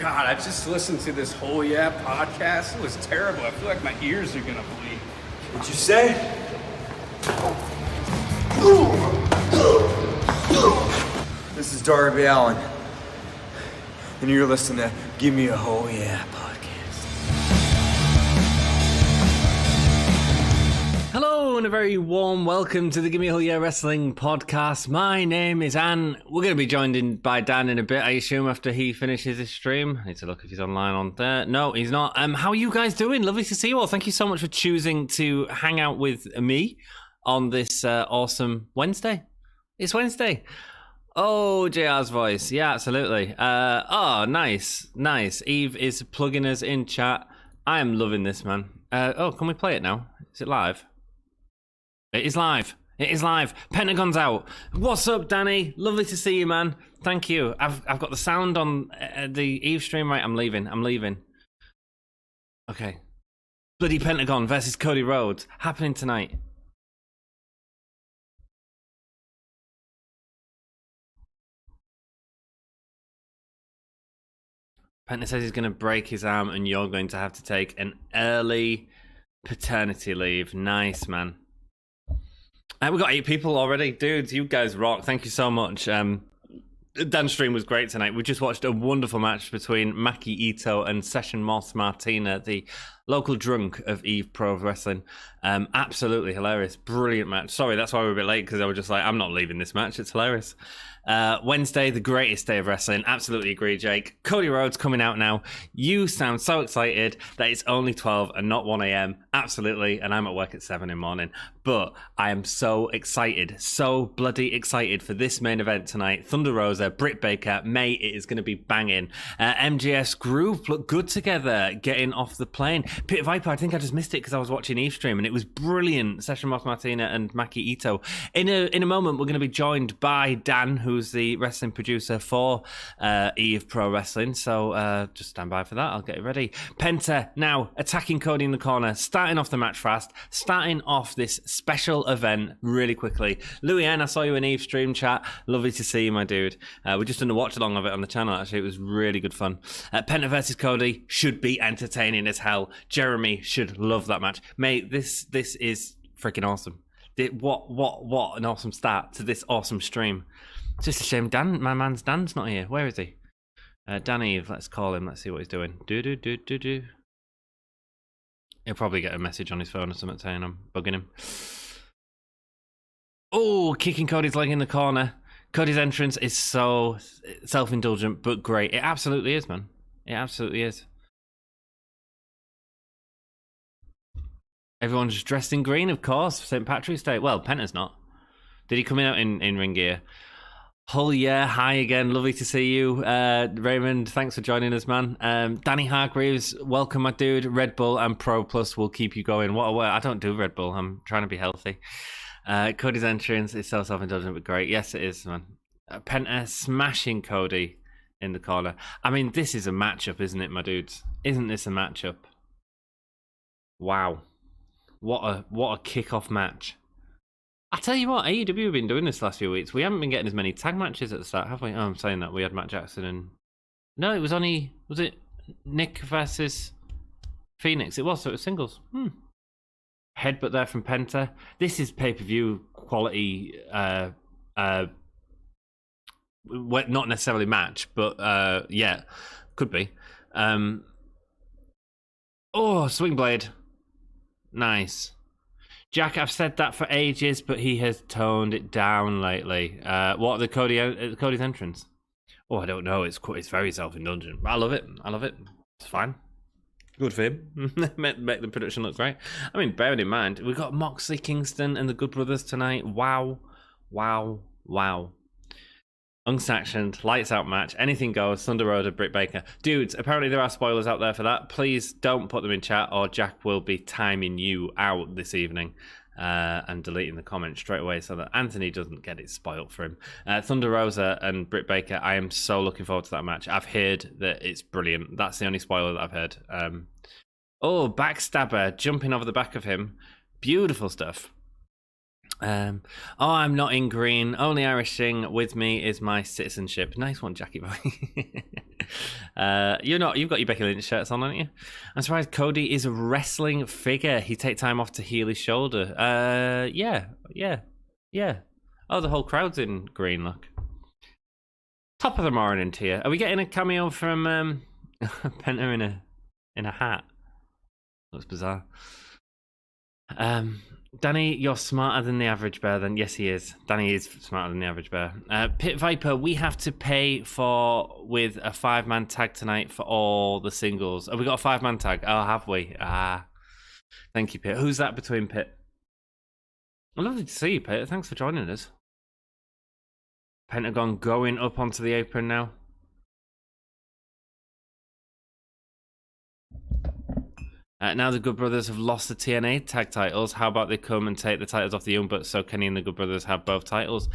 God, I just listened to this whole podcast. It was terrible. I feel like my ears are gonna bleed. What'd you say? This is Darby Allen, and you're listening to Gimme a Whole Yeah podcast. Hello and a very warm welcome to the Gimme a Whole Yeah Wrestling podcast. My name is Ann. We're going to be joined in by Dan in a bit, I assume, after he finishes his stream. I need to look if he's online on there. No, he's not. How are you guys doing? Lovely to see you all. Thank you so much for choosing to hang out with me on this awesome Wednesday. It's Wednesday. Oh, JR's voice. Yeah, absolutely. Oh, nice. Eve is plugging us in chat. I am loving this, man. Can we play it now? Is it live? It is live. Pentagon's out. What's up, Danny? Lovely to see you, man. Thank you. I've got the sound on the Eve stream right. I'm leaving. Okay. Bloody Pentagon versus Cody Rhodes happening tonight. Penta says he's going to break his arm and you're going to have to take an early paternity leave. Nice, man. We've got 8 people already. Dudes, you guys rock. Thank you so much. Dan's stream was great tonight. We just watched a wonderful match between Maki Ito and Session Moss Martina, the local drunk of Eve Pro Wrestling. Absolutely hilarious. Brilliant match. Sorry, that's why we were a bit late, because I was just like, I'm not leaving this match. It's hilarious. Wednesday, the greatest day of wrestling. Absolutely agree, Jake. Cody Rhodes coming out now. You sound so excited that it's only 12 and not 1 a.m. Absolutely. And I'm at work at 7 in the morning. But I am so excited. So bloody excited for this main event tonight. Thunder Rosa, Britt Baker. Mate, it is going to be banging. MGS Groove look good together getting off the plane. Pit Viper, I think I just missed it because I was watching Eve stream and it was brilliant. Session Moss Martina and Maki Ito. In a moment, we're going to be joined by Dan, who's the wrestling producer for Eve Pro Wrestling. So just stand by for that. I'll get it ready. Penta now attacking Cody in the corner, starting off the match fast, starting off this special event really quickly. Louis N, I saw you in Eve stream chat. Lovely to see you, my dude. We just done a watch along of it on the channel, actually. It was really good fun. Penta versus Cody should be entertaining as hell. Jeremy should love that match. Mate, this is freaking awesome. What an awesome start to this awesome stream. It's just a shame my man's Dan's not here. Where is he? Danny, let's call him. Let's see what he's doing. Do. He'll probably get a message on his phone or something saying I'm bugging him. Oh, kicking Cody's leg in the corner. Cody's entrance is so self-indulgent, but great. It absolutely is, man. It absolutely is. Everyone's dressed in green, of course, for St. Patrick's Day. Well, Penta's not. Did he come out in ring gear? Oh yeah, hi again. Lovely to see you. Raymond, thanks for joining us, man. Danny Hargreaves, welcome, my dude. Red Bull and Pro Plus will keep you going. What a way. I don't do Red Bull. I'm trying to be healthy. Cody's entrance is so self-indulgent, but great. Yes, it is, man. Penta smashing Cody in the corner. I mean, this is a matchup, isn't it, my dudes? Isn't this a matchup? Wow. What a kick-off match. I'll tell you what, AEW have been doing this last few weeks. We haven't been getting as many tag matches at the start, have we? Oh, I'm saying that. We had Matt Jackson and... No, it was only... Was it Nick versus Phoenix? It was, so it was singles. Headbutt there from Penta. This is pay-per-view quality... not necessarily match, but yeah, could be. Oh, swing blade. Nice. Jack, I've said that for ages, but he has toned it down lately. What, the Cody's entrance? Oh, I don't know. It's very self-indulgent. I love it. It's fine. Good for him. make the production look great. I mean, bearing in mind, we've got Moxley, Kingston, and the Good Brothers tonight. Wow. Unsanctioned, lights out match, anything goes. Thunder Rosa, Britt Baker. Dudes, apparently there are spoilers out there for that. Please don't put them in chat or Jack will be timing you out this evening and deleting the comment straight away so that Anthony doesn't get it spoiled for him. Thunder Rosa and Britt Baker, I am so looking forward to that match. I've heard that it's brilliant. That's the only spoiler that I've heard. Backstabber, jumping over the back of him. Beautiful stuff. Oh, I'm not in green. Only Irish thing with me is my citizenship. Nice one, Jackie boy. You're not. You've got your Becky Lynch shirts on, haven't you? I'm surprised Cody is a wrestling figure. He take time off to heal his shoulder. Yeah. Oh, the whole crowd's in green. Look. Top of the morning to you. Are we getting a cameo from Penta in a hat? Looks bizarre. Danny, you're smarter than the average bear then. Yes, he is. Danny is smarter than the average bear. Pit Viper, we have to pay with a 5-man tag tonight for all the singles. Have we got a 5-man tag? Oh, have we? Thank you, Pit. Who's that between Pit? Lovely to see you, Pit. Thanks for joining us. Pentagon going up onto the apron now. Now the Good Brothers have lost the TNA tag titles. How about they come and take the titles off the Young Bucks so Kenny and the Good Brothers have both titles?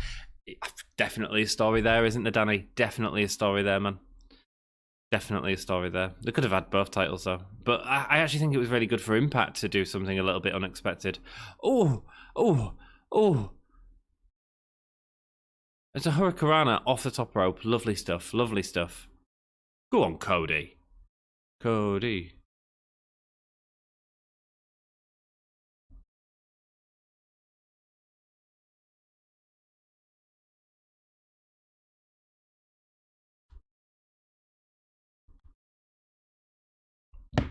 Definitely a story there, isn't there, Danny? Definitely a story there, man. Definitely a story there. They could have had both titles, though. But I actually think it was really good for Impact to do something a little bit unexpected. Oh! It's a Hurricanrana off the top rope. Lovely stuff. Lovely stuff. Go on, Cody. Cody.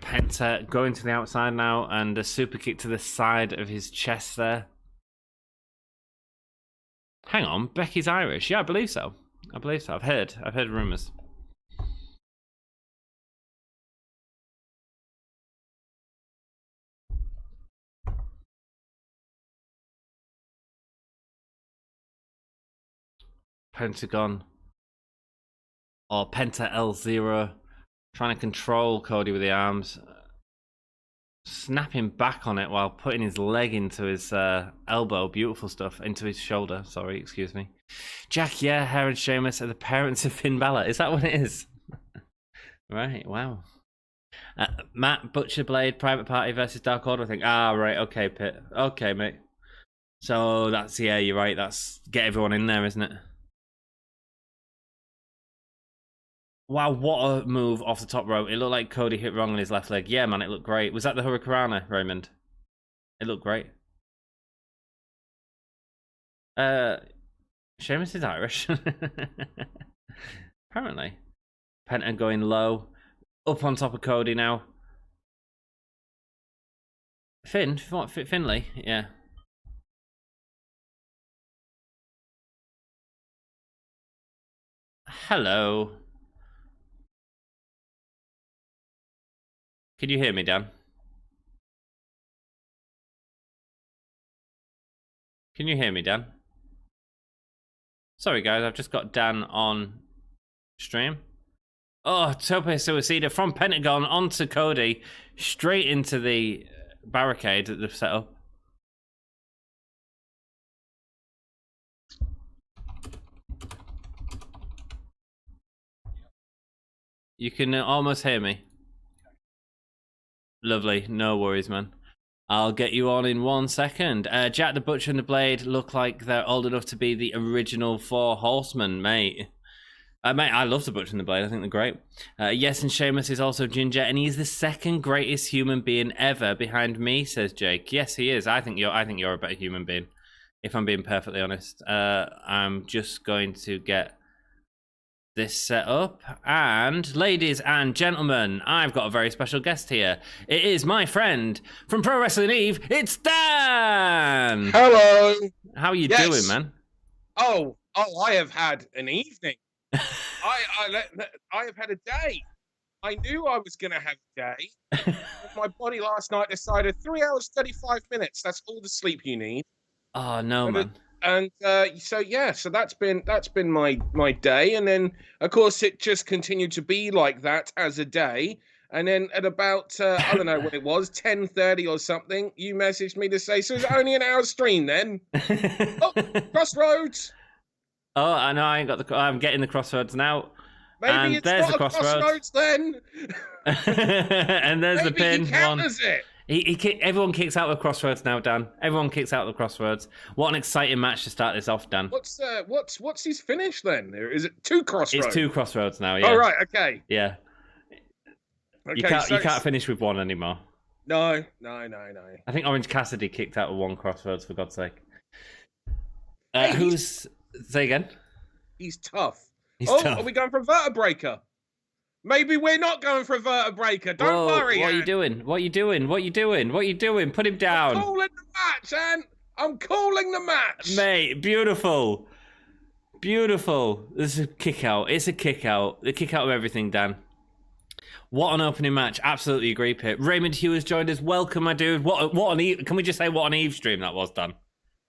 Penta going to the outside now and a super kick to the side of his chest there. Hang on, Becky's Irish. Yeah, I believe so. I've heard rumours. Pentagon. Or Penta L0. Trying to control Cody with the arms. Snapping back on it while putting his leg into his elbow. Beautiful stuff. Into his shoulder. Sorry, excuse me. Jack, yeah, Hair and Sheamus are the parents of Finn Balor. Is that what it is? Right, wow. Matt, Butcher Blade, Private Party versus Dark Order, I think. Right, okay, Pit. Okay, mate. So that's, yeah, you're right. That's get everyone in there, isn't it? Wow, what a move off the top rope. It looked like Cody hit wrong on his left leg. Yeah, man, it looked great. Was that the Hurricanrana, Raymond? It looked great. Sheamus is Irish. Apparently. Penta going low. Up on top of Cody now. Finley? Yeah. Hello. Can you hear me, Dan? Can you hear me, Dan? Sorry, guys, I've just got Dan on stream. Oh, Tope Suicida from Pentagon onto Cody, straight into the barricade that they've set up. You can almost hear me. Lovely, no worries, man. I'll get you on in 1 second. Jack the Butcher and the Blade look like they're old enough to be the original 4 Horsemen, mate. Mate, I love the Butcher and the Blade. I think they're great. Yes, and Sheamus is also ginger, and he's the second greatest human being ever behind me, says Jake. Yes, he is. I think you're a better human being, if I'm being perfectly honest. I'm just going to get this set up, and ladies and gentlemen, I've got a very special guest here. It is my friend from Pro Wrestling Eve. It's Dan. Hello. How are you doing, man? Oh, I have had an evening. I have had a day. I knew I was going to have a day. My body last night decided 3 hours 35 minutes. That's all the sleep you need. Oh no, man. So that's been my day, and then of course it just continued to be like that as a day, and then at about I don't know what it was, 10:30 or something, you messaged me to say, so it's only an hour stream then. Oh, Crossroads. Oh, I know. I'm getting the Crossroads now. Maybe and it's there's not the a Crossroads then. And there's Maybe the pin. he counters it. Everyone kicks out of the crossroads now, Dan. Everyone kicks out of the crossroads. What an exciting match to start this off, Dan. What's his finish then? Is it 2 crossroads? It's 2 crossroads now. Yeah. Oh right, okay. Yeah. Okay, you can't finish with 1 anymore. No. I think Orange Cassidy kicked out of 1 crossroads, for God's sake. Hey, Say again? He's tough. He's tough. Are we going for a vertebreaker? Maybe we're not going for a vertebreaker. Don't worry. What are you doing? Put him down. I'm calling the match, Ant. I'm calling the match. Mate, beautiful. This is a kick out. It's a kick out. The kick out of everything, Dan. What an opening match. Absolutely agree, Pip. Raymond Hugh has joined us. Welcome, my dude. Can we just say what an Eve stream that was, Dan?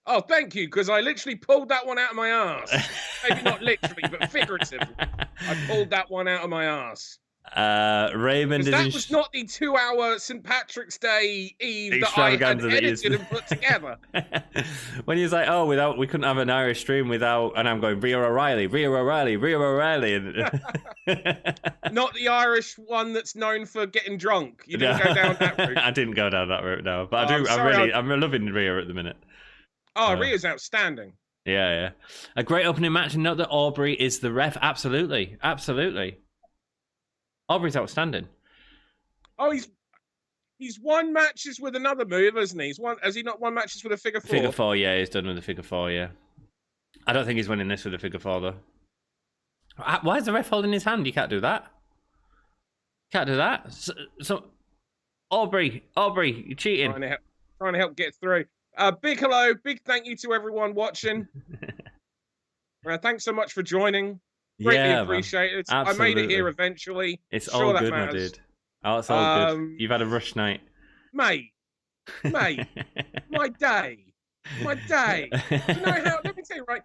Oh, thank you, because I literally pulled that one out of my ass. Maybe not literally, but figuratively. I pulled that one out of my ass. Raymond is... That was not the 2-hour St. Patrick's Day Eve that I had edited and put together. When he's like, we couldn't have an Irish stream without... And I'm going, Rhea O'Reilly. And... Not the Irish one that's known for getting drunk. You didn't go down that route. I didn't go down that route, no. But I'm loving Rhea at the minute. Rhea's outstanding. Yeah. A great opening match, and note that Aubrey is the ref. Absolutely. Aubrey's outstanding. Oh, he's won matches with another move, hasn't he? Has he not won matches with a figure 4? Figure 4, yeah, he's done with the figure 4, yeah. I don't think he's winning this with a figure 4, though. Why is the ref holding his hand? You can't do that. So Aubrey, you're cheating. Trying to help get through. Big hello, big thank you to everyone watching. Thanks so much for joining. Greatly appreciated. I made it here eventually. It's all good, my dude. Oh, it's all good. You've had a rush night. Mate, my day. You know how, let me tell you, right?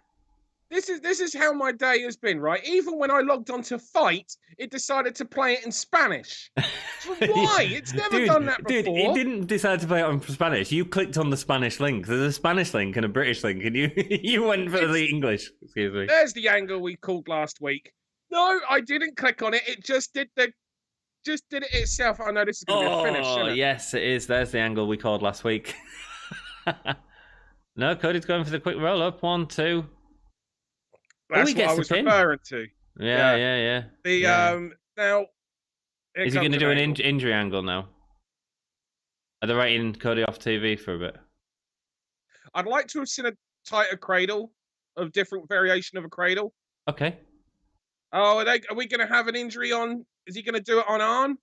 This is how my day has been, right? Even when I logged on to Fight, it decided to play it in Spanish. Why? It's never done that before. Dude, it didn't decide to play it in Spanish. You clicked on the Spanish link. There's a Spanish link and a British link, and you went for the English. Excuse me. There's the angle we called last week. No, I didn't click on it. It just did it itself. I know this is going to be a finish, isn't it? Yes, it is. There's the angle we called last week. No, Cody's going for the quick roll up. 1, 2. That's what I was referring to. Yeah. Now, is he going to do an injury angle now? Are they writing Cody off TV for a bit? I'd like to have seen a tighter cradle, of different variation of a cradle. Okay. Oh, are we going to have an injury on? Is he going to do it on Arn?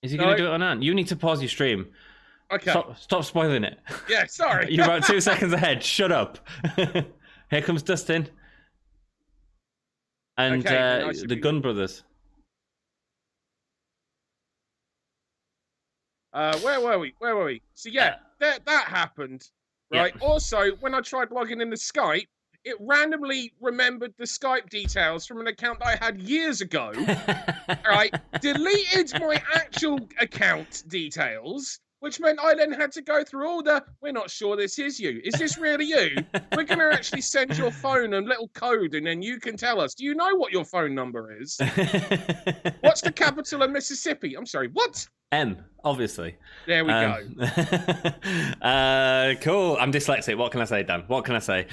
Is he going to do it on Arn? You need to pause your stream. Okay. Stop spoiling it. Yeah, sorry. You're about 2 seconds ahead. Shut up. Here comes Dustin. And the Gunn brothers. Where were we? So yeah, that happened, right? Yeah. Also, when I tried logging into Skype, it randomly remembered the Skype details from an account that I had years ago. Right? Deleted my actual account details, which meant I then had to go through all the, we're not sure this is you. Is this really you? We're going to actually send your phone a little code, and then you can tell us. Do you know what your phone number is? What's the capital of Mississippi? I'm sorry, what? M, obviously. There we go. Cool. I'm dyslexic. What can I say, Dan? What can I say?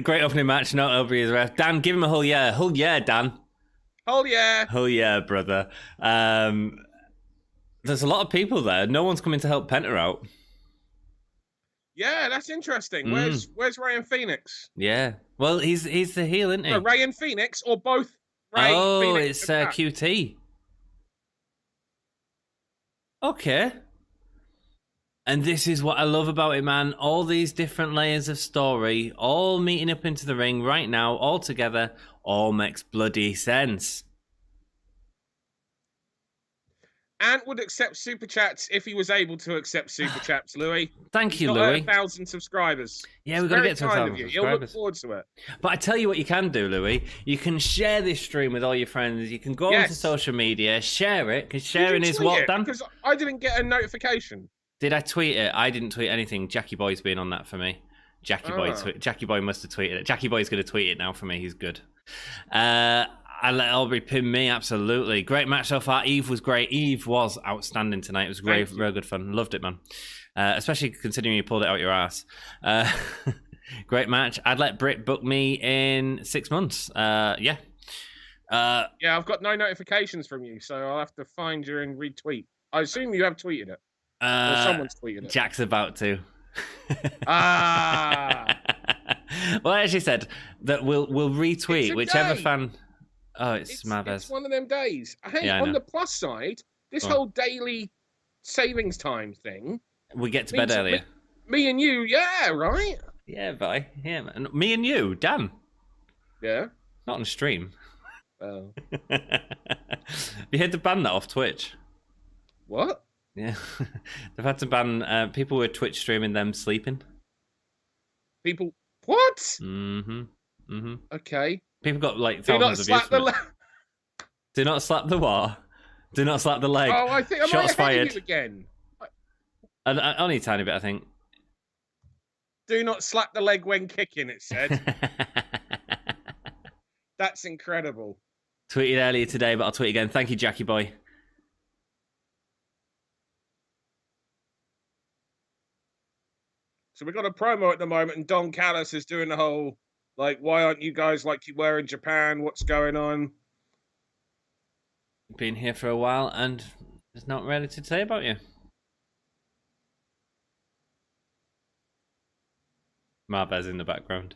Great opening match. Not over his ref. Dan, give him a hull yeah. Hull yeah, Dan. Hull yeah. Hull yeah, brother. There's a lot of people there. No one's coming to help Penta out. Yeah, that's interesting. Where's Ray and Phoenix? Yeah. Well, he's the heel, isn't he? No, Ray and Phoenix, or both Ray, Phoenix, it's QT. Okay. And this is what I love about it, man. All these different layers of story, all meeting up into the ring right now, all together, all makes bloody sense. Ant would accept super chats if he was able to accept super chats, Louis. Thank you, Louis. 1,000 subscribers. Yeah, we've got to get to 1,000 subscribers. You'll look forward to it. But I tell you what you can do, Louis. You can share this stream with all your friends. You can go onto social media, share it, because sharing is what, Dan? Because I didn't get a notification. Did I tweet it? I didn't tweet anything. Jackie Boy's been on that for me. Jackie Boy must have tweeted it. Jackie Boy's going to tweet it now for me. He's good. I let Aubrey pin me, absolutely. Great match so far. Eve was great. Eve was outstanding tonight. It was great, real good fun. Loved it, man. Especially considering you pulled it out your ass. Great match. I'd let Britt book me in 6 months. Yeah, I've got no notifications from you, so I'll have to find you and retweet. I assume you have tweeted it. Or someone's tweeted it. Jack's about to. Ah. Well, I actually said that we'll retweet whichever day. fan. Oh, it's Mavez. It's one of them days. Hey, Yeah, on the plus side, this whole daily savings time thing. We get to bed earlier. Me and you, yeah, right? Yeah, bye. Yeah, man. Me and you, Dan. Yeah. Not on stream. Oh. You had to ban that off Twitch. What? Yeah. They've had to ban people who are Twitch streaming them sleeping. People. What? Mm-hmm. Mm-hmm. Okay. People got like Do not thousands of slap views. the Do not slap the what? Do not slap the leg. Oh, I think I'm Shots fired. you again. Only a tiny bit, I think. Do not slap the leg when kicking, it said. That's incredible. Tweeted earlier today, but I'll tweet again. Thank you, Jackie boy. So we've got a promo at the moment, and Don Callis is doing the whole, like, why aren't you guys like you were in Japan? What's going on? Been here for a while, and there's not really to say about you. Marbez in the background.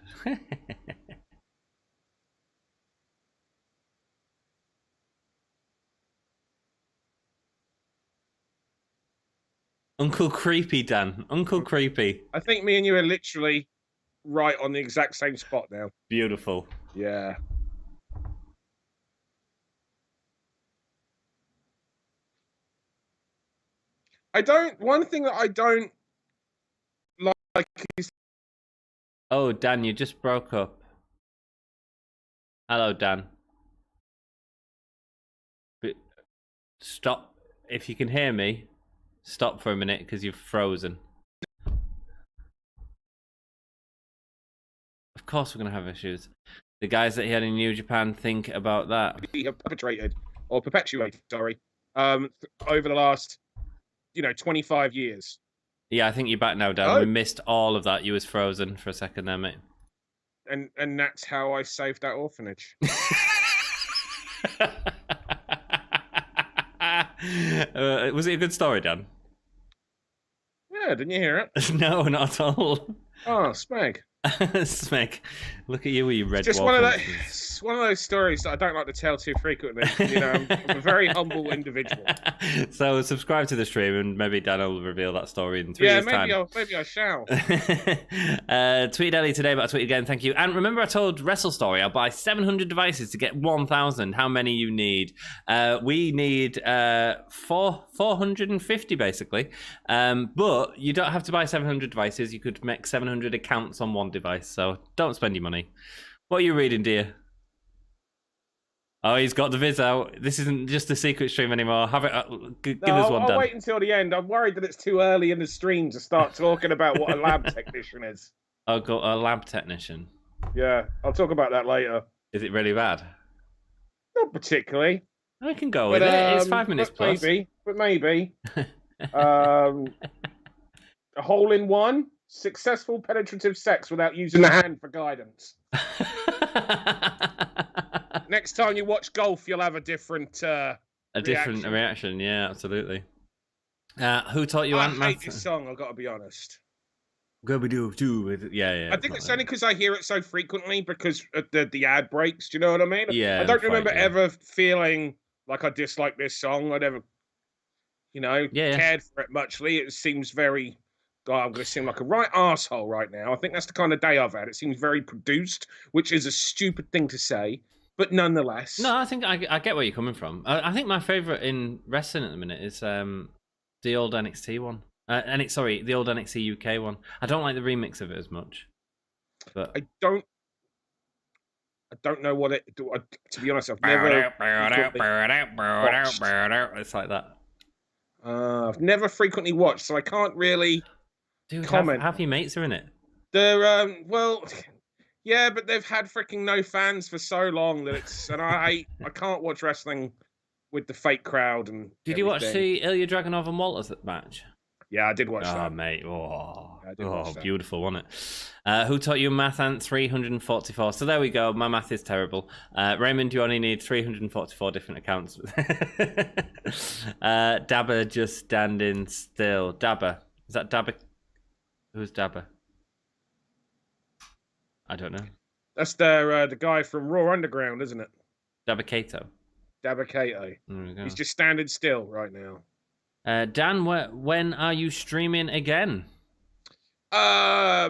Uncle Creepy, Dan. Uncle Creepy. I think me and you are literally right on the exact same spot now. Beautiful. Yeah. One thing that I don't like is... Oh, Dan, you just broke up. Hello, Dan. Stop. If you can hear me, stop for a minute because you've frozen. Of course we're going to have issues. The guys that he had in New Japan think about that. We have perpetrated, or perpetuated, sorry, over the last, 25 years. Yeah, I think you're back now, Dan. Oh. We missed all of that. You was frozen for a second there, mate. And that's how I saved that orphanage. Was it a good story, Dan? Yeah, didn't you hear it? No, not at all. Oh, smeg. Smeg. Look at you with your red Just wolf. it's one of those stories that I don't like to tell too frequently. I'm a very humble individual. So subscribe to the stream and maybe Dan will reveal that story in 3 years' time. Maybe I shall. Tweet early today, but I'll tweet again. Thank you. And remember, I told Wrestle Story I'll buy 700 devices to get 1,000. How many you need? We need 450 basically. But you don't have to buy 700 devices. You could make 700 accounts on one device. So don't spend your money. What are you reading, dear? Oh, he's got the viz out. This isn't just a secret stream anymore. Have it. Give us one, I'll Dan. wait until the end. I'm worried that it's too early in the stream to start talking about what a lab technician is. Oh, got a lab technician. Yeah, I'll talk about that later. Is it really bad? Not particularly. I can go with it. It's 5 minutes plus. Maybe. A hole in one. Successful penetrative sex without using the hand for guidance. Next time you watch golf, you'll have a different reaction. Yeah, absolutely. Who taught you? I hate this song. I've got to be honest. Go do. Yeah. I think it's only because I hear it so frequently because of the ad breaks. Do you know what I mean? Yeah. I don't remember ever feeling like I dislike this song. I never, cared for it muchly. It seems very. God, I'm going to seem like a right arsehole right now. I think that's the kind of day I've had. It seems very produced, which is a stupid thing to say, but nonetheless. No, I think I get where you're coming from. I think my favourite in wrestling at the minute is the old NXT one. The old NXT UK one. I don't like the remix of it as much. But I don't know what it. To be honest, I've never. It's like that. I've never frequently watched, so I can't really. Dude, comment. half your mates are in it. They're well, Yeah, but they've had freaking no fans for so long that it's, and I can't watch wrestling with the fake crowd and. Did you watch the Ilya Dragunov and Walters match? Yeah, I did watch that. Oh, mate. Oh, I did watch that. Beautiful, wasn't it? Who taught you math, Ant? 344. So there we go. My math is terrible. Raymond, you only need 344 different accounts. Dabba just standing still. Dabba. Is that Dabba? Who's Dabba? I don't know. That's the guy from Raw Underground, isn't it? Dabba Kato. Dabba Kato. He's just standing still right now. Dan, when are you streaming again? I'll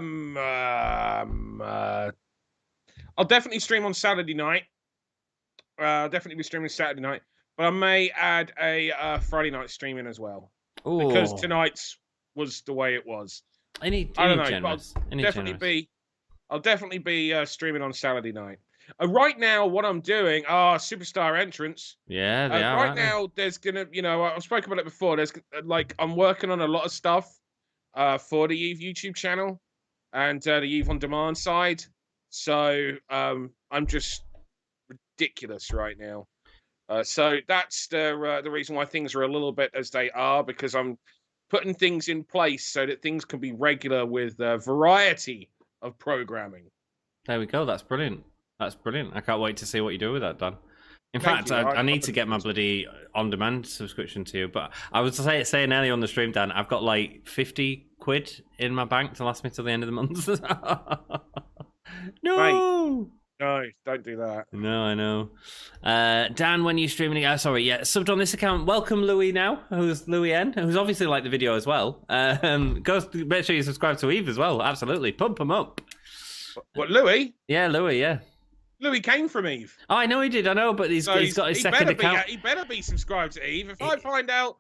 definitely stream on Saturday night. I'll definitely be streaming Saturday night, but I may add a Friday night streaming as well. Ooh. Because tonight's was the way it was. I don't know. Generous. I'll definitely be streaming on Saturday night. Right now, what I'm doing, superstar entrance. Yeah, they are. Right now, there's gonna, I've spoken about it before. There's I'm working on a lot of stuff for the Eve YouTube channel and the Eve on Demand side. So I'm just ridiculous right now. So that's the reason why things are a little bit as they are, because I'm putting things in place so that things can be regular with variety of programming. There we go. That's brilliant. That's brilliant. I can't wait to see what you do with that, Dan. In fact, I need to get my bloody on-demand subscription to you. But I was saying earlier on the stream, Dan, I've got like 50 quid in my bank to last me till the end of the month. No! Mate, no, don't do that. No, I know. Dan, when you streaming... subbed on this account. Welcome, Louis, now. Who's Louis N, who's obviously liked the video as well. Go make sure you subscribe to Eve as well. Absolutely. Pump him up. What, Louis? Yeah, Louis, yeah. Louis came from Eve. Oh, I know he did. I know, but he's got his second account. He better be subscribed to Eve. If I find out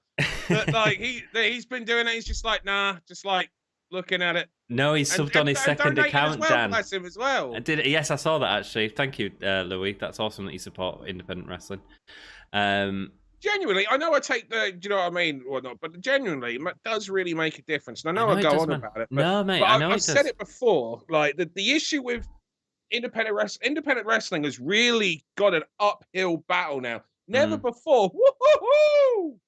that he's been doing it, he's just like, nah, just like looking at it. No, he's subbed on his second account, Dan. Bless him as well. I did. Yes, I saw that actually. Thank you, Louis. That's awesome that you support independent wrestling. Genuinely, I know I take do you know what I mean or not, but genuinely, it does really make a difference. And I know I go on about it. But, no, mate, I know I've said it before. Like the issue with independent wrestling has really got an uphill battle now. Never before. Woo-hoo-hoo!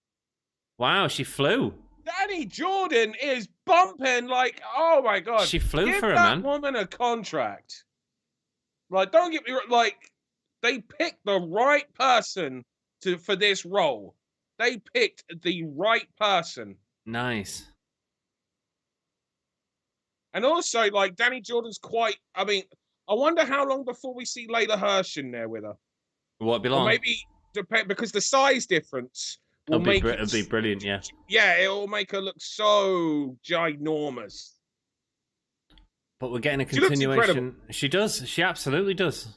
Wow, she flew. Danny Jordan is bumping like, oh my god. She flew Give for him, that man. Woman a contract. Like, don't get me wrong. Like, they picked the right person for this role. They picked the right person. Nice. And also, like, Danny Jordan's quite. I mean, I wonder how long before we see Layla Hirsch in there with her. What be long? Or maybe because the size difference will it'll be brilliant. Yeah. Yeah, it will make her look so ginormous. But we're getting a continuation. She does. She absolutely does.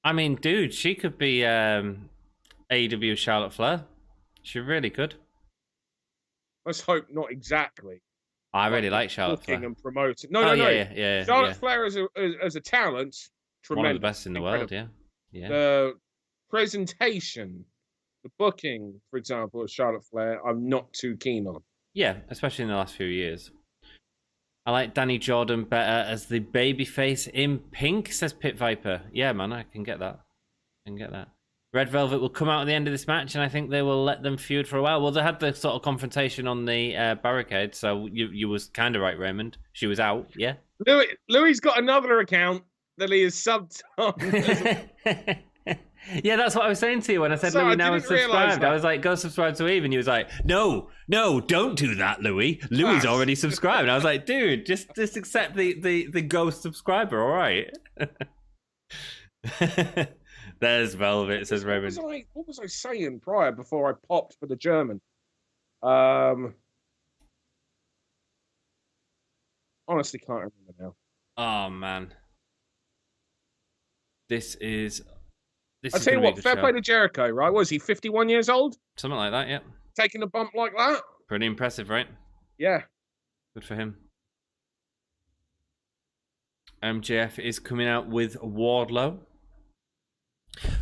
I mean, dude, she could be AEW Charlotte Flair. She really could. Let's hope not exactly. I really like Charlotte Flair. And promoting. No. Yeah. Charlotte Flair as a talent, tremendous. One of the best in the world, yeah. The presentation, the booking, for example, of Charlotte Flair, I'm not too keen on. Yeah, especially in the last few years. I like Danny Jordan better as the babyface in pink, says Pit Viper. Yeah, man, I can get that. Red Velvet will come out at the end of this match, and I think they will let them feud for a while. Well, they had the sort of confrontation on the barricade, so you was kind of right, Raymond. She was out, yeah? Louis got another account that he is subbed on. Yeah, that's what I was saying to you when I said Louis now is subscribed. I was like, go subscribe to Eve, and he was like, no, don't do that, Louis. Louis already subscribed. And I was like, dude, just accept the ghost subscriber, all right? There's Velvet, says Raymond. What was I saying prior before I popped for the German? Honestly, can't remember now. Oh man, I tell you what, fair play to Jericho, right? Was he 51 years old? Something like that, yeah. Taking a bump like that? Pretty impressive, right? Yeah. Good for him. MJF is coming out with Wardlow.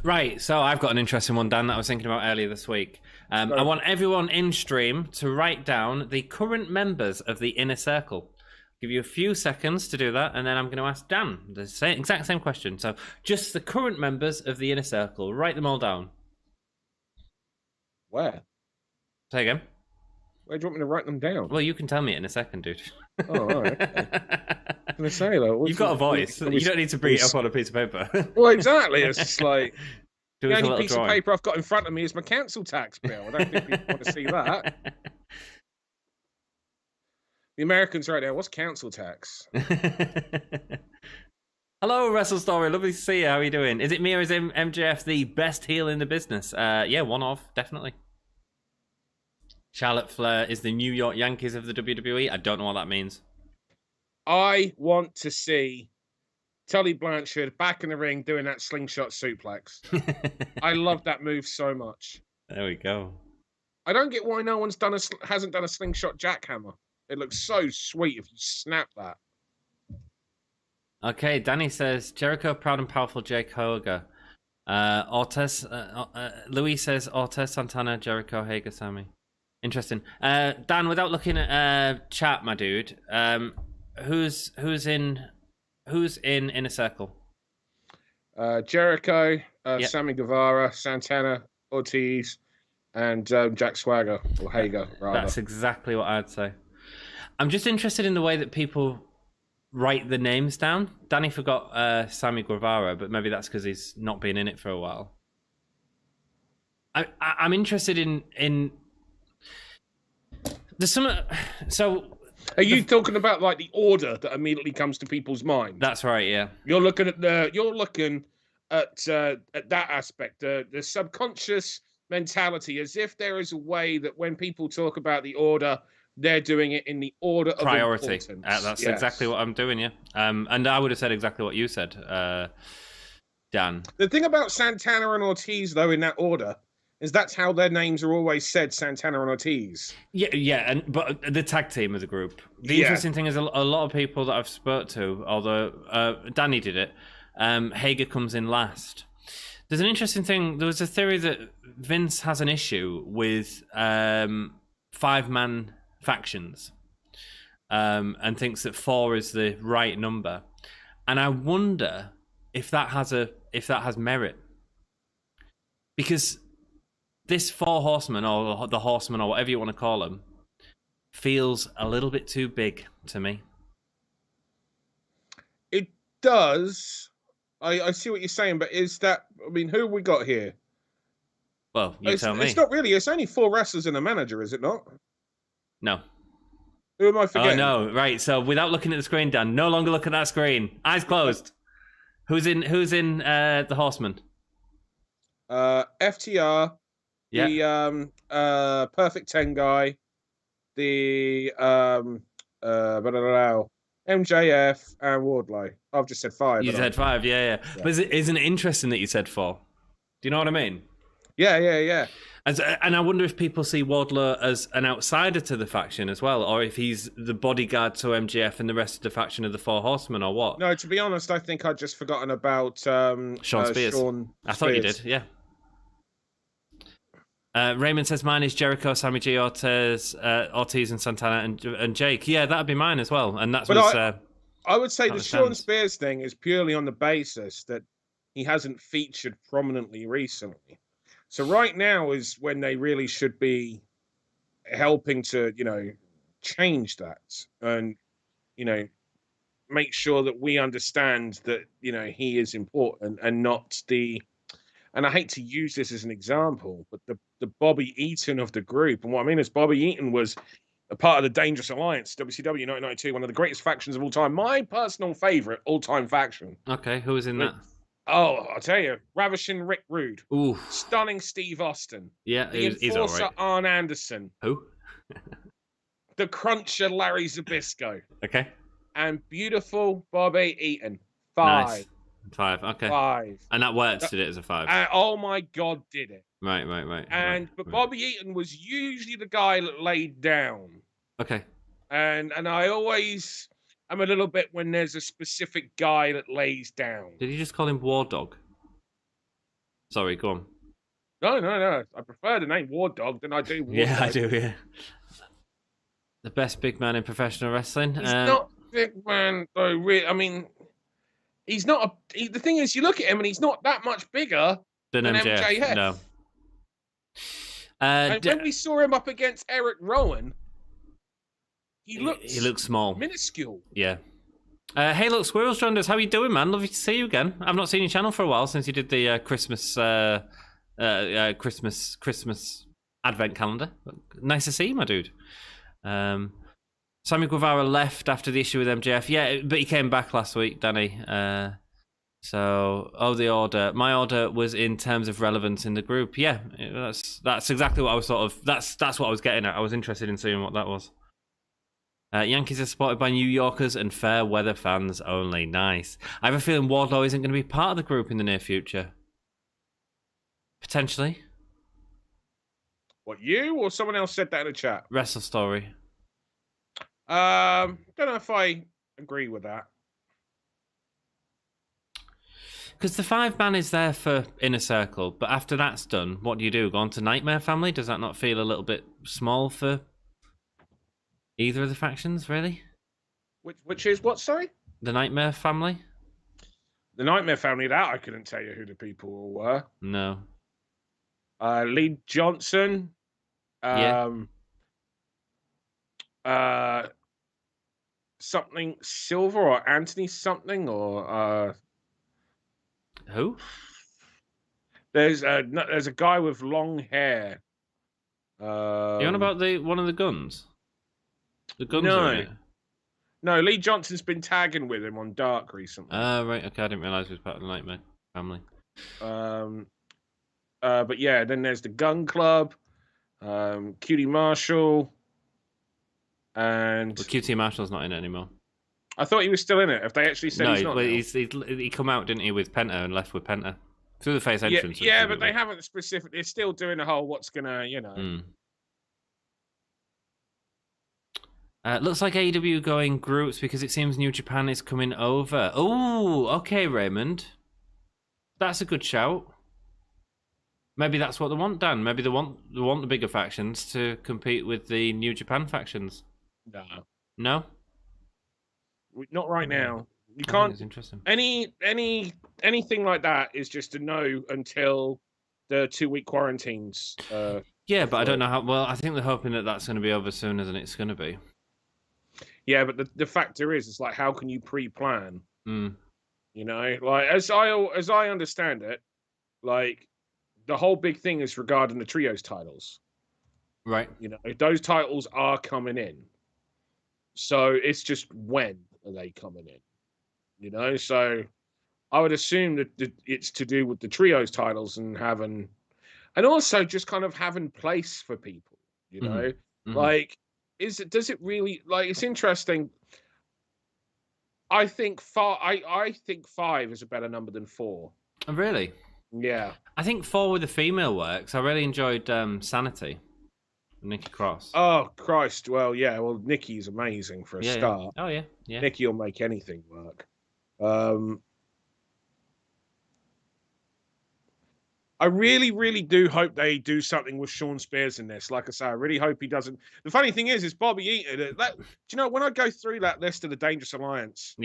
Right, so I've got an interesting one, Dan, that I was thinking about earlier this week. I want everyone in stream to write down the current members of the Inner Circle. Give you a few seconds to do that, and then I'm going to ask Dan the exact same question. So, just the current members of the Inner Circle. Write them all down. Where? Say again. Where do you want me to write them down? Well, you can tell me in a second, dude. Oh, all right. Okay. I'm gonna say though, You've got a voice. You don't need to bring it up on a piece of paper. Well, exactly. It's just like Do the us a only little piece drawing. of paper I've got in front of me is my council tax bill. I don't think people want to see that. The Americans right there. What's council tax? Hello, Wrestle Story. Lovely to see you. How are you doing? Is it me or is MJF the best heel in the business? Yeah, one of, definitely. Charlotte Flair is the New York Yankees of the WWE. I don't know what that means. I want to see Tully Blanchard back in the ring doing that slingshot suplex. I love that move so much. There we go. I don't get why no one's hasn't done a slingshot jackhammer. It looks so sweet if you snap that. Okay, Danny says Jericho, proud and powerful Jake Hogan. Louis says Ortiz, Santana, Jericho, Hager, Sammy. Interesting. Dan, without looking at chat, my dude, who's in Inner Circle? Jericho, Yep. Sammy Guevara, Santana, Ortiz, and Jack Swagger, or Hager, rather. That's exactly what I'd say. I'm just interested in the way that people write the names down. Danny forgot Sammy Guevara, but maybe that's because he's not been in it for a while. I'm interested in there's some. So are you talking about like the order that immediately comes to people's mind? That's right. Yeah. You're looking at that aspect, the subconscious mentality, as if there is a way that when people talk about the order, they're doing it in the order of priority. importance. That's exactly what I'm doing. Yeah. And I would have said exactly what you said, Dan. The thing about Santana and Ortiz, though, in that order, is that's how their names are always said, Santana and Ortiz. Yeah, but the tag team as a group. The interesting thing is a lot of people that I've spoke to, although Danny did it, Hager comes in last. There's an interesting thing. There was a theory that Vince has an issue with 5-man factions, and thinks that 4 is the right number. And I wonder if that has merit, because this 4 horsemen, or the horsemen, or whatever you want to call them, feels a little bit too big to me. It does. I see what you're saying, but is that? I mean, who have we got here? Well, you tell me. It's not really. It's only 4 wrestlers and a manager, is it not? No. Who am I forgetting? Oh no! Right. So without looking at the screen, Dan, no longer look at that screen. Eyes closed. Who's in the horsemen? FTR. Yeah. The Perfect 10 guy. The MJF and Wardlow. I've just said 5. You said 5, yeah. But isn't it interesting that you said 4? Do you know what I mean? Yeah. And I wonder if people see Wardlow as an outsider to the faction as well, or if he's the bodyguard to MJF and the rest of the faction of the 4 horsemen, or what? No, to be honest, I think I'd just forgotten about Sean Spears. I thought you did, yeah. Raymond says mine is Jericho, Sammy G, Ortiz, and Santana, and Jake. Yeah, that'd be mine as well. And that's what I would say the Sean stands. Spears thing is purely on the basis that he hasn't featured prominently recently. So right now is when they really should be helping to, change that and, make sure that we understand that, he is important and not and I hate to use this as an example, but the Bobby Eaton of the group. And what I mean is Bobby Eaton was a part of the Dangerous Alliance, WCW 1992, one of the greatest factions of all time. My personal favorite all-time faction. Okay, who was in that? Oh, I'll tell you. Ravishing Rick Rude. Ooh. Stunning Steve Austin. Yeah, the he's all Enforcer right. Arn Anderson. Who? The Cruncher Larry Zbyszko. Okay. And beautiful Bobby Eaton. 5. Nice. 5, okay. 5. And that works, did it, as a 5? Oh my God, did it. Right. But Bobby Eaton was usually the guy that laid down. Okay. And I always am a little bit when there's a specific guy that lays down. Did you just call him War Dog? Sorry, go on. No. I prefer the name War Dog than I do War Dog. I do, yeah. The best big man in professional wrestling. big man, though. I mean, he's not. The thing is, you look at him and he's not that much bigger than MJF. No. And when we saw him up against Eric Rowan, he looks small, minuscule. Yeah. Hey, look, Squirrels joined us. How you doing, man? Lovely to see you again. I've not seen your channel for a while since you did the Christmas Advent calendar. Nice to see you, my dude. Sammy Guevara left after the issue with MJF. Yeah, but he came back last week, Danny. The order. My order was in terms of relevance in the group. Yeah, that's exactly what I was that's what I was getting at. I was interested in seeing what that was. Yankees are supported by New Yorkers and fair weather fans only. Nice. I have a feeling Wardlow isn't going to be part of the group in the near future. Potentially. What, you or someone else said that in the chat? Wrestle Story. Don't know if I agree with that. Because the 5-man is there for Inner Circle, but after that's done, what do? Go on to Nightmare Family? Does that not feel a little bit small for either of the factions, really? Which is what, sorry? The Nightmare Family? The Nightmare Family, that I couldn't tell you who the people were. No. Lee Johnson. Something Silver or Anthony something or who? There's a guy with long hair. You on about one of the Guns? The Guns no. are in it. No, Lee Johnson's been tagging with him on Dark recently. Right, okay, I didn't realise he was part of the Nightmare Family. But yeah, then there's the Gun Club, QT Marshall, and QT Marshall's not in it anymore. I thought he was still in it. If they actually said he's not, he come out, didn't he, with Penta and left with Penta through the face entrance. Yeah, but they haven't specifically. They're still doing the whole what's gonna, Looks like AEW going groups because it seems New Japan is coming over. Oh, okay, Raymond. That's a good shout. Maybe that's what they want, Dan. Maybe they want the bigger factions to compete with the New Japan factions. No? Not right now. You can't. It's interesting. Anything like that is just a no until the 2-week quarantines. Yeah, but I don't know how. Well, I think they're hoping that that's going to be over sooner than it's going to be. Yeah, but the factor is, it's like, how can you pre-plan? Mm. You know, like as I understand it, like the whole big thing is regarding the trios titles. Right. You know, those titles are coming in. So it's just when are they coming in? You know, so I would assume that it's to do with the trios titles and also just kind of having place for people, you know? Mm-hmm. Like, does it really, like, it's interesting. I think 5 is a better number than 4. Oh, really? Yeah. I think 4 with the female works. I really enjoyed Sanity. Nikki Cross. Oh, Christ. Well, yeah. Well, Nikki's amazing for a start. Yeah. Oh, yeah. Nikki will make anything work. I really, really do hope they do something with Sean Spears in this. Like I say, I really hope he doesn't. The funny thing is Bobby Eaton. Do you know, when I go through that list of the Dangerous Alliance,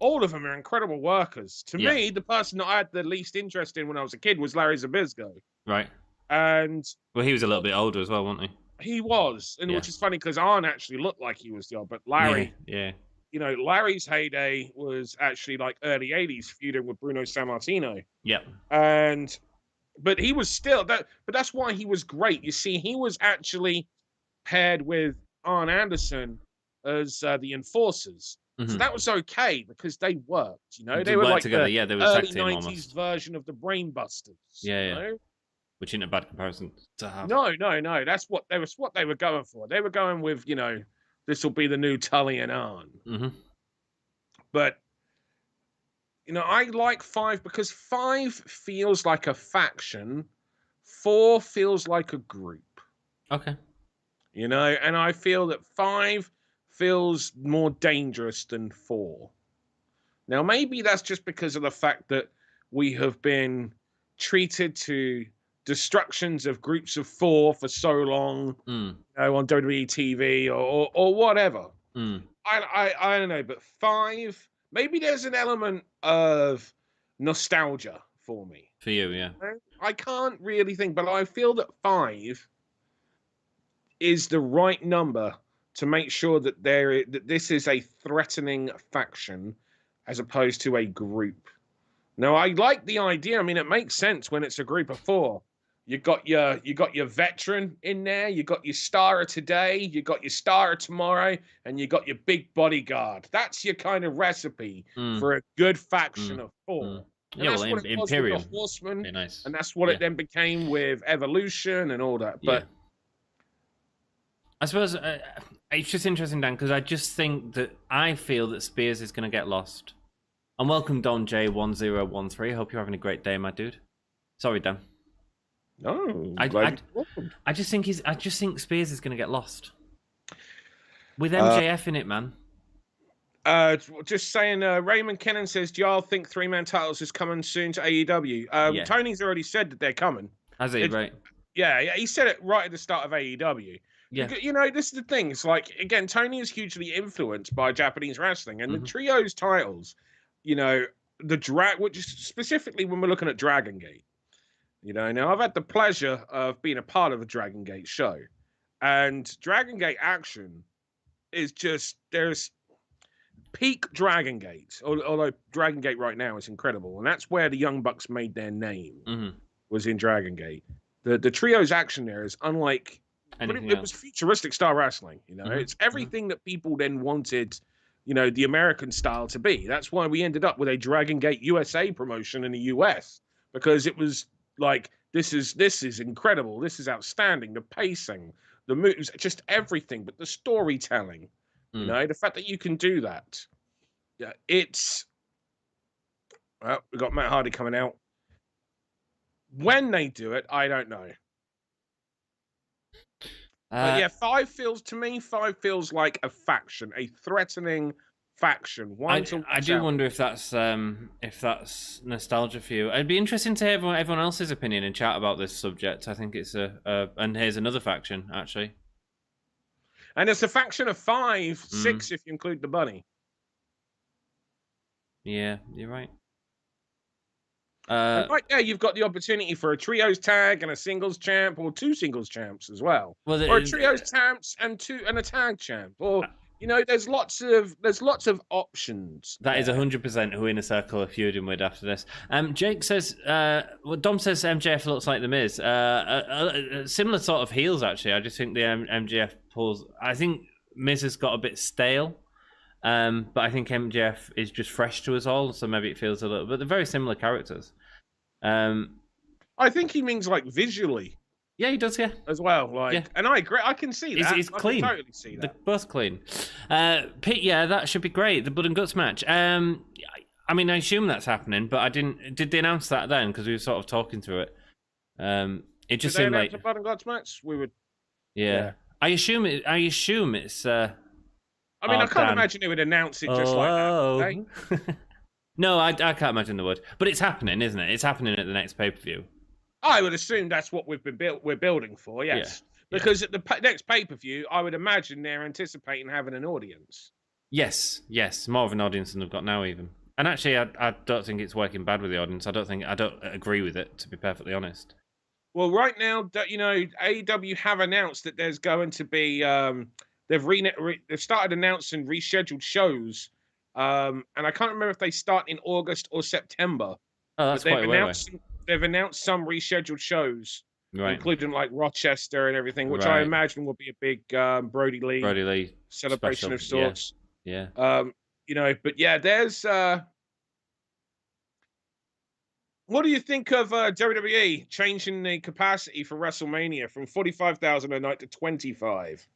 all of them are incredible workers. To me, the person that I had the least interest in when I was a kid was Larry Zbyszko. Right. And well, he was a little bit older as well, wasn't he? He was, and which is funny because Arn actually looked like he was the old, but Larry, yeah. You know, Larry's heyday was actually like early 80s feuding with Bruno Sammartino. Yeah. But he was still that. But that's why he was great. You see, he was actually paired with Arn Anderson as the Enforcers. Mm-hmm. So that was okay because they worked. You know, they were like together. The they were early tag team 90s almost. version of the Brainbusters. Yeah. You know? Which isn't a bad comparison to have. No. That's what they were going for. They were going with, you know, this will be the new Tully and Arn. Mm-hmm. But, you know, I like 5 because 5 feels like a faction. 4 feels like a group. Okay. You know, and I feel that 5 feels more dangerous than 4. Now, maybe that's just because of the fact that we have been treated to destructions of groups of 4 for so long, you know, on WWE TV or whatever. I don't know, but 5, maybe there's an element of nostalgia for me. For you, yeah. I can't really think, but I feel that 5 is the right number to make sure that that this is a threatening faction as opposed to a group. Now, I like the idea. I mean, it makes sense when it's a group of 4. You got your veteran in there, you got your star of today, you got your star of tomorrow, and you got your big bodyguard. That's your kind of recipe for a good faction of 4. And Yeah, that's well, what it was Imperium. with the Horsemen, Very nice. and that's what it then became with Evolution and all that. But I suppose it's just interesting, Dan, because I feel that Spears is going to get lost. And welcome, Don J1013. Hope you're having a great day, my dude. Sorry, Dan. No, I just think Spears is going to get lost with MJF in it, man. Just saying, Raymond Kennan says, do y'all think 3-man titles is coming soon to AEW? Tony's already said that they're coming. Has he? Right. Yeah, he said it right at the start of AEW. Yeah. Because, you know, this is the thing. It's like, again, Tony is hugely influenced by Japanese wrestling, and the trios titles, you know, which is specifically when we're looking at Dragon Gate. You know, now I've had the pleasure of being a part of a Dragon Gate show, and Dragon Gate action is just, there's peak Dragon Gate, although Dragon Gate right now is incredible, and that's where the Young Bucks made their name, was in Dragon Gate. The trios action there is unlike, it was futuristic style wrestling, you know, it's everything that people then wanted, you know, the American style to be. That's why we ended up with a Dragon Gate USA promotion in the US, because it was like, this is incredible, this is outstanding, the pacing, the moves, just everything, but the storytelling, you know, the fact that you can do that. Yeah, it's, well, we got Matt Hardy coming out. When they do it, I don't know. But yeah, 5 feels like a faction, a threatening faction. I do wonder if that's nostalgia for you. It'd be interesting to hear everyone else's opinion and chat about this subject. I think it's and here's another faction, actually. And it's a faction of 5, 6 if you include the bunny. Yeah, you're right. And right there, you've got the opportunity for a trios tag and a singles champ, or 2 singles champs as well, or a trios champs and a tag champ, or you know, there's lots of options. That is 100% who Inner Circle are feuding with after this. Jake says, Dom says MJF looks like the Miz. Similar sort of heels, actually. I just think the MJF pulls. I think Miz has got a bit stale, but I think MJF is just fresh to us all, so maybe it feels a little. But they're very similar characters. I think he means like visually. Yeah, he does. Yeah, as well. Like, yeah. And I agree. I can see that. It's clean. I can totally see that. They're both clean. Pete, yeah, that should be great. The Blood and Guts match. I mean, I assume that's happening, but I didn't. Did they announce that then? Because we were sort of talking through it. It just seemed like the Blood and Guts match. We would. Yeah. I assume it's. I mean, I can't imagine they would announce it just like that. Okay? No, I can't imagine they would. But it's happening, isn't it? It's happening at the next pay-per-view. I would assume that's what we're building for, yes. Yeah. Because at the next pay-per-view, I would imagine they're anticipating having an audience. Yes, more of an audience than they've got now, even. And actually, I don't think it's working bad with the audience. I don't agree with it, to be perfectly honest. Well, right now, you know, AEW have announced that there's going to be they've started announcing rescheduled shows, and I can't remember if they start in August or September. Oh, that's quite a way away. They've announced some rescheduled shows, right, including like Rochester and everything, which I imagine will be a big Brody Lee celebration of sorts. Yeah. You know, but yeah, there's. What do you think of WWE changing the capacity for WrestleMania from 45,000 a night to 25?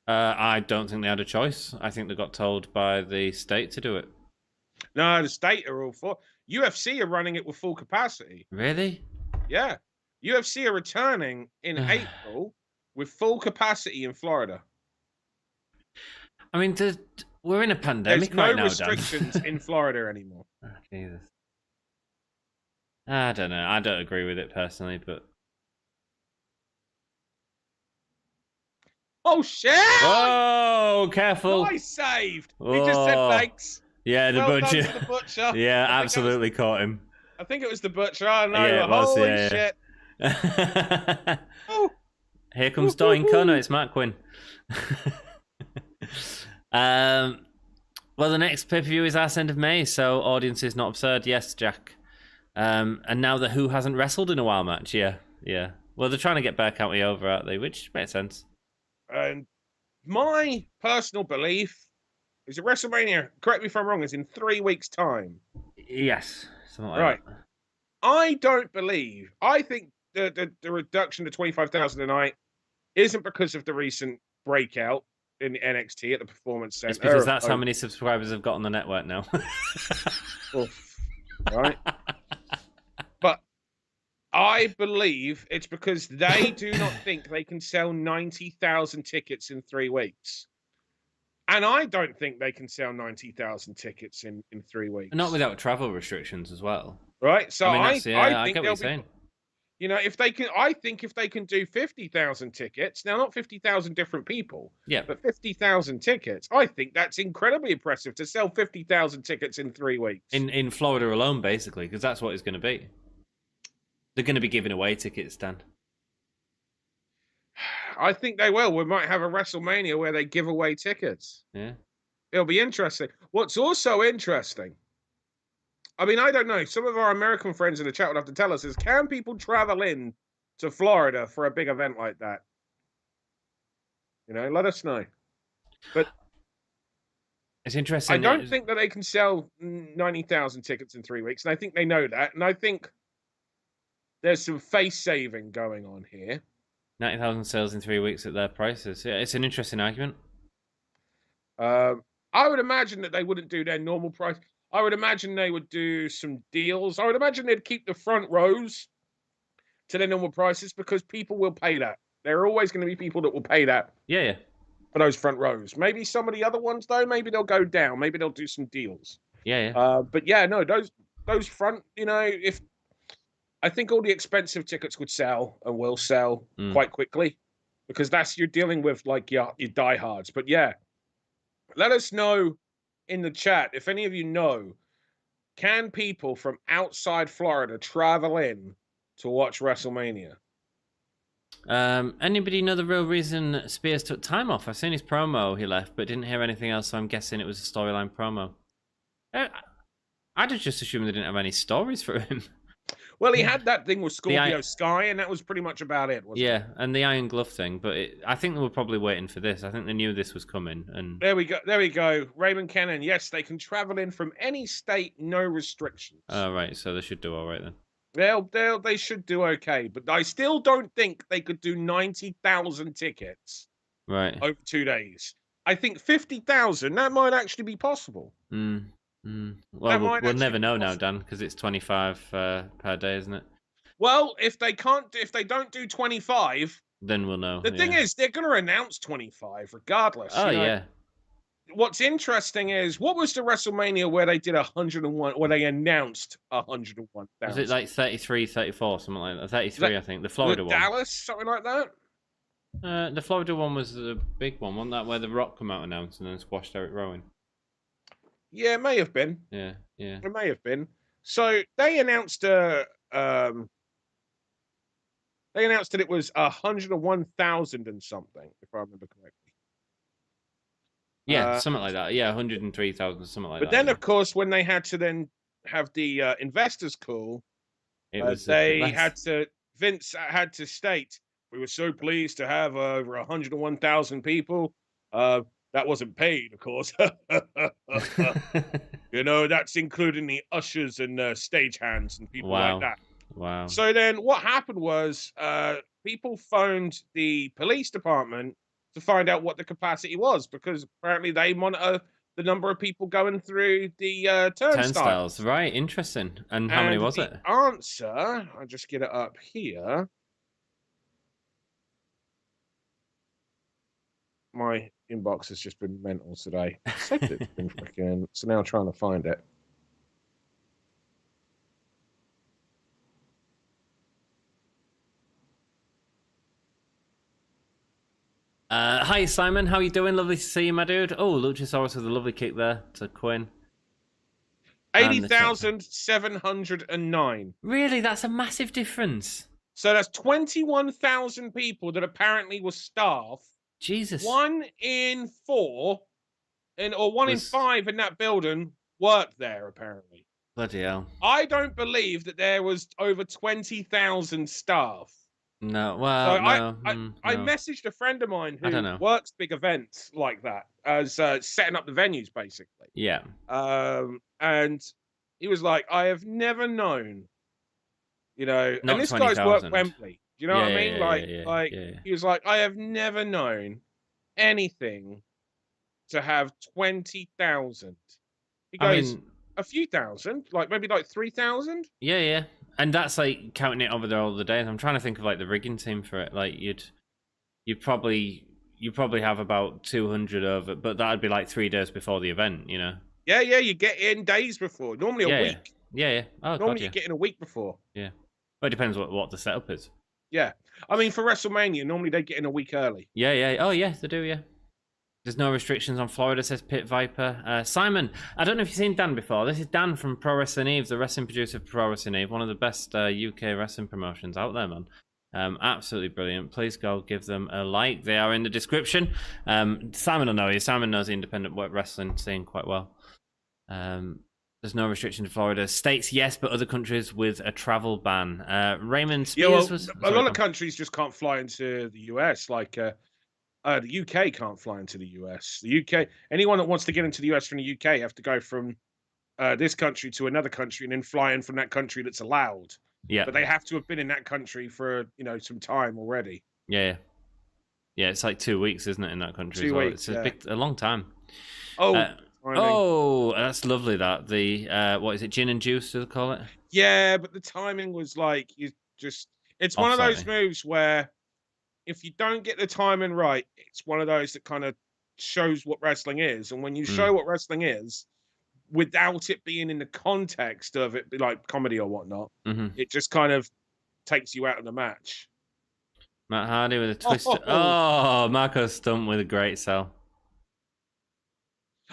I don't think they had a choice. I think they got told by the state to do it. No, the state are all for. UFC are running it with full capacity. Really? Yeah. UFC are returning in April with full capacity in Florida. I mean, we're in a pandemic right now, There's no restrictions in Florida anymore. Oh, Jesus. I don't know. I don't agree with it personally, but... Oh, shit! Oh, careful. Nice saved. He just said Oh. thanks. Yeah, the Well butcher. done to the butcher. Yeah, I think absolutely caught him. I think it was the butcher. I know. Yeah, it was, Holy yeah. shit. Oh. Here comes Doink. Oh, no, it's Marq Quen. Well, the next pay-per-view is Arse End of May, so audience is not absurd. Yes, Jack. And now the Who hasn't wrestled in a while match. Yeah. Well, they're trying to get Bear County over, aren't they? Which makes sense. And my personal belief is that WrestleMania, correct me if I'm wrong, is in 3 weeks' time. Yes. Something like Right. that. I think the reduction to 25,000 a night isn't because of the recent breakout in NXT at the Performance Center. It's because that's how many subscribers have got on the network now. Right? But I believe it's because they do not think they can sell 90,000 tickets in 3 weeks. And I don't think they can sell 90,000 tickets in 3 weeks. Not without travel restrictions as well. Right? So I think get what you're saying. You know, if they can do 50,000 tickets, now not 50,000 different people, Yeah. but 50,000 tickets, I think that's incredibly impressive to sell 50,000 tickets in 3 weeks. In Florida alone, basically, because that's what it's going to be. They're going to be giving away tickets, Dan. I think they will. We might have a WrestleMania where they give away tickets. Yeah. It'll be interesting. What's also interesting, I mean, I don't know. Some of our American friends in the chat would have to tell us is, can people travel in to Florida for a big event like that? You know, let us know. But it's interesting. I don't think that they can sell 90,000 tickets in 3 weeks. And I think they know that. And I think there's some face saving going on here. 90,000 sales in 3 weeks at their prices. Yeah, it's an interesting argument. I would imagine that they wouldn't do their normal price. I would imagine they would do some deals. I would imagine they'd keep the front rows to their normal prices because people will pay that. There are always going to be people that will pay that. Yeah. For those front rows. Maybe some of the other ones, though, maybe they'll go down. Maybe they'll do some deals. Yeah. But yeah, no, those front, you know, if I think all the expensive tickets would sell and will sell quite quickly because you're dealing with like your diehards. But yeah, let us know in the chat if any of you know, can people from outside Florida travel in to watch WrestleMania? Anybody know the real reason Spears took time off? I've seen his promo he left, but didn't hear anything else, so I'm guessing it was a storyline promo. I'd have just assumed they didn't have any stories for him. Well, he had that thing with Scorpio Sky, and that was pretty much about it, wasn't it? And the Iron Glove thing, but I think they were probably waiting for this. I think they knew this was coming. And There we go. Raymond Cannon, yes, they can travel in from any state, no restrictions. Oh, right, so they should do all right then. They should do okay, but I still don't think they could do 90,000 tickets over 2 days. I think 50,000, that might actually be possible. Well, we'll never know now, Dan, because it's 25 per day, isn't it? Well, if they don't do 25, then we'll know. The thing is, they're going to announce 25 regardless. Oh, yeah. What's interesting is, what was the WrestleMania where they did 101, where they announced 101,000? Was it like 33, 34, something like that? 33, I think. The Florida one. Dallas, something like that? The Florida one was the big one, wasn't that where The Rock come out and announced and then squashed Eric Rowan? Yeah, it may have been. Yeah. It may have been. So they announced that it was 101,000 and something, if I remember correctly. Yeah, something like that. Yeah, 103,000, something like that. But then, of course, when they had to then have the investors call, Vince had to state, we were so pleased to have over 101,000 people. That wasn't paid, of course. You know, that's including the ushers and stagehands and people like that. Wow. So then what happened was people phoned the police department to find out what the capacity was, because apparently they monitor the number of people going through the turnstiles. Right, interesting. And how many was it? The answer, I'll just get it up here. My inbox has just been mental today. So now I'm trying to find it. Hi, Simon. How you doing? Lovely to see you, my dude. Oh, Luchasaurus with a lovely kick there to Quen. 80,709. Really? That's a massive difference. So that's 21,000 people that apparently were staff. Jesus. 1 in 4, or 1 in 5 in that building worked there, apparently. Bloody hell. I don't believe that there was over 20,000 staff. No, well, So no. I messaged a friend of mine I don't who know. works big events like that, as setting up the venues, basically. Yeah. And he was like, I have never known, Not and this 20,000. guy's worked Wembley. Do you know what I mean? Yeah. He was like, I have never known anything to have 20,000. He goes, a few thousand, like maybe like 3,000. Yeah. And that's like counting it over there all the days. I'm trying to think of like the rigging team for it. Like you'd probably have about 200 over, but that'd be like 3 days before the event, you know. Yeah, you get in days before. Normally a week. Yeah. Oh, Normally God, you get in a week before. Yeah. Well, it depends what the setup is. Yeah. I mean, for WrestleMania, normally they get in a week early. Yeah. Oh, yeah, they do, yeah. There's no restrictions on Florida, says Pit Viper. Simon, I don't know if you've seen Dan before. This is Dan from Pro Wrestling Eve, the wrestling producer for Pro Wrestling Eve, one of the best UK wrestling promotions out there, man. Absolutely brilliant. Please go give them a like. They are in the description. Simon will know you. Simon knows the independent wrestling scene quite well. There's no restriction to Florida. States, yes, but other countries with a travel ban. Raymond Spears was... A lot of countries just can't fly into the US, like... the UK can't fly into the US. The UK, anyone that wants to get into the US from the UK have to go from this country to another country and then fly in from that country that's allowed. Yeah. But they have to have been in that country for, some time already. Yeah. It's like 2 weeks, isn't it, in that country? 2 weeks, It's a long time. Oh, that's lovely. That the what is it? Gin and juice, do they call it? Yeah, but the timing was like it's one of those moves where if you don't get the timing right, it's one of those that kind of shows what wrestling is. And when you show what wrestling is, without it being in the context of it, like comedy or whatnot, it just kind of takes you out of the match. Matt Hardy with a twist. Oh, Marko Stunt with a great sell.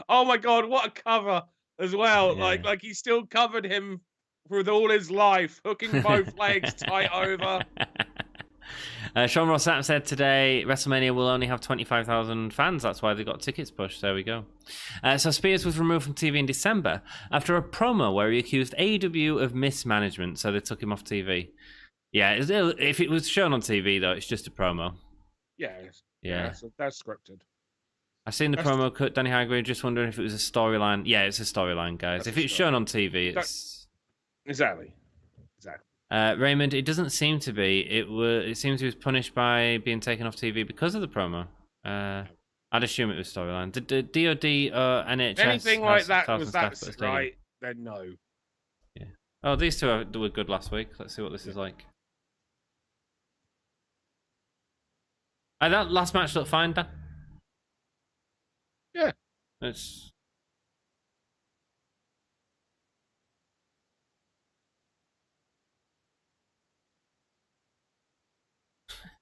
Oh my God, what a cover as well. Yeah. Like he still covered him with all his life, hooking both legs tight over. Sean Ross said today WrestleMania will only have 25,000 fans. That's why they got tickets pushed. There we go. So Spears was removed from TV in December after a promo where he accused AEW of mismanagement, so they took him off TV. Yeah, if it was shown on TV, though, it's just a promo. Yeah. So that's scripted. I've seen the promo cut, Danny Hargrave, just wondering if it was a storyline. Yeah, it's a storyline, guys. If it's shown on TV, it's... Exactly. Raymond, it doesn't seem to be. It seems he was punished by being taken off TV because of the promo. I'd assume it was storyline. Did the DOD or NHS... Anything like that was that right, then no. Yeah. Oh, these two were good last week. Let's see what this is like. That last match looked fine, Dan. Yeah. It's...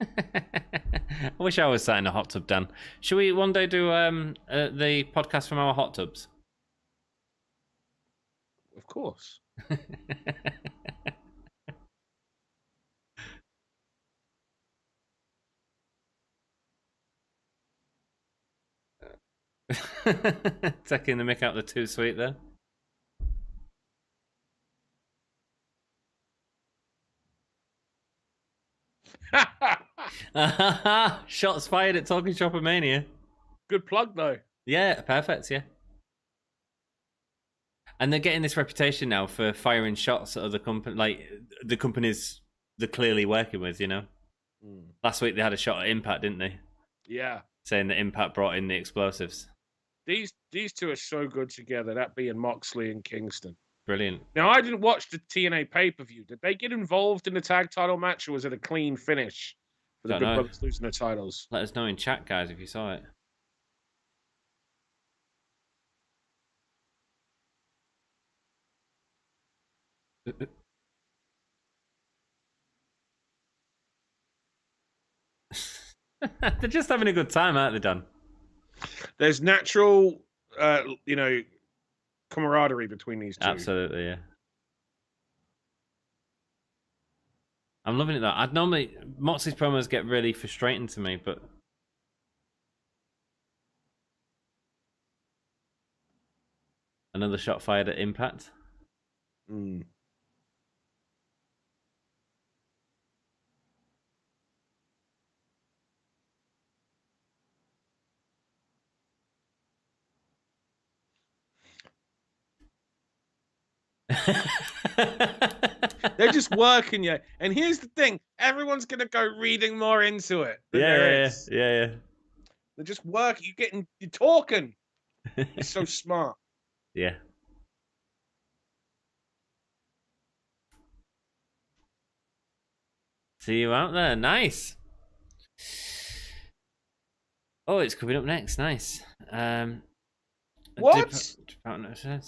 I wish I was sat in a hot tub, Dan. Should we one day do the podcast from our hot tubs? Of course. Taking the mick out the too sweet there. Shots fired at Talking Shopper Mania. Good plug, though. Yeah, perfect, yeah. And they're getting this reputation now for firing shots at other companies, like the companies they're clearly working with, you know? Last week they had a shot at Impact, didn't they? Yeah. Saying that Impact brought in the explosives. These two are so good together, that being Moxley and Kingston. Brilliant. Now, I didn't watch the TNA pay-per-view. Did they get involved in the tag title match, or was it a clean finish for the Good Brothers losing their titles? Let us know in chat, guys, if you saw it. They're just having a good time, aren't they, Dan? There's natural, camaraderie between these two. Absolutely, yeah. I'm loving it though. I'd normally Moxley's promos get really frustrating to me, but another shot fired at Impact. Mm. They're just working you. And here's the thing: everyone's gonna go reading more into it than there is. Yeah. They're just working. You're talking. You're so smart. Yeah. See you out there. Nice. Oh, it's coming up next. Nice. What?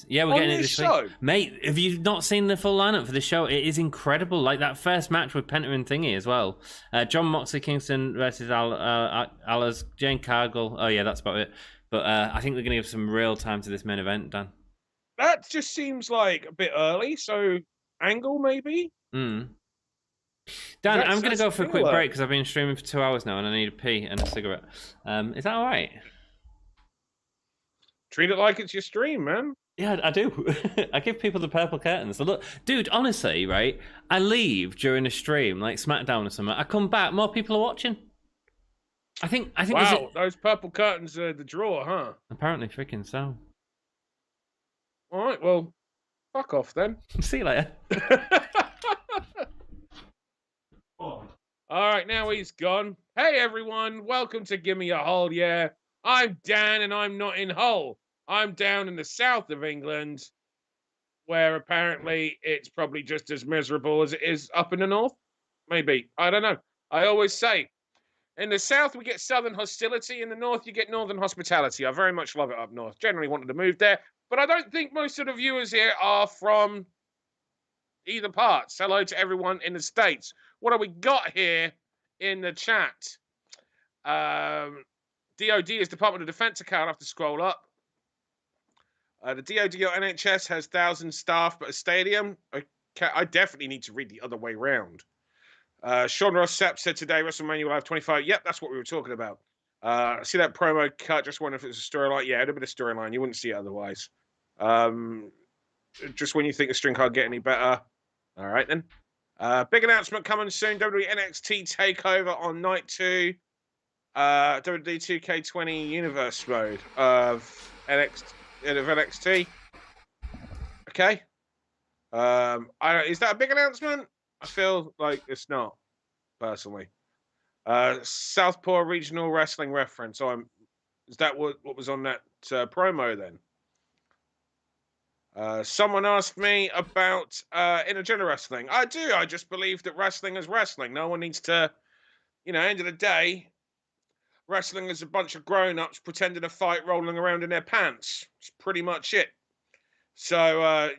Yeah, we're On getting it this this show? week. Mate, have you not seen the full lineup for the show? It is incredible. Like that first match with Penta and Thingy as well. John Moxley, Kingston versus Alas, Jade Cargill. Oh, yeah, that's about it. But I think they're going to give some real time to this main event, Dan. That just seems like a bit early. So, Angle maybe? Dan, I'm going to go for a quick killer. break because I've been streaming for 2 hours now and I need a pee and a cigarette. Is that all right? Treat it like it's your stream, man. Yeah, I do. I give people the purple curtains. So look, dude, honestly, right? I leave during a stream, like SmackDown or something. I come back, more people are watching. I think. Wow, those purple curtains are the draw, huh? Apparently, freaking so. All right, well, fuck off then. See you later. All right, now he's gone. Hey everyone, welcome to Gimme a Hole. Yeah, I'm Dan, and I'm not in Hull. I'm down in the south of England, where apparently it's probably just as miserable as it is up in the north. Maybe. I don't know. I always say, in the south, we get southern hostility. In the north, you get northern hospitality. I very much love it up north. Generally wanted to move there. But I don't think most of the viewers here are from either parts. Hello to everyone in the States. What have we got here in the chat? DOD is Department of Defense account. I have to scroll up. The DOD or NHS has 1,000 staff, but a stadium. I definitely need to read the other way round. Sean Ross Sepp said today WrestleMania will have 25. Yep, that's what we were talking about. See that promo cut? Just wonder if it's a storyline. Yeah, it'd have been a storyline. You wouldn't see it otherwise. Just when you think the string can't get any better. All right then. Big announcement coming soon. WWE NXT Takeover on night 2. WWE 2K20 Universe mode of NXT. Okay. Is that a big announcement? I feel like it's not, personally. Southpaw Regional Wrestling reference. Is that what was on that promo then? Someone asked me about intergender wrestling. I do. I just believe that wrestling is wrestling. No one needs to, end of the day, wrestling is a bunch of grown-ups pretending to fight rolling around in their pants. It's pretty much it. So,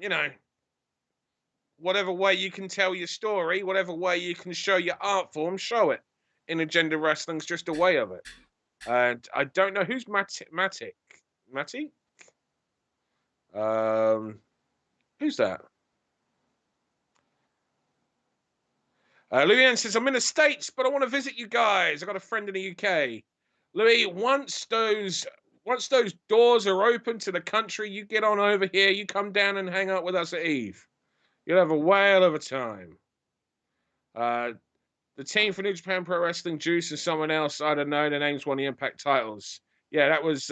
whatever way you can tell your story, whatever way you can show your art form, show it. Intergender wrestling's just a way of it. And I don't know who's Matic. Who's that? Louis Ann says, I'm in the States, but I want to visit you guys. I got a friend in the UK. Louis, once those doors are open to the country, you get on over here, you come down and hang out with us at Eve. You'll have a whale of a time. The team for New Japan Pro Wrestling, Juice, and someone else, I don't know, their names won the Impact titles. Yeah, that was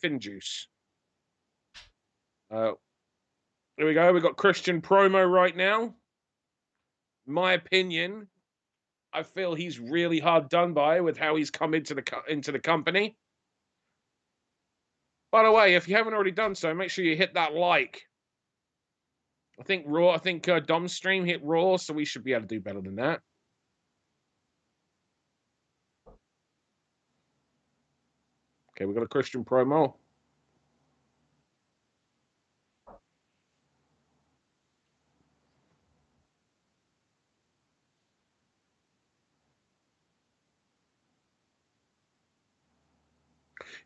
Finn Juice. There we go. We've got Christian promo right now. My opinion, I feel he's really hard done by with how he's come into the company. By the way, if you haven't already done so, make sure you hit that like. I think Dom's stream hit Raw, so we should be able to do better than that. Okay, we got a Christian promo.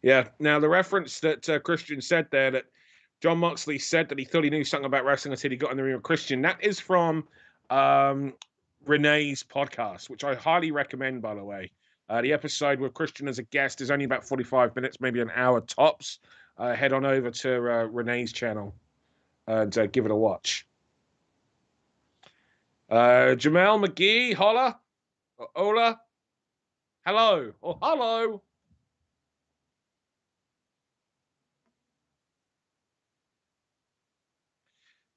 Yeah. Now, the reference that Christian said there, that John Moxley said that he thought he knew something about wrestling until he got in the ring with Christian, that is from Renee's podcast, which I highly recommend, by the way. The episode with Christian as a guest is only about 45 minutes, maybe an hour tops. Head on over to Renee's channel and give it a watch. Jamel McGee, holla, or Ola, hello, or hello.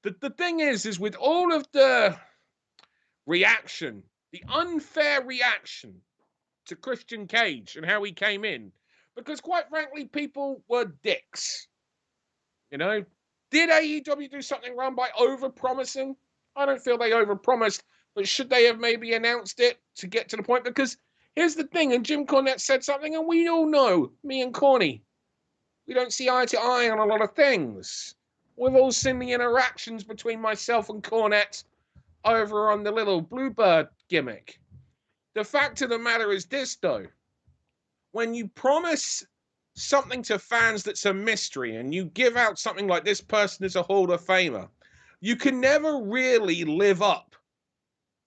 The thing is with all of the reaction, the unfair reaction to Christian Cage and how he came in, because quite frankly, people were dicks. You know, did AEW do something wrong by over-promising? I don't feel they over-promised, but should they have maybe announced it to get to the point? Because here's the thing, and Jim Cornette said something, and we all know, me and Corny, we don't see eye to eye on a lot of things. We've all seen the interactions between myself and Cornette over on the little Bluebird gimmick. The fact of the matter is this, though. When you promise something to fans that's a mystery and you give out something like this person is a Hall of Famer, you can never really live up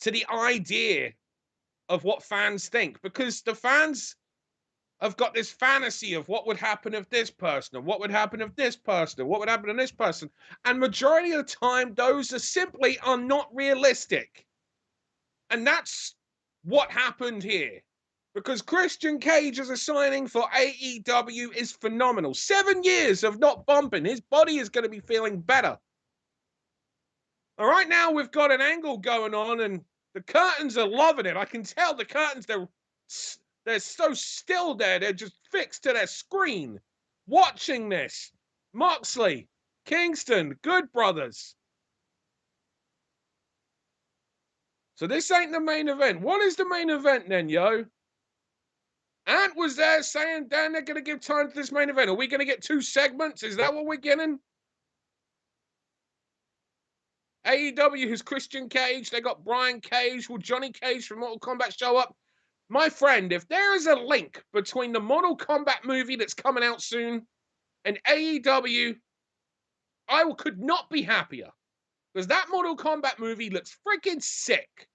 to the idea of what fans think, because the fans have got this fantasy of what would happen if this person, and what would happen if this person, and what would happen to this person. And majority of the time, those are not realistic. And that's what happened here. Because Christian Cage as a signing for AEW is phenomenal. 7 years of not bumping. His body is going to be feeling better. All right, now we've got an angle going on, and the curtains are loving it. I can tell the curtains, they're so still there. They're just fixed to their screen, watching this. Moxley, Kingston, Good Brothers. So this ain't the main event. What is the main event then, yo? Ant was there saying, Dan, they're going to give time to this main event. Are we going to get 2 segments? Is that what we're getting? AEW has Christian Cage. They got Brian Cage. Will Johnny Cage from Mortal Kombat show up? My friend, if there is a link between the Mortal Kombat movie that's coming out soon and AEW, I could not be happier. Because that Mortal Kombat movie looks freaking sick.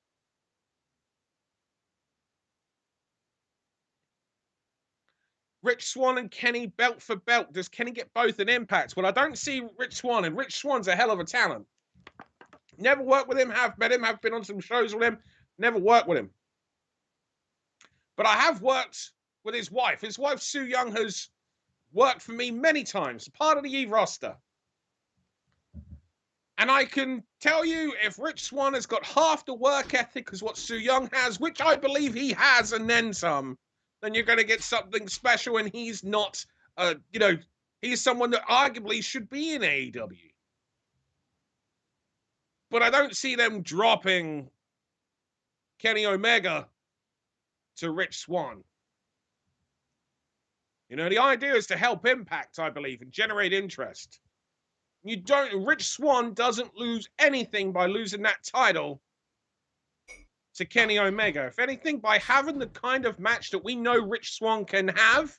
Rich Swann and Kenny, belt for belt. Does Kenny get both an Impact? Well, I don't see Rich Swann, and Rich Swann's a hell of a talent. Never worked with him, have met him, have been on some shows with him. Never worked with him. But I have worked with his wife. His wife, Sue Young, has worked for me many times, part of the Eve roster. And I can tell you, if Rich Swann has got half the work ethic as what Sue Young has, which I believe he has and then some, then you're going to get something special, and he's not, he's someone that arguably should be in AEW. But I don't see them dropping Kenny Omega to Rich Swann. You know, the idea is to help Impact, I believe, and generate interest. Rich Swann doesn't lose anything by losing that title to Kenny Omega. If anything, by having the kind of match that we know Rich Swann can have,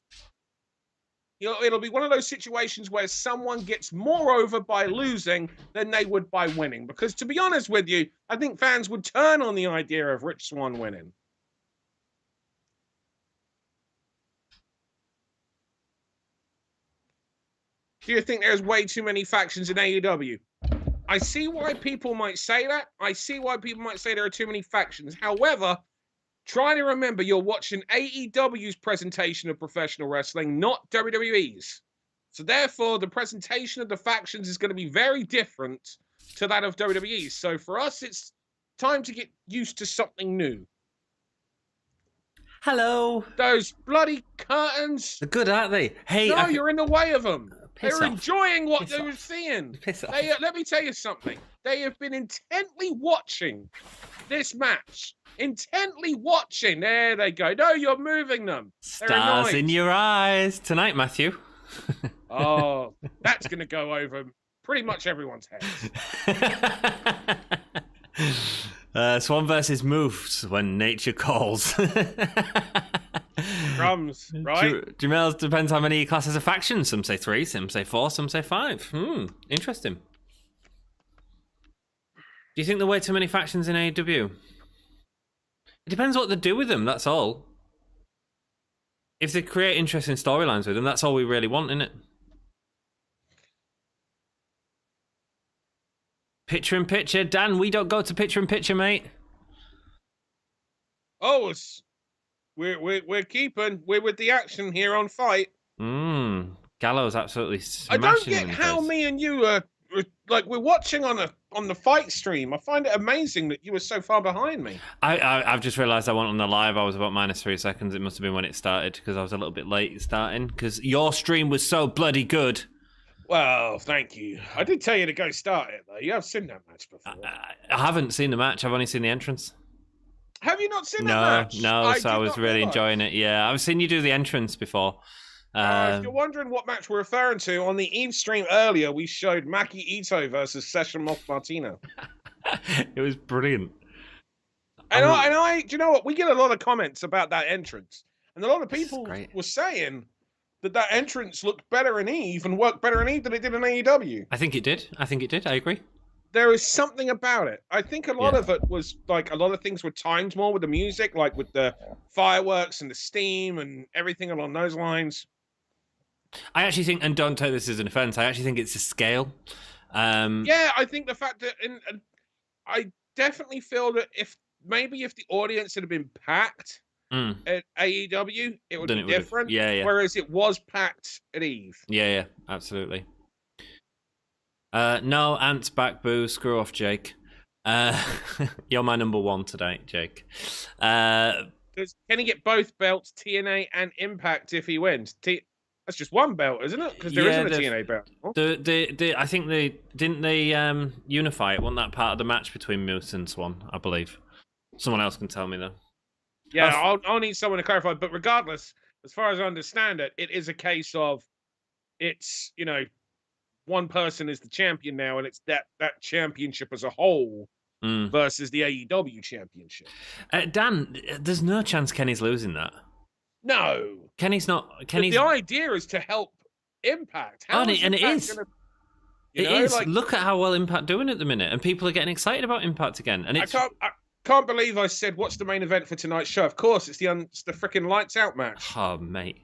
it'll be one of those situations where someone gets more over by losing than they would by winning. Because to be honest with you, I think fans would turn on the idea of Rich Swann winning. Do you think there's way too many factions in AEW? I see why people might say that. I see why people might say there are too many factions. However, try to remember you're watching AEW's presentation of professional wrestling, not WWE's. So therefore, the presentation of the factions is going to be very different to that of WWE's. So for us, it's time to get used to something new. Hello. Those bloody curtains. They're good, aren't they? Hey, no, you're in the way of them. They're off. enjoying what Piss they were off. seeing. Piss off. Let me tell you something. They have been intently watching this match. Intently watching. There they go. No, you're moving them. Stars in your eyes. Tonight, Matthew. Oh, that's going to go over pretty much everyone's heads. Swan versus moves when nature calls. crumbs, right? Jamel's depends how many he classes a faction. Some say 3, some say 4, some say 5. Interesting. Do you think there were too many factions in AEW? It depends what they do with them, that's all. If they create interesting storylines with them, that's all we really want, isn't it? Picture-in-picture. Dan, we don't go to picture-in-picture, mate. Oh, we're keeping. We're with the action here on Fight. Gallows absolutely smashing. I don't get how me and you are like we're watching on the Fight stream. I find it amazing that you were so far behind me. I've just realised I went on the live. I was about -3 seconds. It must have been when it started because I was a little bit late starting because your stream was so bloody good. Well, thank you. I did tell you to go start it, though. You have seen that match before. I haven't seen the match. I've only seen the entrance. Have you not seen that match? No, so I was really enjoying it. Yeah, I've seen you do the entrance before. If you're wondering what match we're referring to, on the Eve stream earlier, we showed Maki Ito versus Session Moth Martino. It was brilliant. And I, do you know what? We get a lot of comments about that entrance. And a lot of people were saying that entrance looked better in Eve and worked better in Eve than it did in AEW. I think it did. I agree. There is something about it. I think a lot of it was like a lot of things were timed more with the music, like with the fireworks and the steam and everything along those lines. I actually think, and don't take this as an offense, I actually think it's a scale. Yeah, I think the fact that, I definitely feel that if the audience had been packed at AEW, it would be different. Yeah. Whereas it was packed at Eve. Yeah, absolutely. No, Ant's back, boo. Screw off, Jake. You're my number 1 today, Jake. Can he get both belts, TNA and Impact, if he wins? That's just one belt, isn't it? Because there isn't a TNA belt. I think they unify it. Wasn't that part of the match between Moose and Swan? I believe. Someone else can tell me though. Yeah, I'll need someone to clarify. But regardless, as far as I understand it, it is a case of it's one person is the champion now, and it's that championship as a whole versus the AEW championship. Dan, there's no chance Kenny's losing that. No, Kenny's not. The idea is to help Impact. It is. It is. Look at how well Impact doing at the minute, and people are getting excited about Impact again. And I can't believe I said what's the main event for tonight's show. Of course, it's the freaking lights out match. Oh, mate,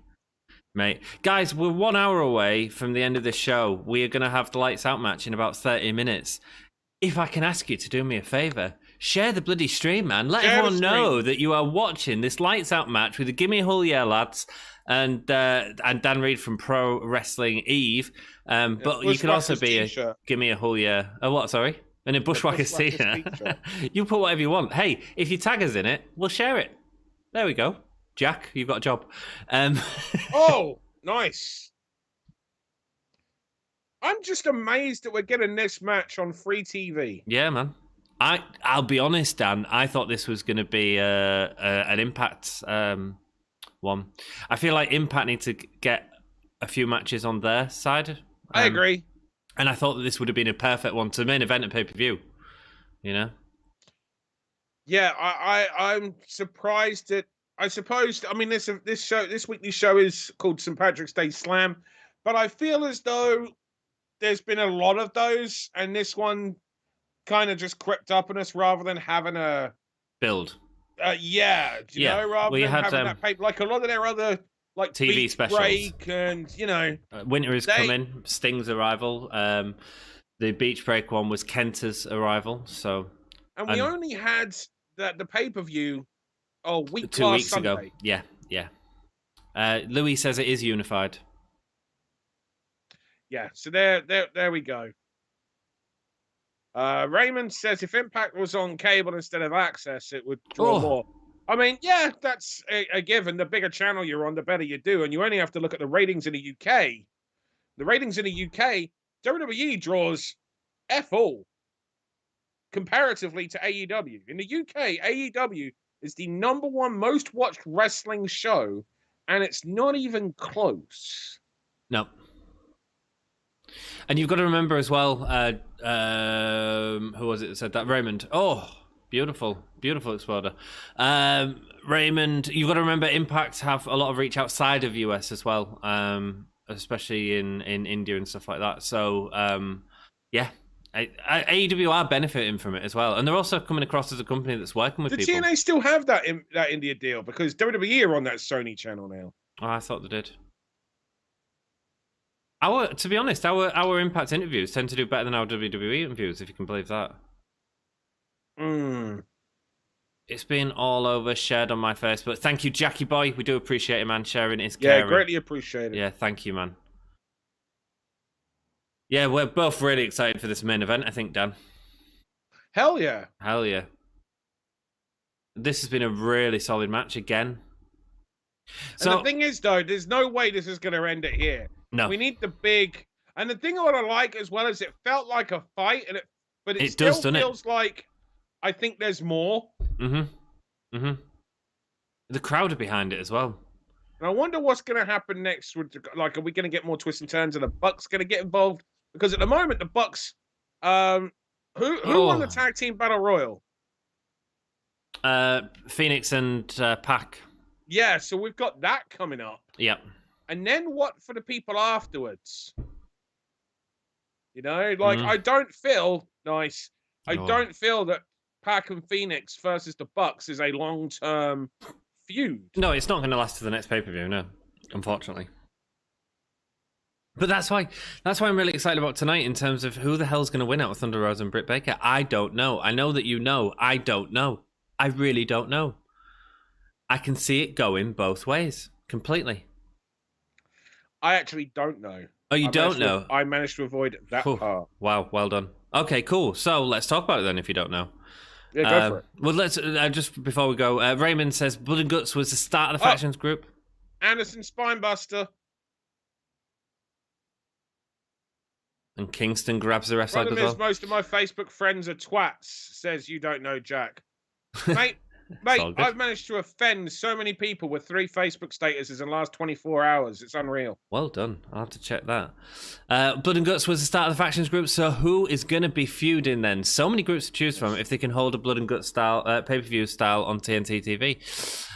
guys, we're 1 hour away from the end of this show. We are going to have the lights out match in about 30 minutes. If I can ask you to do me a favor. Share the bloody stream, man. Let everyone know that you are watching this lights out match with the Gimme a Hole Yeah lads and Dann Read from Pro Wrestling Eve. But you can also be a Gimme a Hole Yeah. Oh, what? Sorry, and a Bushwhackers t-shirt. You put whatever you want. Hey, if you tag us in it, we'll share it. There we go. Jack, you've got a job. Oh, nice. I'm just amazed that we're getting this match on free TV. Yeah, man. I'll be honest, Dan. I thought this was going to be an Impact one. I feel like Impact need to get a few matches on their side. I agree. And I thought that this would have been a perfect one to main event at pay-per-view. Yeah, I'm surprised that. I suppose. I mean, this weekly show is called St. Patrick's Day Slam, but I feel as though there's been a lot of those, and this one kind of just crept up on us rather than having a build. Rather than having that paper, like a lot of their other like TV specials. Break and Winter is coming. Sting's arrival. The Beach Break one was Kenta's arrival. So, and we only had the pay-per-view. Oh, 2 weeks ago. Yeah. Louis says it is unified. Yeah, so there we go. Raymond says if Impact was on cable instead of Access, it would draw more. I mean, yeah, that's a given. The bigger channel you're on, the better you do. And you only have to look at the ratings in the UK. The ratings in the UK, WWE draws F all comparatively to AEW. In the UK, AEW is the #1 most watched wrestling show, and it's not even close. No. And you've got to remember as well, who was it that said that? Raymond. Oh, Beautiful exploder. Raymond, you've got to remember Impact have a lot of reach outside of US as well, especially in India and stuff like that. So, yeah. AEW are benefiting from it as well. And they're also coming across as a company that's working with people. Do TNA still have that India deal? Because WWE are on that Sony channel now. Oh, I thought they did. To be honest, our Impact interviews tend to do better than our WWE interviews, if you can believe that. It's been all over, shared on my Facebook. Thank you, Jackie Boy. We do appreciate it, man. Sharing is caring. Yeah, greatly appreciate it. Yeah, thank you, man. Yeah, we're both really excited for this main event, I think, Dan. Hell yeah. Hell yeah. This has been a really solid match again. So and the thing is, though, there's no way this is going to end it here. No. We need the big... And the thing what I like as well is it felt like a fight, but it still feels like I think there's more. The crowd are behind it as well. And I wonder what's going to happen next. Are we going to get more twists and turns? Are the Bucks going to get involved? Because at the moment, the Bucks, who won the tag team battle royal? Phoenix and Pac. Yeah, so we've got that coming up. Yep. And then what for the people afterwards? You know, I don't feel nice. I don't feel that Pac and Phoenix versus the Bucks is a long-term feud. No, it's not going to last to the next pay-per-view, no, unfortunately. But that's why I'm really excited about tonight in terms of who the hell's going to win out with Thunder Rosa and Britt Baker. I don't know. I know that you know. I don't know. I really don't know. I can see it going both ways completely. I actually don't know. Oh, you don't know? I managed to avoid that part. Wow, well done. Okay, cool. So let's talk about it then if you don't know. Yeah, go for it. Well, let's just before we go, Raymond says Blood and Guts was the start of the factions group. Anderson Spinebuster. And Kingston grabs the rest of as well. Most of my Facebook friends are twats, says you don't know Jack. Mate, I've managed to offend so many people with 3 Facebook statuses in the last 24 hours. It's unreal. Well done. I'll have to check that. Blood and Guts was the start of the factions group, so who is going to be feuding then? So many groups to choose from if they can hold a Blood and Guts style, pay-per-view style on TNT TV.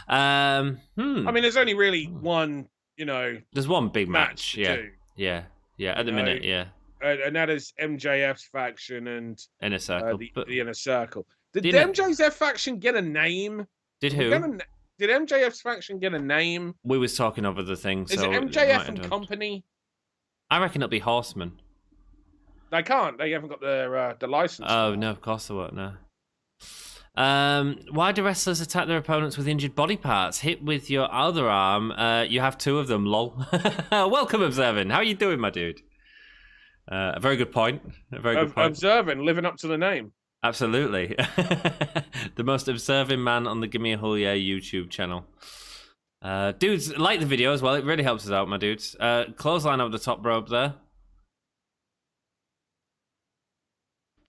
I mean, there's only really one, There's one big match. Yeah. At the minute, yeah. And that is MJF's faction and Inner Circle. The Inner Circle. Did the MJF faction get a name? Did who? Did MJF's faction get a name? We was talking over the thing. Is it MJF and Company? I reckon it'll be Horsemen. They can't. They haven't got the license. Oh, no, of course they won't, no. Why do wrestlers attack their opponents with injured body parts? Hit with your other arm. You have 2 of them, lol. Welcome, Observing. How are you doing, my dude? A very good point. Observing, living up to the name. Absolutely. The most observing man on the Gimme a Hole Yeah YouTube channel. Dudes, like the video as well. It really helps us out, my dudes. Clothesline over the top rope there.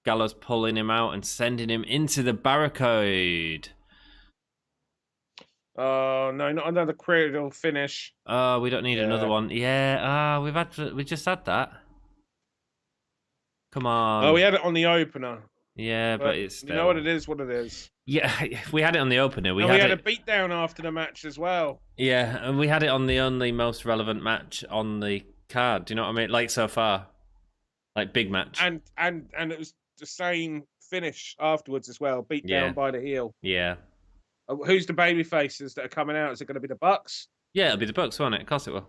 Gallows pulling him out and sending him into the barricade. Oh, no, not another cradle finish. Oh, we don't need another one. Yeah, we just had that. Come on. Oh, we had it on the opener. Yeah, but it's still... You know what it is. Yeah, we had it on the opener. We had a beatdown after the match as well. Yeah, and we had it on the only most relevant match on the card. Do you know what I mean? Like so far. Like big match. And it was the same finish afterwards as well. Beat down by the heel. Yeah. Who's the baby faces that are coming out? Is it going to be the Bucks? Yeah, it'll be the Bucks, won't it? Of course it will.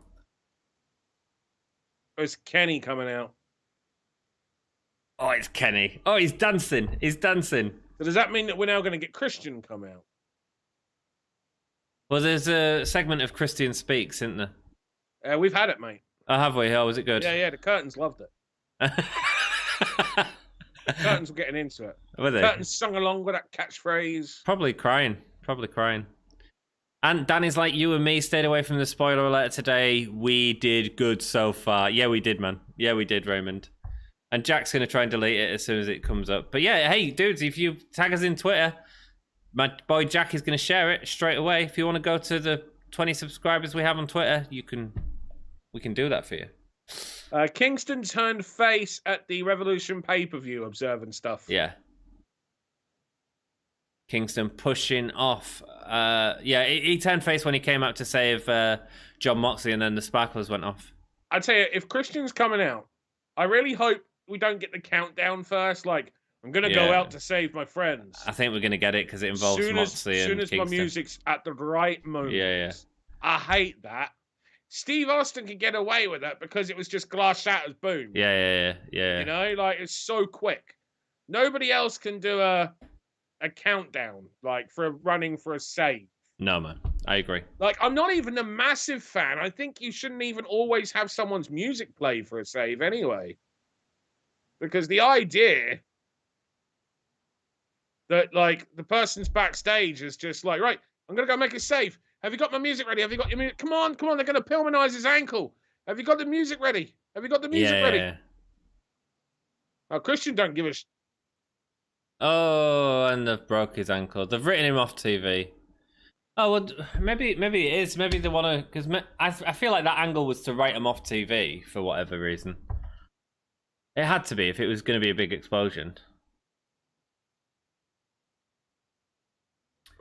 Or is Kenny coming out? Oh, it's Kenny. Oh, he's dancing. So does that mean that we're now going to get Christian come out? Well, there's a segment of Christian Speaks, isn't there? We've had it, mate. Oh, have we? Oh, was it good? Yeah, the Curtains loved it. Curtains were getting into it. Were they? Curtains sung along with that catchphrase. Probably crying. And Danny's like, you and me stayed away from the spoiler alert today. We did good so far. Yeah, we did, man. Yeah, we did, Raymond. And Jack's going to try and delete it as soon as it comes up. But yeah, hey, dudes, if you tag us in Twitter, my boy Jack is going to share it straight away. If you want to go to the 20 subscribers we have on Twitter, we can do that for you. Kingston turned face at the Revolution pay-per-view, observing stuff. Yeah. Kingston pushing off. He turned face when he came out to save John Moxley, and then the sparklers went off. I tell you, if Christian's coming out, I really hope we don't get the countdown first. Like, I'm gonna go out to save my friends. I think we're gonna get it because it involves Moxley and Kingston. As soon as my music's at the right moment. Yeah. I hate that. Steve Austin could get away with it because it was just glass shatters, boom. Yeah. You know, like, it's so quick. Nobody else can do a countdown, like, for running for a save. No, man. I agree. Like, I'm not even a massive fan. I think you shouldn't even always have someone's music play for a save anyway. Because the idea that, like, the person's backstage is just like, right, I'm going to go make a save. Have you got my music ready? Have you got your music? Come on. They're going to Pillmanize his ankle. Have you got the music ready? Ready? Oh, Christian don't give a Oh, and they've broke his ankle. They've written him off TV. Oh, well, maybe it is. Maybe they want to... Because I feel like that angle was to write him off TV for whatever reason. It had to be if it was going to be a big explosion.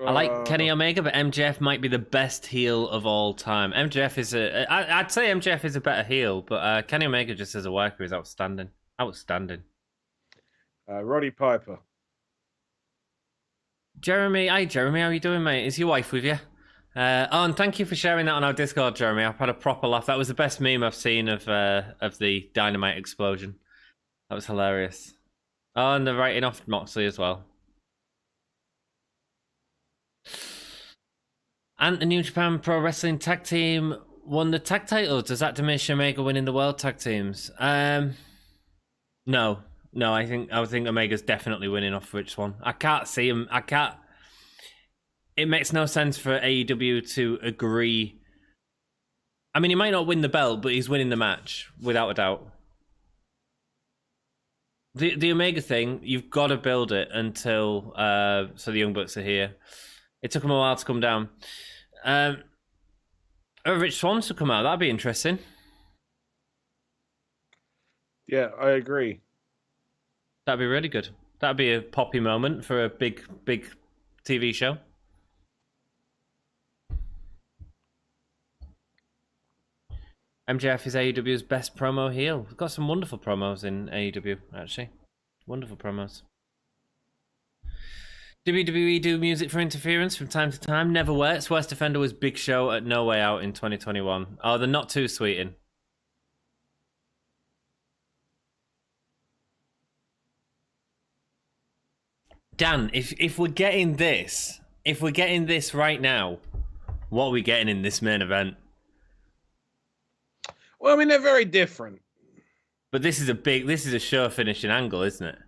I like Kenny Omega, but MJF might be the best heel of all time. MJF is I'd say MJF is a better heel, but Kenny Omega just as a worker is outstanding. Roddy Piper. Jeremy, hi Jeremy, how are you doing, mate? Is your wife with you? And thank you for sharing that on our Discord, Jeremy. I've had a proper laugh. That was the best meme I've seen of the Dynamite explosion. That was hilarious. Oh, and they're writing off Moxley as well. And the New Japan Pro Wrestling Tag Team won the tag titles. Does that diminish Omega winning the World Tag Teams? No, I think Omega's definitely winning off which one. I can't see him. It makes no sense for AEW to agree. I mean, he might not win the belt, but he's winning the match without a doubt. The Omega thing, you've got to build it until so the Young Bucks are here. It took him a while to come down. Rich Swann to come out. That'd be interesting. Yeah, I agree. That'd be really good. That'd be a poppy moment for a big TV show. MJF is AEW's best promo heel. We've got some wonderful promos in AEW, actually. Wonderful promos. WWE do music for interference from time to time. Never works. Worst offender was Big Show at No Way Out in 2021. Oh, they're not too sweeting. Dan, if we're getting this right now, what are we getting in this main event? Well, I mean, they're very different. But this is a show finishing angle, isn't it?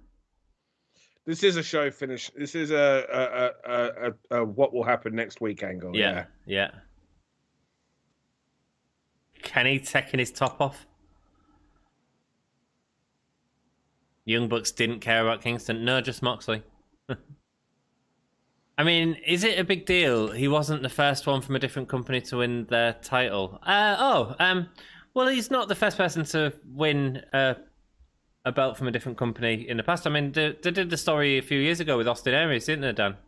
This is a show finish. This is a what will happen next week angle. Yeah. Kenny taking his top off. Young Bucks didn't care about Kingston. No, just Moxley. I mean, is it a big deal? He wasn't the first one from a different company to win their title. Well, he's not the first person to win a belt from a different company in the past. I mean, they did the story a few years ago with Austin Aries, didn't they, Dan?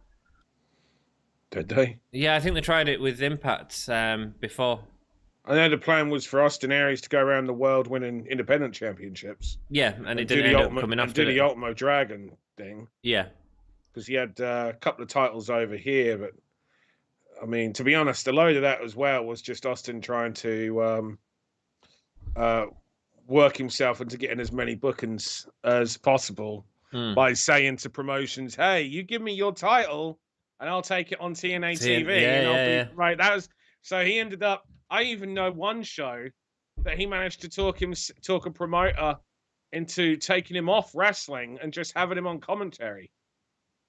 Did they? Yeah, I think they tried it with Impact before. I know the plan was for Austin Aries to go around the world winning independent championships. Yeah, and it didn't end up coming off. Do the Ultimo Dragon thing. Yeah. Because he had a couple of titles over here, but I mean, to be honest, a load of that as well was just Austin trying to work himself into getting as many bookings as possible by saying to promotions, "Hey, you give me your title, and I'll take it on TNA TV." Right. That was so he ended up. I even know one show that he managed to talk a promoter into taking him off wrestling and just having him on commentary.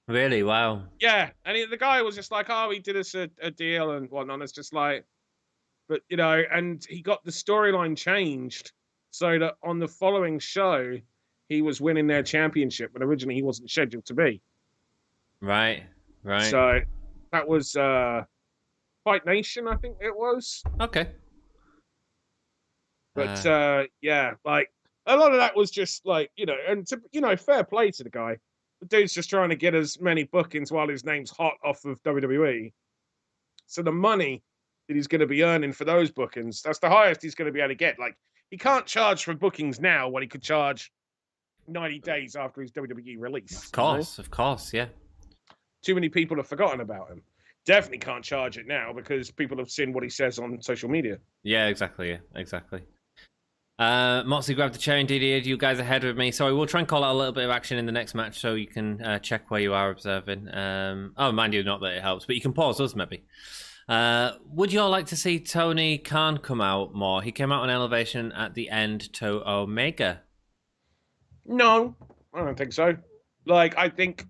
Really? Wow. Yeah, and the guy was just like, "Oh, he did us a deal and whatnot." It's just like, but and he got the storyline changed so that on the following show, he was winning their championship, but originally he wasn't scheduled to be. Right. So that was Fight Nation, I think it was. Okay. But yeah, like a lot of that was just like, and fair play to the guy. The dude's just trying to get as many bookings while his name's hot off of WWE. So the money that he's going to be earning for those bookings, that's the highest he's going to be able to get. Like, he can't charge for bookings now when he could charge 90 days after his WWE release. Of course, yeah. Too many people have forgotten about him. Definitely can't charge it now because people have seen what he says on social media. Yeah, exactly. Moxley grabbed the chair. Indeed, you guys ahead with me. So I will try and call out a little bit of action in the next match so you can check where you are observing. Mind you, not that it helps, but you can pause us maybe. Would you all like to see Tony Khan come out more? He came out on Elevation at the end to Omega. No, I don't think so. Like, I think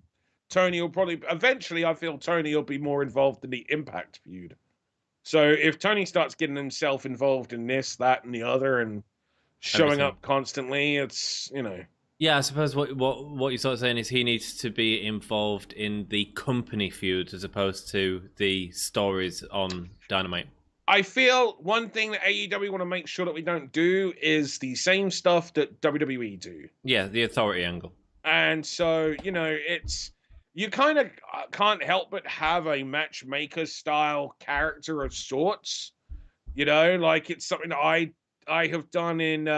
Tony will probably... Eventually, I feel Tony will be more involved in the Impact feud. So if Tony starts getting himself involved in this, that, and the other, and showing up constantly, it's, you know... Yeah, I suppose what you're sort of saying is he needs to be involved in the company feuds as opposed to the stories on Dynamite. I feel one thing that AEW want to make sure that we don't do is the same stuff that WWE do. Yeah, the authority angle. And so, you know, it's... You kind of can't help but have a matchmaker-style character of sorts. You know, like it's something that I have done in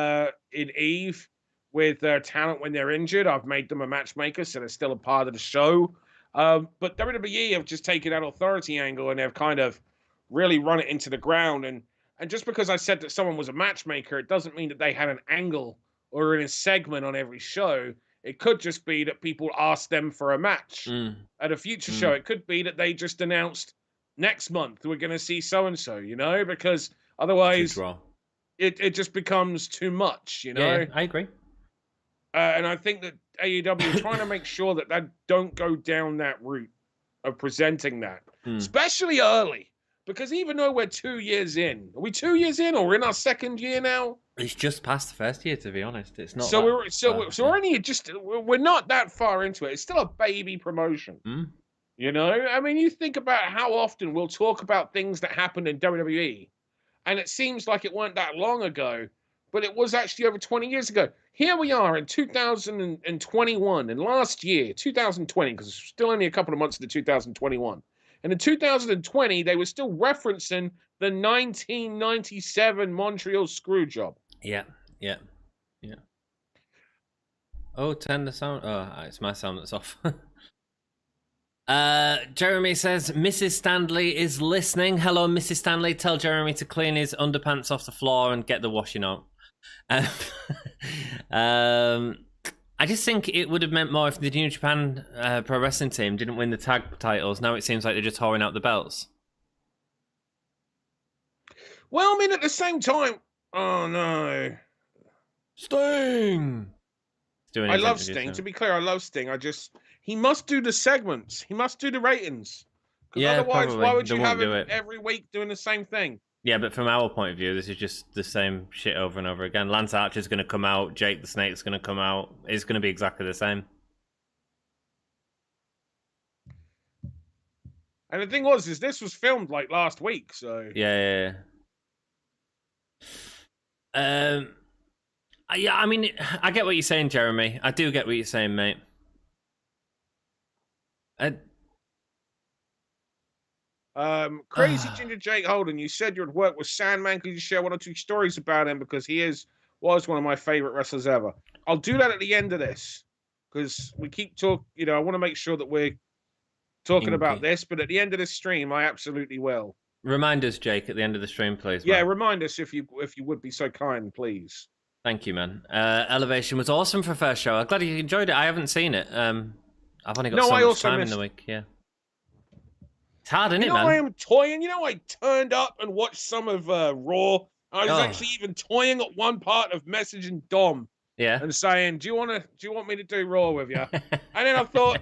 Eve with talent when they're injured. I've made them a matchmaker, so they're still a part of the show. But WWE have just taken that authority angle and they've kind of really run it into the ground. And just because I said that someone was a matchmaker, it doesn't mean that they had an angle or in a segment on every show. It could just be that people asked them for a match at a future show. It could be that they just announced next month we're going to see so-and-so, you know, because otherwise it just becomes too much, you know? Yeah, I agree. And I think that AEW is trying to make sure that they don't go down that route of presenting that, especially early. Because even though we're 2 years in, are we 2 years in or we're in our second year now? It's just past the first year, to be honest. It's not. So we're only we're not that far into it. It's still a baby promotion. You know, I mean, you think about how often we'll talk about things that happened in WWE, and it seems like it weren't that long ago, but it was actually over 20 years ago. Here we are in 2021, and last year, 2020, because it's still only a couple of months into 2021. And in 2020, they were still referencing the 1997 Montreal Screwjob. Yeah. Oh, turn the sound. Oh, it's my sound that's off. Jeremy says, Mrs. Stanley is listening. Hello, Mrs. Stanley. Tell Jeremy to clean his underpants off the floor and get the washing out. I just think it would have meant more if the New Japan Pro Wrestling team didn't win the tag titles. Now it seems like they're just whoring out the belts. Well, I mean, at the same time, oh no. Sting! I love Sting. To be clear, I love Sting. He must do the segments. He must do the ratings. Because otherwise, probably. Why would you have him every week doing the same thing? Yeah, but from our point of view, this is just the same shit over and over again. Lance Archer's going to come out. Jake the Snake's going to come out. It's going to be exactly the same. And the thing is this was filmed like last week, so... Yeah. Yeah, I mean, I get what you're saying, Jeremy. I do get what you're saying, mate. Crazy Ginger Jake Holden, you said you would work with Sandman. Could you share one or two stories about him? Because he was one of my favorite wrestlers ever. I'll do that at the end of this. Because we keep talking, you know, I want to make sure that we're talking about this. But at the end of this stream, I absolutely will. Remind us, Jake, at the end of the stream, please. Yeah, remind us if you would be so kind, please. Thank you, man. Elevation was awesome for first show. I'm glad you enjoyed it. I haven't seen it. I've only got so much time in the week. Yeah. It's hard, isn't it, man? I am toying. You know, I turned up and watched some of Raw. I was actually even toying at one part of messaging Dom. Yeah. And saying, do you want me to do Raw with you? And then I thought,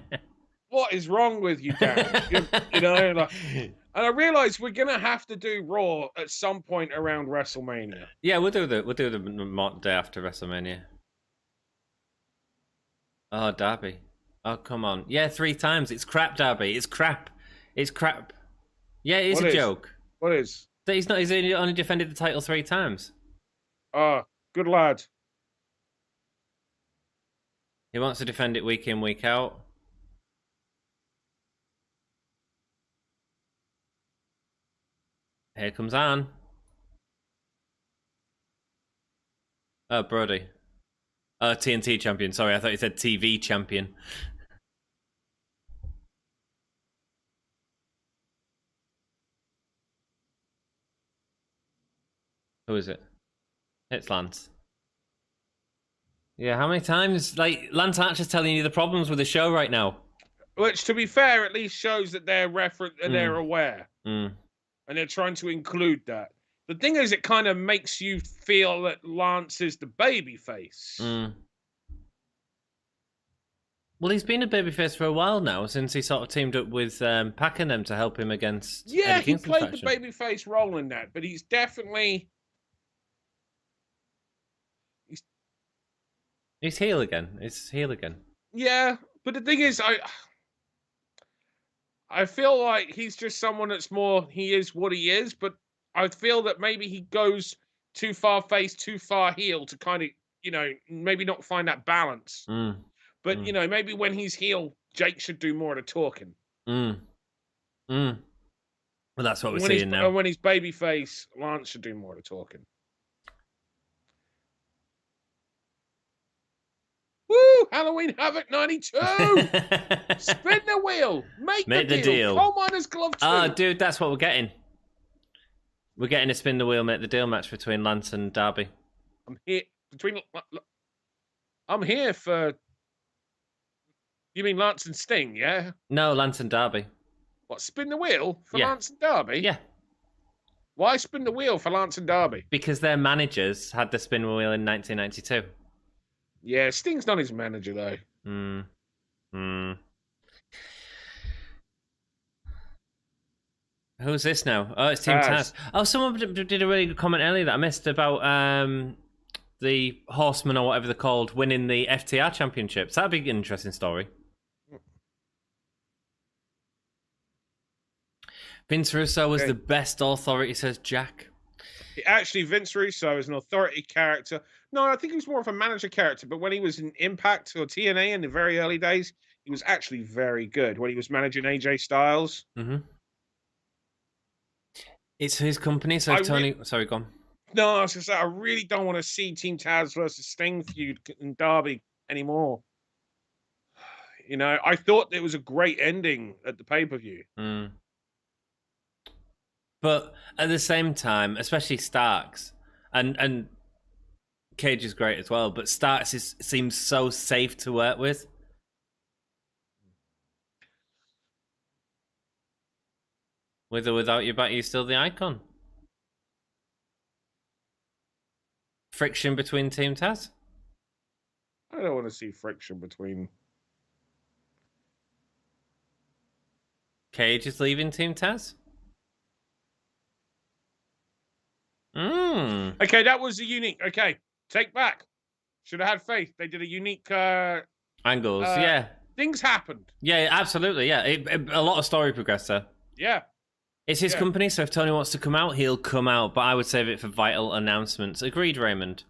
what is wrong with you, Dan? you know, like, and I realized we're gonna have to do Raw at some point around WrestleMania. Yeah, we'll do the day after WrestleMania. Oh, Darby. Oh, come on. Yeah, 3 times. It's crap, Darby. It's crap. It's crap. Yeah, it is a joke. What is? He's only defended the title 3 times. Good lad. He wants to defend it week in, week out. Here comes Ann. Oh, Brody. TNT champion. Sorry, I thought you said TV champion. Who is it? It's Lance. Yeah, how many times? Like, Lance Archer's telling you the problems with the show right now. Which, to be fair, at least shows that they're they're aware. Mm. And they're trying to include that. The thing is, it kind of makes you feel that Lance is the babyface. Mm. Well, he's been a babyface for a while now, since he sort of teamed up with Pac and them to help him against. Yeah, Eddie he Kingston played faction. the babyface role in that, but he's definitely. He's heel again. It's heel again. Yeah, but the thing is, I feel like he's just someone that's more. He is what he is, but I feel that maybe he goes too far face, too far heel to kind of, maybe not find that balance. Mm. But maybe when he's heel, Jake should do more of the talking. Mm. Mm. Well, that's what we're when seeing now. And when he's babyface, Lance should do more of the talking. Woo! Halloween Havoc 92! Spin the wheel! Make the deal! Come on, his glove too! Oh, dude, that's what we're getting. We're getting a spin the wheel, make the deal match between Lance and Darby. I'm here for... You mean Lance and Sting, yeah? No, Lance and Darby. What, spin the wheel for Yeah. Lance and Darby? Yeah. Why spin the wheel for Lance and Darby? Because their managers had the spin wheel in 1992. Yeah, Sting's not his manager, though. Who's this now? Oh, it's Team Taz. Oh, someone did a really good comment earlier that I missed about the Horsemen, or whatever they're called, winning the FTR championships. That'd be an interesting story. Vince Russo was the best authority, says Jack. Actually, Vince Russo is an authority character. No, I think he was more of a manager character, but when he was in Impact or TNA in the very early days, he was actually very good when he was managing AJ Styles. Mm-hmm. It's his company, so Tony... Sorry, go on. No, I was just saying, I really don't want to see Team Taz versus Sting feud in Derby anymore. I thought it was a great ending at the pay-per-view. Mm. But at the same time, especially Starks, and Cage is great as well, but Starks seems so safe to work with. With or without your back, you're still the icon. Friction between Team Taz? I don't want to see friction between... Cage is leaving Team Taz? Okay, that was a unique... Okay, take back. Should have had faith. They did a unique... Angles, yeah. Things happened. Yeah, absolutely, yeah. A lot of story progressed there. Yeah. It's his company, so if Tony wants to come out, he'll come out, but I would save it for vital announcements. Agreed, Raymond.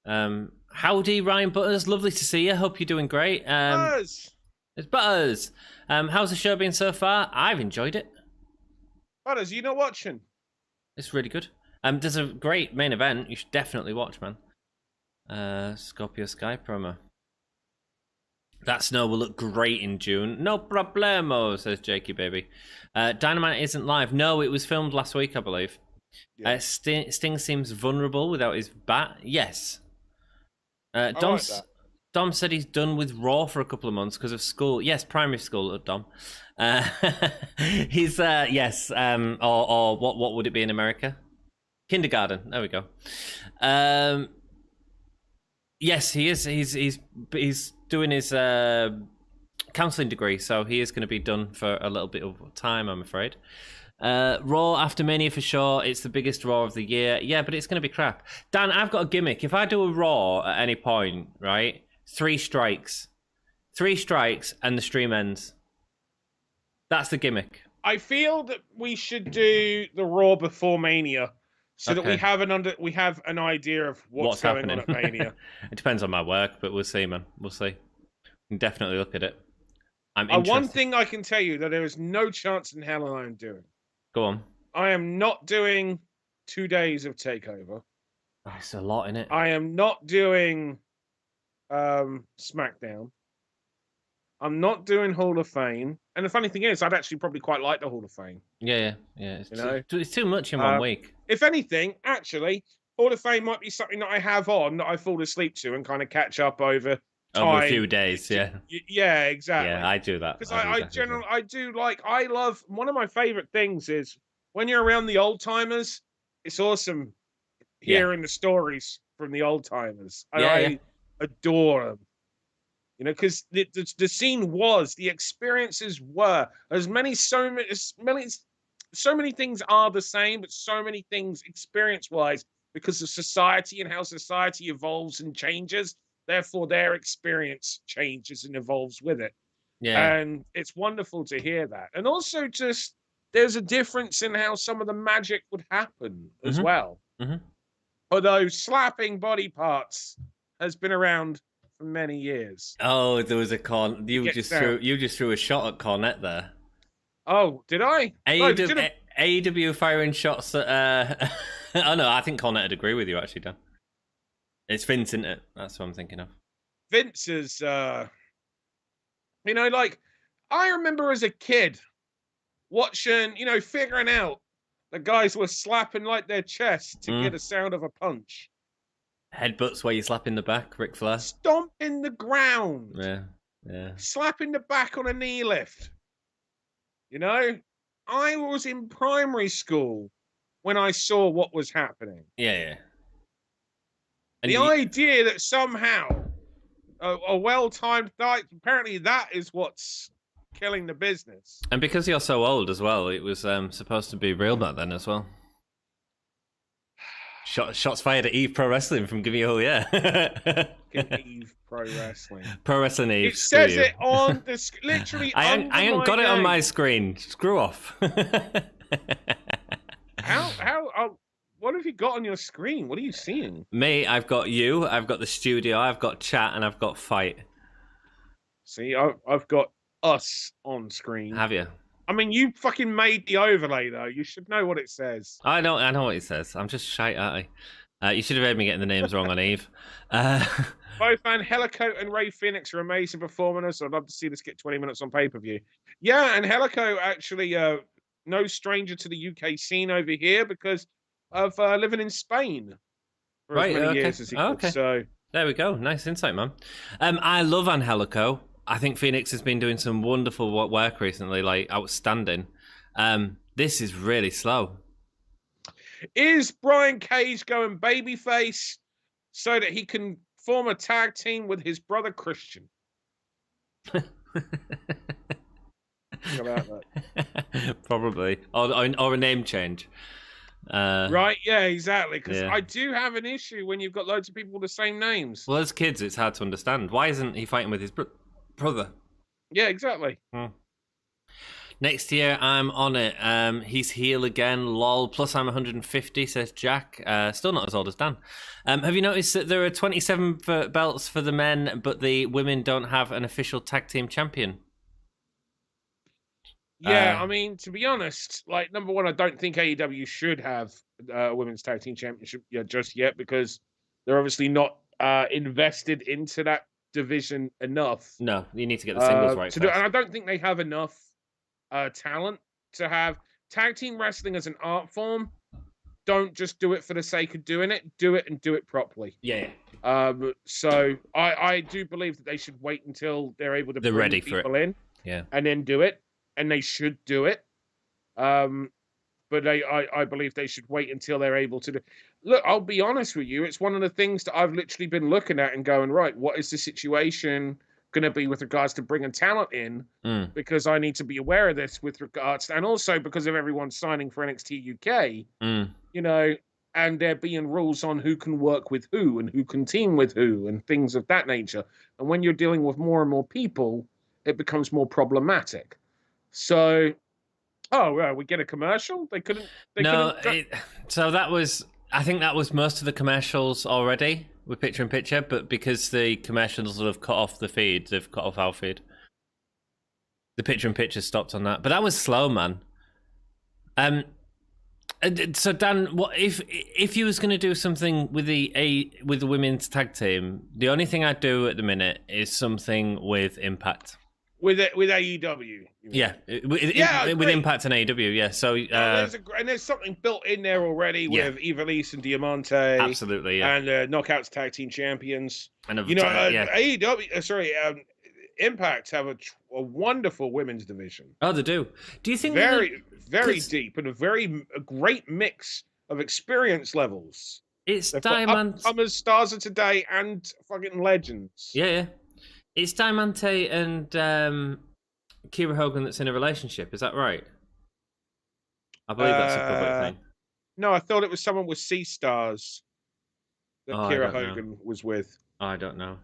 Howdy, Ryan Butters. Lovely to see you. Hope you're doing great. Butters! It's Butters. How's the show been so far? I've enjoyed it. Butters, you not watching? It's really good. There's a great main event. You should definitely watch, man. Scorpio Sky promo. That snow will look great in June. No problemo, says Jakey Baby. Dynamite isn't live. No, it was filmed last week, I believe. Yeah. Sting seems vulnerable without his bat. Yes. Dom said he's done with Raw for a couple of months because of school. Yes, primary school, Dom. He's, yes, or what would it be in America? Kindergarten. There we go. Yes, he is. He's doing his counselling degree, so he is going to be done for a little bit of time, I'm afraid. Raw after Mania for sure. It's the biggest Raw of the year. Yeah, but it's going to be crap. Dan, I've got a gimmick. If I do a Raw at any point, right? 3 strikes. 3 strikes and the stream ends. That's the gimmick. I feel that we should do the Raw before Mania. So that we have an idea of what's going on at Mania. It depends on my work, but we'll see, man. We'll see. We can definitely look at it. I'm interested. One thing I can tell you that there is no chance in hell I'm doing. Go on. I am not doing 2 days of Takeover. That's a lot in it. I am not doing SmackDown. I'm not doing Hall of Fame. And the funny thing is, I'd actually probably quite like the Hall of Fame. Yeah. It's too much in 1 week. If anything, actually, Hall of Fame might be something that I have on that I fall asleep to and kind of catch up over time. Over a few days, yeah. Yeah, exactly. Yeah, I do that. Because I love, one of my favorite things is when you're around the old timers, it's awesome hearing the stories from the old timers. I adore them. You know, because the scene was, the experiences were, so many things are the same, but so many things experience-wise, because of society and how society evolves and changes, therefore their experience changes and evolves with it. Yeah. And it's wonderful to hear that. And also just, there's a difference in how some of the magic would happen as well. Mm-hmm. Although slapping body parts has been around for many years. Oh, there was a you just threw a shot at Cornette there. Oh, did I? AEW firing shots at oh no, I think Cornette would agree with you actually, Dan. It's Vince, isn't it? That's what I'm thinking of. Vince is like, I remember as a kid watching, figuring out the guys were slapping like their chest to get a sound of a punch. Headbutts where you slap in the back, Ric Flair. Stomp in the ground. Yeah. Slapping the back on a knee lift. I was in primary school when I saw what was happening. Yeah. And the idea that somehow a well-timed fight, apparently that is what's killing the business. And because you're so old as well, it was supposed to be real back then as well. Shots fired at Eve Pro Wrestling from Gimme Oh Yeah. Eve Pro Wrestling. Pro Wrestling Eve. It says it on the literally. I ain't got it on my screen. Screw off. How? What have you got on your screen? What are you seeing? Me, I've got you. I've got the studio. I've got chat, and I've got fight. See, I've got us on screen. Have you? I mean, you fucking made the overlay, though. You should know what it says. I know what it says. I'm just shite, aren't I? You should have heard me getting the names wrong on Eve. Both Angelico and Ray Phoenix are amazing performers. I'd love to see this get 20 minutes on pay-per-view. Yeah, Angelico actually no stranger to the UK scene over here because of living in Spain for as many years as he could. So there we go. Nice insight, man. I love Angelico. I think Phoenix has been doing some wonderful work recently, like outstanding. This is really slow. Is Brian Cage going babyface so that he can form a tag team with his brother Christian? Think about that. Probably. Or a name change. Right, yeah, exactly. Because I do have an issue when you've got loads of people with the same names. Well, as kids, it's hard to understand. Why isn't he fighting with his brother? Yeah, exactly. Next year, I'm on it. He's heel again, lol. Plus, I'm 150, says Jack. Still not as old as Dan. Have you noticed that there are 27 belts for the men, but the women don't have an official tag team champion? Yeah, I mean, to be honest, like, number one, I don't think AEW should have a women's tag team championship just yet because they're obviously not invested into that division enough. No, you need to get the singles right. And I don't think they have enough talent to have tag team wrestling as an art form. Don't just do it for the sake of doing it. Do it and do it properly. Yeah. So I do believe that they should wait until they're able to bring ready people for it. in. Yeah. And then do it. And they should do it. But I believe they should wait until they're able to do. Look, I'll be honest with you. It's one of the things that I've literally been looking at and going, right, what is the situation going to be with regards to bringing talent in? Because I need to be aware of this with regards to, and also because of everyone signing for NXT UK, and there being rules on who can work with who and who can team with who and things of that nature. And when you're dealing with more and more people, it becomes more problematic. So, we get a commercial? So that was, I think that was most of the commercials already with picture-in-picture, but because the commercials have cut off the feed, they've cut off our feed. The picture-in-picture stopped on that. But that was slow, man. So Dan, what if you was going to do something with the women's tag team? The only thing I'd do at the minute is something with Impact. With AEW. Yeah, with great. Impact and AEW. Yeah, so there's something built in there already with Ivelisse and Diamante. Absolutely, yeah. And Knockouts Tag Team Champions. And AEW. Impact have a wonderful women's division. Oh, they do. Do you think very deep and a great mix of experience levels? It's Diamante, upcomers, stars of today, and fucking legends. Yeah. It's Diamante and Kira Hogan that's in a relationship. Is that right? I believe that's a public thing. No, I thought it was someone with Sea Stars that Kira Hogan was with. I don't know.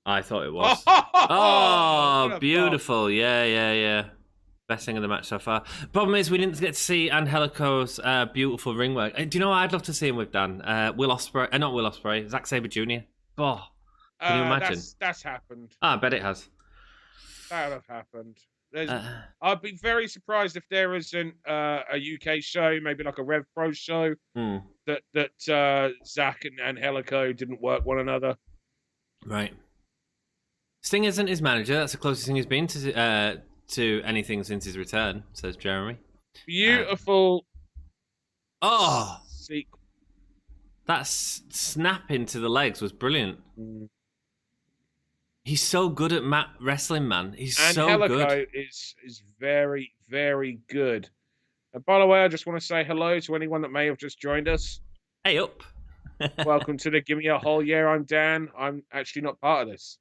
I thought it was. Oh, beautiful. Yeah. Best thing of the match so far. Problem is, we didn't get to see Angelico's beautiful ring work. Do you know what I'd love to see him with, Dan? Not Will Ospreay, Zack Sabre Jr. Oh, can you imagine? That's happened. I bet it has. That would have happened. I'd be very surprised if there isn't a UK show, maybe like a Rev Pro show, that Zack and Angelico didn't work one another. Right. Sting isn't his manager. That's the closest thing he's been to anything since his return, says Jeremy. Beautiful. Sequence. That snap into the legs was brilliant. Mm. He's so good at wrestling, man. He's so good. Angelico is very, very good. And by the way, I just want to say hello to anyone that may have just joined us. Hey up. Welcome to the Gimme a Whole Year. I'm Dan. I'm actually not part of this.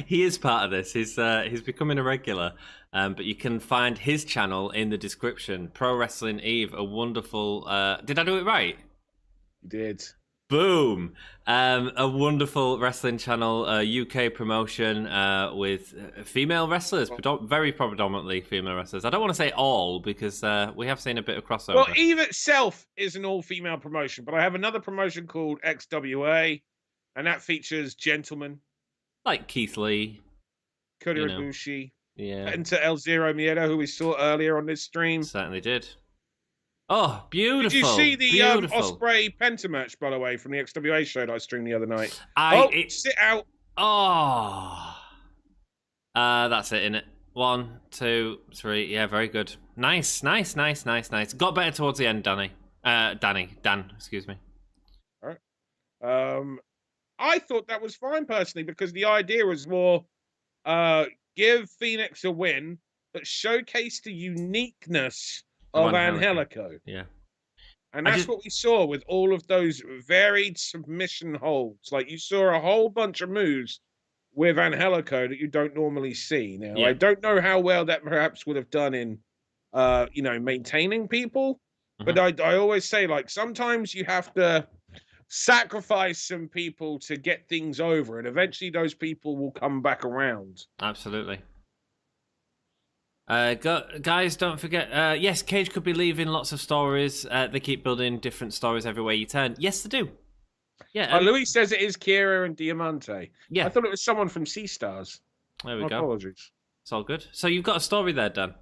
He is part of this. He's becoming a regular. But you can find his channel in the description. Pro Wrestling Eve, a wonderful... did I do it right? You did. Boom! A wonderful wrestling channel, UK promotion with female wrestlers, very predominantly female wrestlers. I don't want to say all because we have seen a bit of crossover. Well, Eve itself is an all-female promotion, but I have another promotion called XWA, and that features gentlemen. Like Keith Lee. Kota Ibushi. Yeah. Penta El Zero Miedo, who we saw earlier on this stream. Certainly did. Oh, beautiful. Did you see the Ospreay Penta match, by the way, from the XWA show that I streamed the other night? Sit out. Oh. That's it, innit? 1, 2, 3. Yeah, very good. Nice. Got better towards the end, Dan, excuse me. All right. I thought that was fine, personally, because the idea was more give Phoenix a win, but showcase the uniqueness of Angelico. Yeah. And that's what we saw with all of those varied submission holds. Like, you saw a whole bunch of moves with Angelico that you don't normally see. Now, I don't know how well that perhaps would have done in, maintaining people. Mm-hmm. But I always say, like, sometimes you have to sacrifice some people to get things over, and eventually those people will come back around. Absolutely. Guys, don't forget, yes, Cage could be leaving lots of stories. They keep building different stories everywhere you turn. Yes, they do. Yeah. Louis says it is Kira and Diamante. Yeah. I thought it was someone from Sea Stars. There we go. Apologies. It's all good. So you've got a story there, Dan.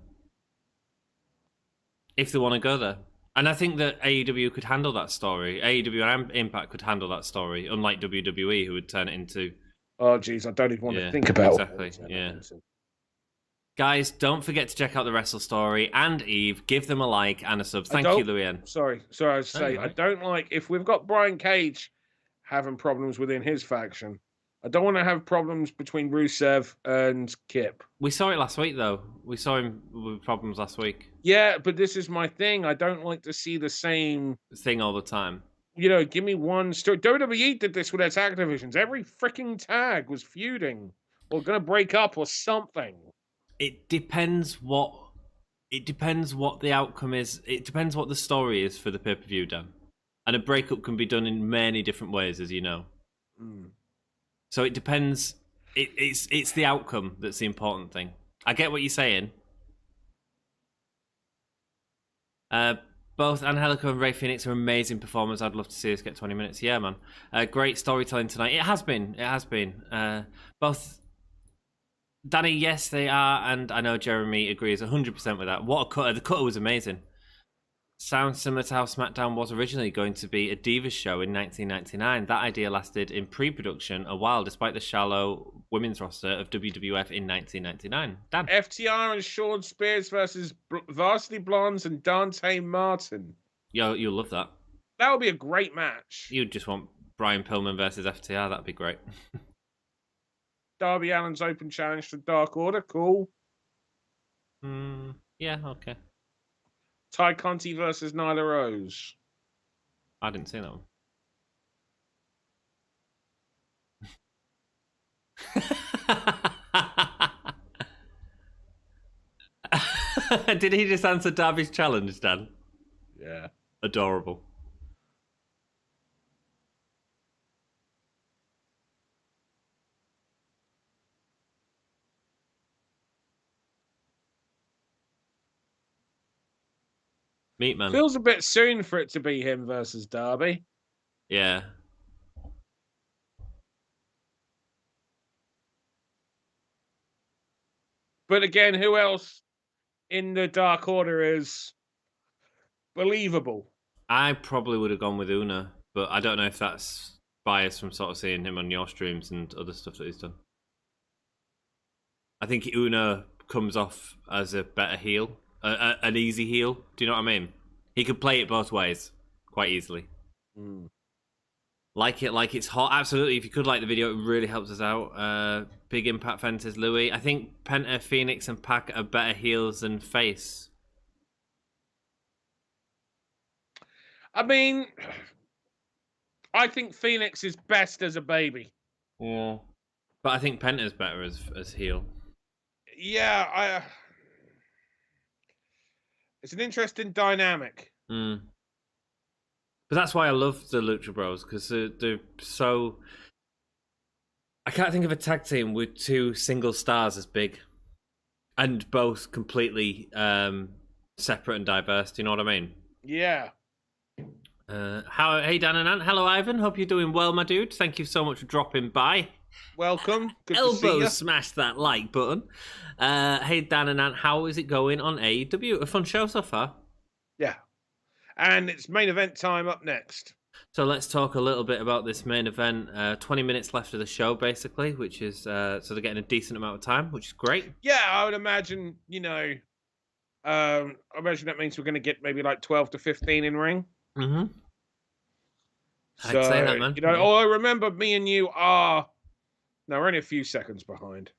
If they want to go there. And I think that AEW could handle that story. AEW and Impact could handle that story, unlike WWE, who would turn it into... Oh, geez, I don't even want to think about it. Exactly, yeah. Guys, don't forget to check out the Wrestle Story and Eve. Give them a like and a sub. Thank you, Louis. Sorry, I was saying, I don't like... If we've got Brian Cage having problems within his faction, I don't want to have problems between Rusev and Kip. We saw it last week, though. We saw him with problems last week. Yeah, but this is my thing. I don't like to see the same thing all the time. You know, give me one story. WWE did this with their tag divisions. Every freaking tag was feuding or going to break up or something. It depends what the outcome is. It depends what the story is for the pay-per-view, Dan. And a breakup can be done in many different ways, as you know. Mm. So it depends. It's the outcome that's the important thing. I get what you're saying. Both Angelico and Rey Fenix are amazing performers. I'd love to see us get 20 minutes. Yeah, man. Great storytelling tonight. It has been. Both Danny, yes, they are, and I know Jeremy agrees 100% with that. What a cutter. The cutter was amazing. sounds similar to how SmackDown was originally going to be a Divas show in 1999. That idea lasted in pre-production a while, despite the shallow women's roster of WWF in 1999. Dan? FTR and Sean Spears versus Varsity Blondes and Dante Martin. You'll love that. That would be a great match. You'd just want Brian Pillman versus FTR. That'd be great. Darby Allin's open challenge to Dark Order. Cool. Yeah, okay. Ty Conti versus Nyla Rose. I didn't see that one. Did he just answer Darby's challenge, Dan? Yeah. Adorable. Meat man. Feels a bit soon for it to be him versus Darby. Yeah. But again, who else in the Dark Order is believable? I probably would have gone with Una, but I don't know if that's biased from sort of seeing him on your streams and other stuff that he's done. I think Una comes off as a better heel, an easy heel. Do you know what I mean? He could play it both ways quite easily. Like it's hot. Absolutely. If you could like the video, it really helps us out. Big Impact fan says Louis. I think Penta, Phoenix, and Pac are better heels than face. I mean, I think Phoenix is best as a baby. Yeah. But I think Penta's better as heel. Yeah, it's an interesting dynamic. But that's why I love the Lucha Bros, because they're so... I can't think of a tag team with two single stars as big. And both completely separate and diverse. Do you know what I mean? Yeah. Hey, Dan and Ant. Hello, Ivan. Hope you're doing well, my dude. Thank you so much for dropping by. Welcome. Good to see Elbow you. smash that like button. Hey, Dan and Ant. How is it going on AEW? A fun show so far. Yeah. And it's main event time up next. So let's talk a little bit about this main event. 20 minutes left of the show, basically, which is so they're getting a decent amount of time, which is great. Yeah, I would imagine, I imagine that means we're going to get maybe like 12 to 15 in ring. Mm-hmm. So, I'd say that, man. I remember me and you are... No, we're only a few seconds behind.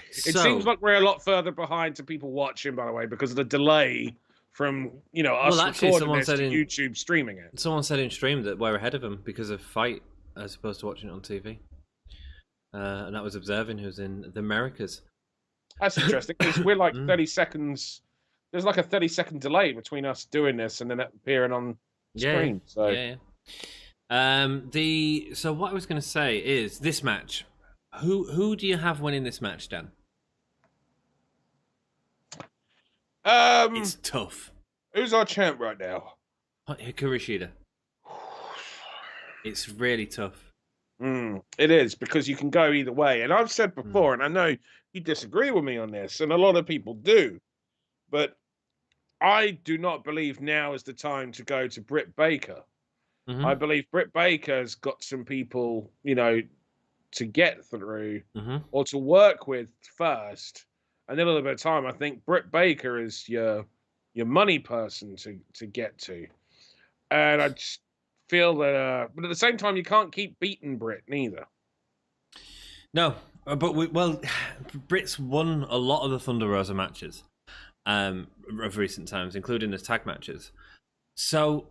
It seems like we're a lot further behind to people watching, by the way, because of the delay from, us recording this to YouTube streaming it. Someone said in stream that we're ahead of them because of Fight as opposed to watching it on TV. And that was Observing, who's in the Americas. That's interesting, because we're like 30 seconds... There's like a 30-second delay between us doing this and then it appearing on screen. So. Yeah. So what I was going to say is this match. Who do you have winning this match, Dan? It's tough. Who's our champ right now? Hikaru Shida. It's really tough. It is, because you can go either way. And I've said before, and I know you disagree with me on this, and a lot of people do, but I do not believe now is the time to go to Britt Baker. I believe Britt Baker's got some people, to get through or to work with first. And then a little bit of time, I think Britt Baker is your money person to get to. And I just feel that, but at the same time, you can't keep beating Britt neither. No, but Britt's won a lot of the Thunder Rosa matches of recent times, including the tag matches. So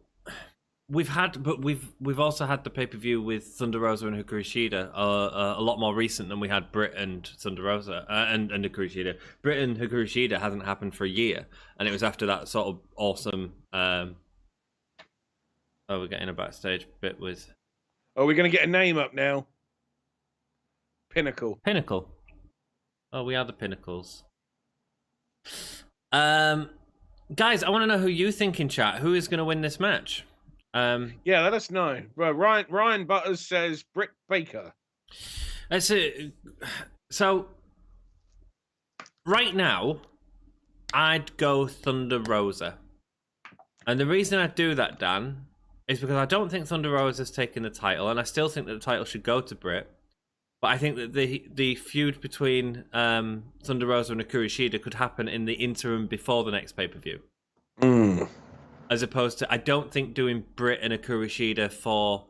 we've also had the pay-per-view with Thunder Rosa and Hikaru Shida a lot more recent than we had Britt and Thunder Rosa and Hikaru Shida. Britt and Hikaru Shida hasn't happened for a year, and it was after that sort of awesome. We're getting a backstage bit with. Are we going to get a name up now? Pinnacle. Oh, we are the Pinnacles. Guys, I want to know who you think in chat. Who is going to win this match? Yeah, let us know. Well, Ryan Butters says Britt Baker. That's it. So, right now, I'd go Thunder Rosa. And the reason I do that, Dan, is because I don't think Thunder Rosa has taken the title, and I still think that the title should go to Britt. But I think that the feud between Thunder Rosa and Hikaru Shida could happen in the interim before the next pay-per-view. As opposed to, I don't think doing Britt and Hikaru Shida for,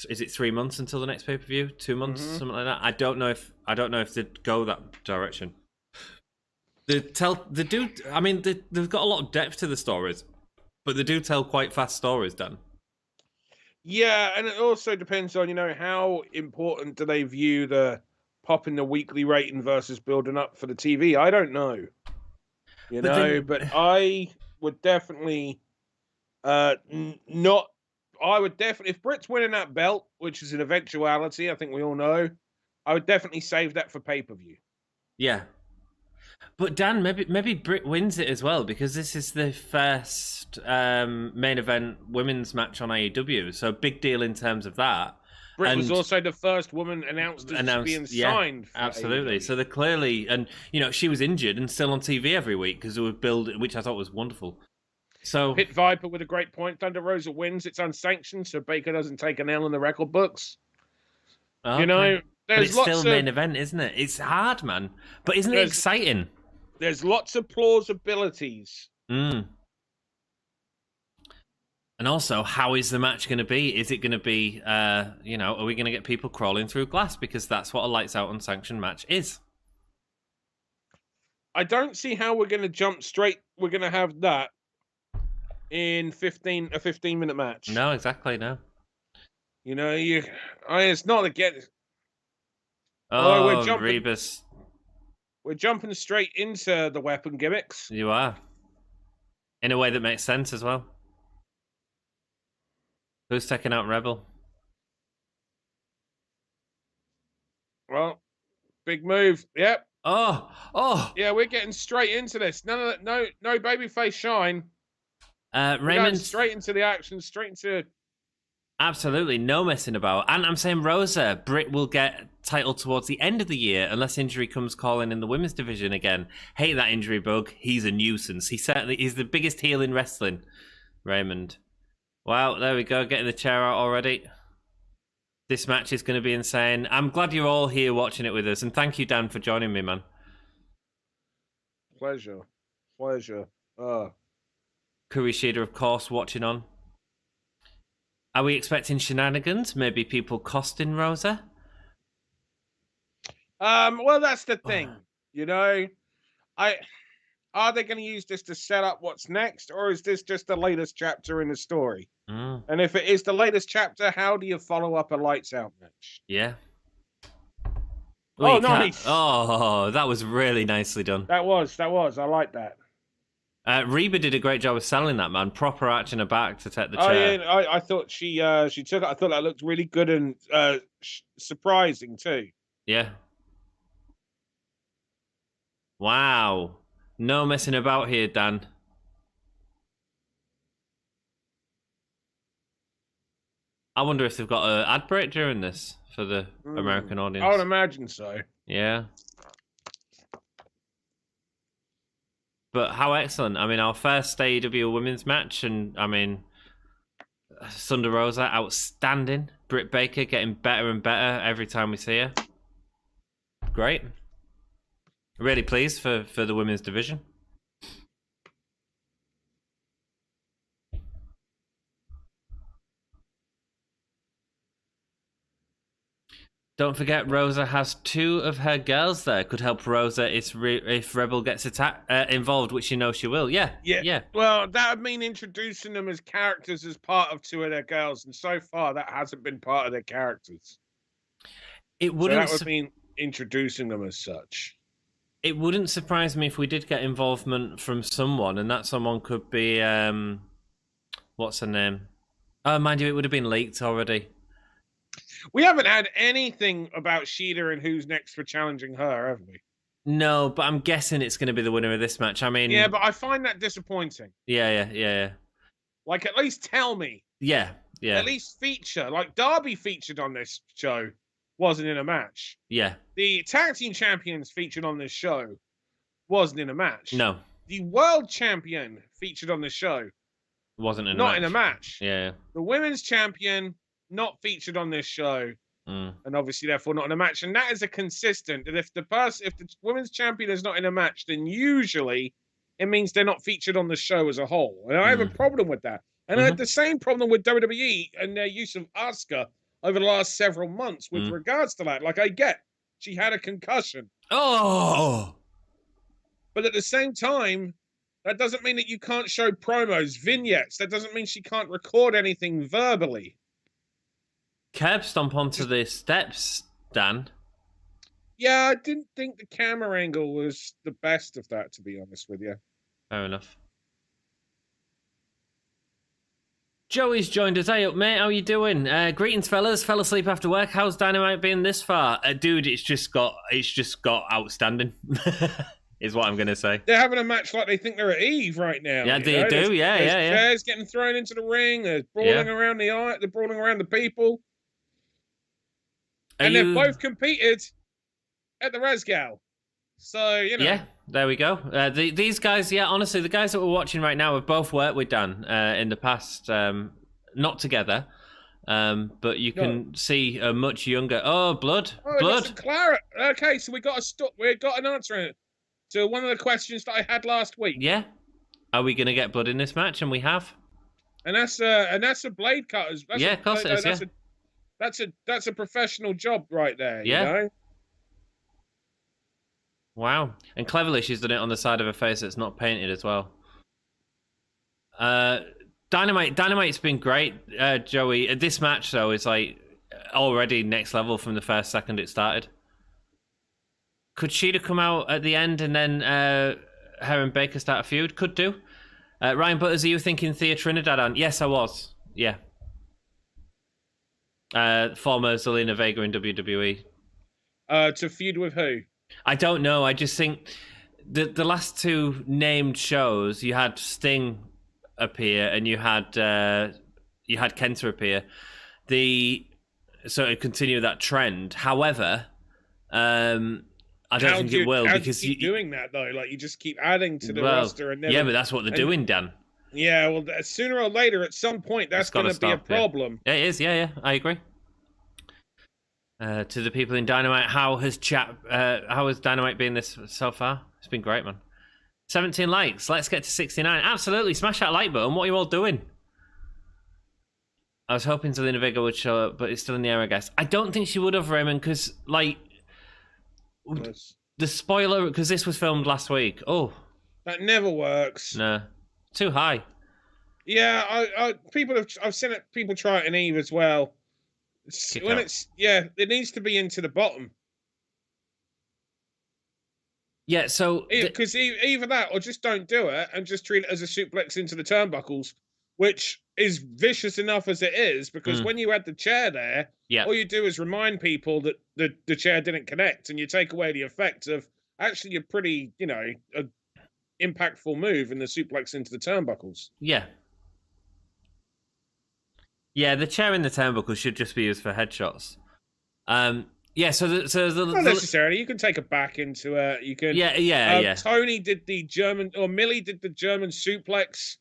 is it 3 months until the next pay-per-view? 2 months, something like that. I don't know if they'd go that direction. They've got a lot of depth to the stories, but they do tell quite fast stories, Dan. Yeah, and it also depends on, how important do they view the pop in the weekly rating versus building up for the TV. I don't know. But I would definitely not. I would definitely, if Britt's winning that belt, which is an eventuality, I think we all know, I would definitely save that for pay-per-view. Yeah. But Dan, maybe Britt wins it as well, because this is the first main event women's match on AEW, so big deal in terms of that. Britt was also the first woman announced being signed. For absolutely. AEW. So they're clearly, and she was injured and still on TV every week because they would build, which I thought was wonderful. So Pit Viper with a great point. Thunder Rosa wins. It's unsanctioned, so Baker doesn't take an L in the record books. okay. But there's it's lots still of main event, isn't it? It's hard, man. But isn't it exciting? There's lots of plausibilities. And also, how is the match going to be? Is it going to be, are we going to get people crawling through glass? Because that's what a lights out unsanctioned match is. I don't see how we're going to jump straight. We're going to have that in a 15-minute match. No, exactly, no. It's not again. Oh, Rebus. We're jumping straight into the weapon gimmicks. You are. In a way that makes sense as well. Who's taking out Rebel? Well, big move. Yep. Oh. Yeah, we're getting straight into this. No babyface shine. Raymond straight into the action, straight into. Absolutely, no messing about. And I'm saying Rosa, Britt will get title towards the end of the year unless injury comes calling in the women's division again. Hate that injury bug. He's a nuisance. He's the biggest heel in wrestling, Raymond. Wow, there we go, getting the chair out already. This match is going to be insane. I'm glad you're all here watching it with us, and thank you, Dan, for joining me, man. Pleasure. Kurishida, of course, watching on. Are we expecting shenanigans? Maybe people costing Rosa? Well, that's the thing. Are they going to use this to set up what's next, or is this just the latest chapter in the story? And if it is the latest chapter, how do you follow up a lights out match? Yeah. Oh, nice. Oh, that was really nicely done. That was. I like that. Reba did a great job of selling that, man. Proper arch in her back to take the chair. Oh, yeah, I thought she took it. I thought that looked really good and surprising too. Yeah. Wow. No messing about here, Dan. I wonder if they've got an ad break during this for the American audience. I would imagine so. Yeah. But how excellent. I mean, our first AEW women's match, and I mean, Thunder Rosa, outstanding. Britt Baker getting better and better every time we see her. Great. Really pleased for the women's division. Don't forget, Rosa has 2 of her girls there. Could help Rosa if Rebel gets involved, which you know she will. Yeah. Well, that would mean introducing them as characters as part of 2 of their girls, and so far that hasn't been part of their characters. It wouldn't. So that would mean introducing them as such. It wouldn't surprise me if we did get involvement from someone, and that someone could be what's her name? Oh, mind you, it would have been leaked already. We haven't had anything about Shida and who's next for challenging her, have we? No, but I'm guessing it's going to be the winner of this match. I mean... Yeah, but I find that disappointing. Yeah. Like, at least tell me. Yeah. At least feature. Like, Darby featured on this show, wasn't in a match. Yeah. The tag team champions featured on this show wasn't in a match. No. The world champion featured on the show Wasn't in not a match. Yeah. The women's champion not featured on this show, and obviously therefore not in a match. And that is a consistent. And if the women's champion is not in a match, then usually it means they're not featured on the show as a whole. And I have a problem with that. And I had the same problem with WWE and their use of Asuka over the last several months with regards to that. Like, I get she had a concussion. Oh! But at the same time, that doesn't mean that you can't show promos, vignettes. That doesn't mean she can't record anything verbally. Curb stomp onto the steps, Dan. Yeah, I didn't think the camera angle was the best of that, to be honest with you. Fair enough. Joey's joined us. Hey up, mate. How you doing? Greetings, fellas. Fell asleep after work. How's Dynamite been this far? Dude, it's just got outstanding. Is what I'm gonna say. They're having a match like they think they're at Eve right now. Yeah, they do. Yeah. Chairs getting thrown into the ring. They're brawling around they're brawling around the people. They've both competed at the Resgal. So, you know. Yeah, there we go. These guys, honestly, the guys that we're watching right now have both worked with Dan in the past. Not together, but you can see a much younger... Oh, blood. Blood. Clara. Okay, so we got an answer to one of the questions that I had last week. Yeah. Are we going to get blood in this match? And we have. And that's a blade cut. Of course it is, That's a professional job right there, you know? Wow. And cleverly, she's done it on the side of her face that's not painted as well. Dynamite's been great, Joey. This match, though, is like already next level from the first second it started. Could Sheeta come out at the end and then her and Baker start a feud? Could do. Ryan Butters, are you thinking Thea Trinidad on? Yes, I was. Yeah. Former Zelina Vega in WWE. To feud with who? I don't know. I just think the last two named shows, you had Sting appear and you had Kenta appear. So to continue that trend. However, I don't think it will because you keep doing that though. Like, you just keep adding to the roster and never, but that's what they're doing, Dan. Yeah, well, sooner or later, at some point, that's going to be a problem. Yeah, it is. Yeah, I agree. To the people in Dynamite, how has Dynamite been this so far? It's been great, man. 17 likes. Let's get to 69. Absolutely, smash that like button. What are you all doing? I was hoping Zelina Vega would show up, but it's still in the air, I guess. I don't think she would have, Raymond, because the spoiler, because this was filmed last week. Oh, that never works. No, too high. Yeah, I've seen it. People try it in Eve as well. It needs to be into the bottom. Yeah, so because either that or just don't do it and just treat it as a suplex into the turnbuckles, which is vicious enough as it is. Because when you had the chair there, all you do is remind people that the chair didn't connect, and you take away the effect of actually a pretty, impactful move in the suplex into the turnbuckles. Yeah. Yeah, the chair in the turnbuckle should just be used for headshots. Not necessarily. You can take it back into it. You can. Yeah. Tony did the German, or Millie did the German suplex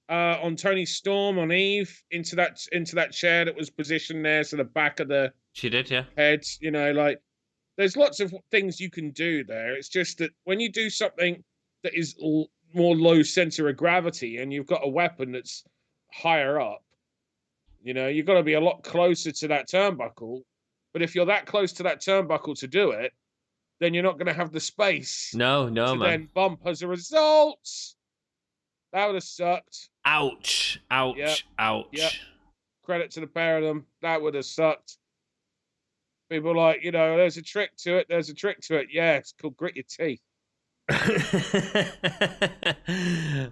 on Tony Storm on Eve into that chair that was positioned there, so the back of the. She did, yeah. Head, there's lots of things you can do there. It's just that when you do something that is more low center of gravity, and you've got a weapon that's higher up. You've got to be a lot closer to that turnbuckle. But if you're that close to that turnbuckle to do it, then you're not going to have the space. No, to man. Then bump as a result. That would have sucked. Ouch. Yep. Credit to the pair of them. That would have sucked. People are like, there's a trick to it. Yeah, it's called grit your teeth.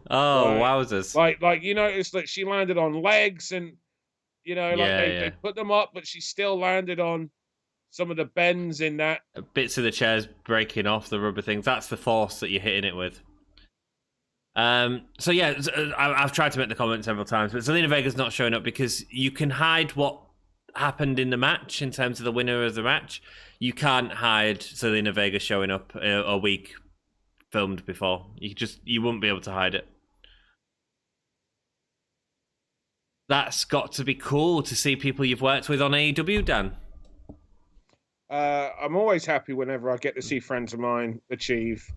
Wowzers. Like you notice that she landed on legs and they put them up, but she still landed on some of the bends in that. Bits of the chairs breaking off the rubber things. That's the force that you're hitting it with. I've tried to make the comment several times, but Zelina Vega's not showing up because you can hide what happened in the match in terms of the winner of the match. You can't hide Zelina Vega showing up a week filmed before. You wouldn't be able to hide it. That's got to be cool to see people you've worked with on AEW, Dan. I'm always happy whenever I get to see friends of mine achieve,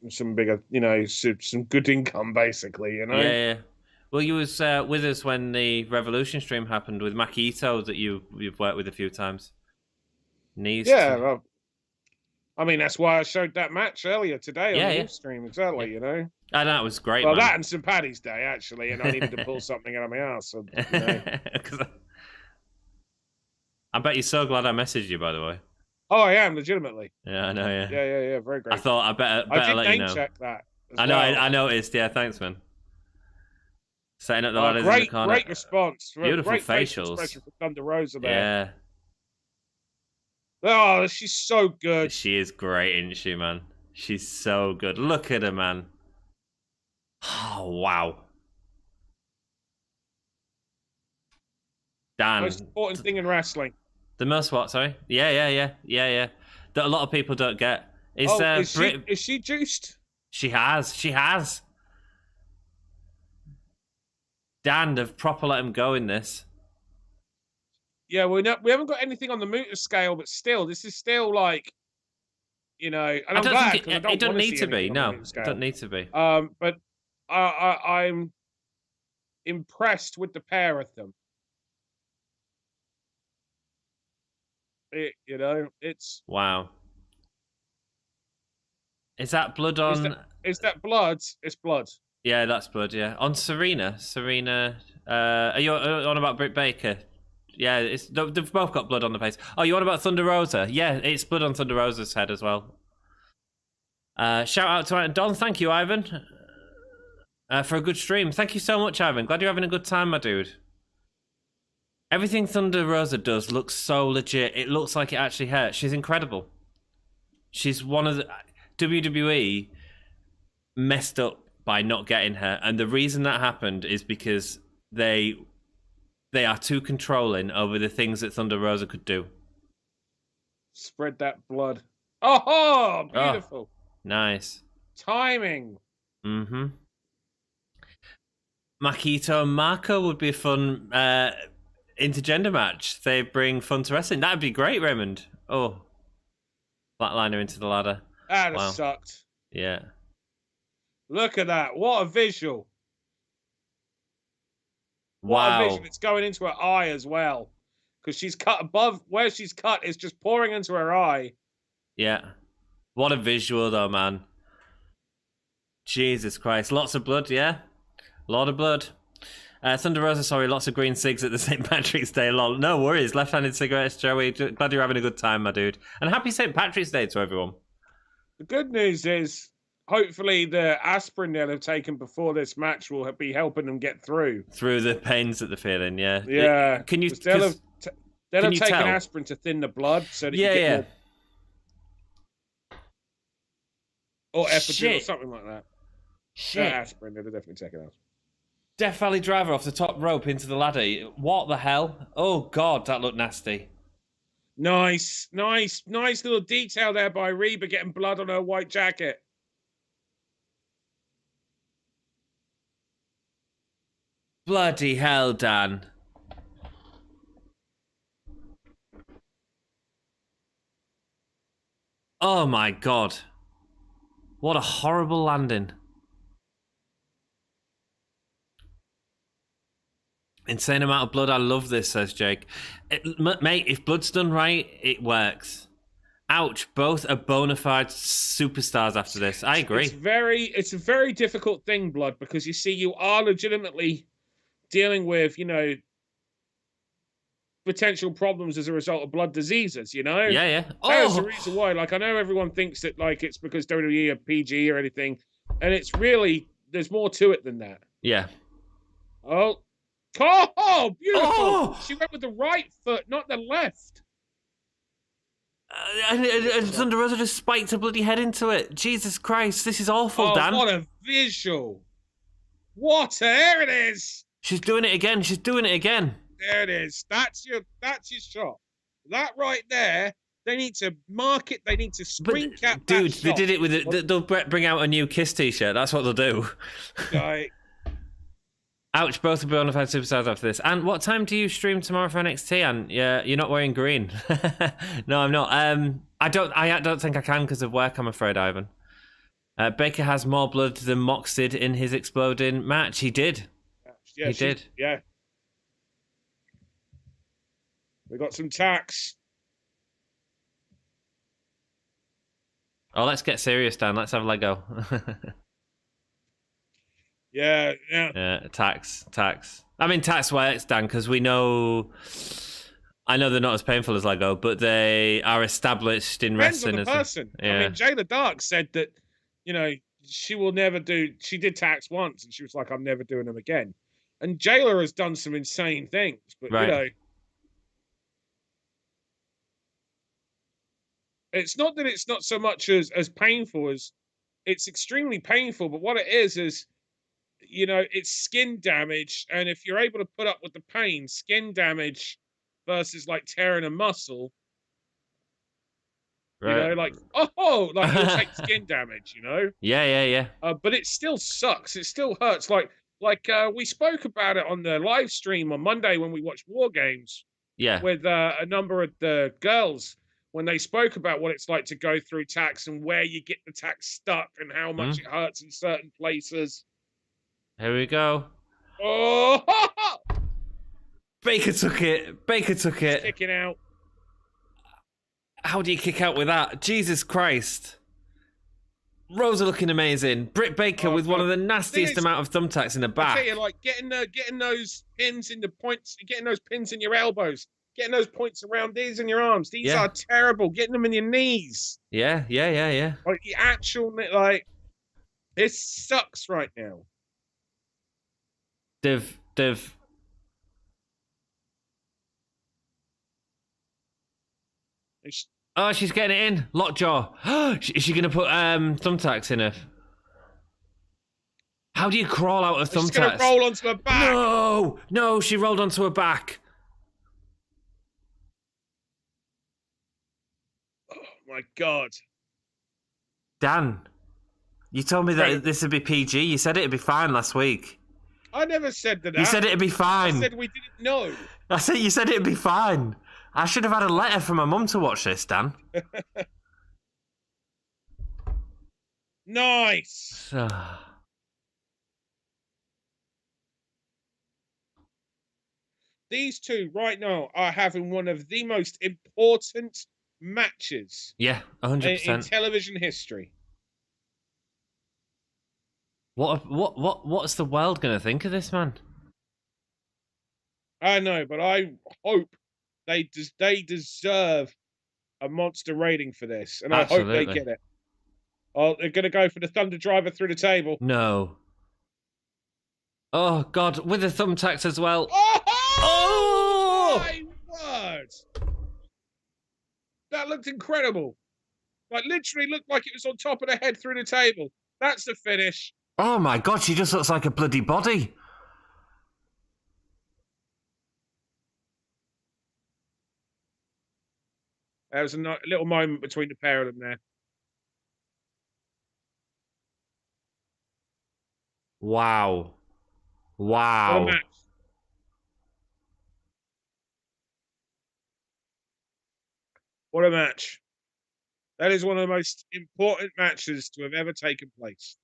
some bigger, some good income, basically, Yeah. Well, you was with us when the Revolution stream happened with Miedo that you've worked with a few times. Well, I mean, that's why I showed that match earlier today on the stream, exactly, And that was great, Well, man. that and St. Paddy's Day, actually, and I needed to pull something out of my ass. So, I bet you're so glad I messaged you, by the way. Oh, I am, legitimately. Yeah, I know, yeah. Yeah, very great. I thought I better let you know. I did name check that. I know, I noticed. Yeah, thanks, man. Setting up the ladders in the corner. Great response. Beautiful great facials. Expression for Thunder Rosa there. Yeah. Oh, she's so good. She is great, isn't she, man? She's so good. Look at her, man. Oh, wow. Dan. Most important thing in wrestling. The most what, sorry? Yeah. That a lot of people don't get. Is she juiced? She has. Dan, they've proper let him go in this. Yeah, we haven't got anything on the meter scale, but still, this is still like, and I'm glad, it don't need to be. No, it don't need to be. But I'm impressed with the pair of them. It's wow. Is that blood on? Is that blood? It's blood. Yeah, that's blood. Yeah, on Serena. Are you on about Britt Baker? Yeah, they've both got blood on the face. Oh, you on about Thunder Rosa? Yeah, it's blood on Thunder Rosa's head as well. Shout out to Don. Thank you, Ivan, for a good stream. Thank you so much, Ivan. Glad you're having a good time, my dude. Everything Thunder Rosa does looks so legit. It looks like it actually hurts. She's incredible. She's one of the... WWE messed up by not getting her, and the reason that happened is because they are too controlling over the things that Thunder Rosa could do. Spread that blood. Oh, beautiful. Oh, nice. Timing. Mm-hmm. Miedo and Marko would be a fun intergender match. They bring fun to wrestling. That'd be great, Raymond. Oh. Flatliner into the ladder. That'd have sucked. Yeah. Look at that. What a visual. Wow. What a visual. It's going into her eye as well. Because she's cut above where she's cut, it's just pouring into her eye. Yeah. What a visual though, man. Jesus Christ. Lots of blood, yeah? A lot of blood. Thunder Rosa, sorry, lots of green cigs at the St. Patrick's Day. Lol. No worries. Left-handed cigarettes, Joey. Glad you're having a good time, my dude. And happy St. Patrick's Day to everyone. The good news is, hopefully the aspirin they'll have taken before this match will be helping them get through. Through the pains that they're feeling, yeah. Yeah. Can you... They'll have taken aspirin to thin the blood so that you get more... Or epidural or something like that. Shit. Aspirin, they'll definitely take it out. Death Valley Driver off the top rope into the ladder. What the hell? Oh, God, that looked nasty. Nice little detail there by Reba getting blood on her white jacket. Bloody hell, Dan. Oh, my God. What a horrible landing. Insane amount of blood. I love this, says Jake. Mate, if blood's done right, it works. Ouch. Both are bona fide superstars after this. I agree. It's a very difficult thing, blood, because you see, you are legitimately dealing with, potential problems as a result of blood diseases, Yeah. That's the reason why. Like, I know everyone thinks that, like, it's because WWE are PG or anything, and it's really, there's more to it than that. Yeah. Oh, beautiful! Oh! She went with the right foot, not the left. And Thunder Rosa just spiked her bloody head into it. Jesus Christ, this is awful, Dan. What a visual! There it is! She's doing it again. There it is. That's your shot. That right there. They need to mark it. They need to screen cap. Dude, that they shot. did it with it. They'll bring out a new Kiss T-shirt. That's what they'll do. Like, Ouch, both will be on 5 superstars after this. And what time do you stream tomorrow for NXT? And yeah, you're not wearing green. No, I'm not. I don't think I can because of work, I'm afraid, Ivan. Baker has more blood than Mox did in his exploding match. He did. Yeah, he did. Yeah. We got some tax. Oh, let's get serious, Dan. Let's have a Lego. Yeah. Tax. I mean, tax works, Dan, because we know. I know they're not as painful as Lego, but they are established in Depends wrestling. on the person. Yeah. I mean, Jada Dark said that, she will never do. She did tax once, and she was like, "I'm never doing them again." And Jayla has done some insane things, but Right. It's not that it's not so much as painful as it's extremely painful. But what it is, it's skin damage, and if you're able to put up with the pain, skin damage versus like tearing a muscle, Right. you'll take skin damage, Yeah. But it still sucks. It still hurts. Like we spoke about it on the live stream on Monday when we watched War Games. Yeah. With a number of the girls when they spoke about what it's like to go through tax and where you get the tax stuck and how much it hurts in certain places. Here we go. Oh! Baker took it. Kicking out. How do you kick out with that? Jesus Christ. Rosa looking amazing. Britt Baker with one of the nastiest amount of thumbtacks in the back. I tell you, like getting those pins in the points, getting those pins in your elbows, getting those points around these in your arms. These are terrible. Getting them in your knees. Yeah. Like the actual, this sucks right now. Div. Oh, she's getting it in. Lockjaw. Is she going to put thumbtacks in her? How do you crawl out of thumbtacks? She's going to roll onto her back. No, she rolled onto her back. Oh, my God. Dan, you told me that this would be PG. You said it'd be fine last week. I never said that. You said it'd be fine. I said we didn't know. You said it'd be fine. I should have had a letter from my mum to watch this, Dan. Nice. These two right now are having one of the most important matches. Yeah, 100%. In television history. What's the world gonna think of this, man? I know, but I hope they deserve a monster rating for this, and Absolutely. I hope they get it. Oh, they're gonna go for the Thunder Driver through the table. No. Oh God, with the thumbtacks as well. Oh! My word! That looked incredible. Like literally looked like it was on top of the head through the table. That's the finish. Oh my God, she just looks like a bloody body. There was a little moment between the pair of them there. Wow. What a match. What a match. That is one of the most important matches to have ever taken place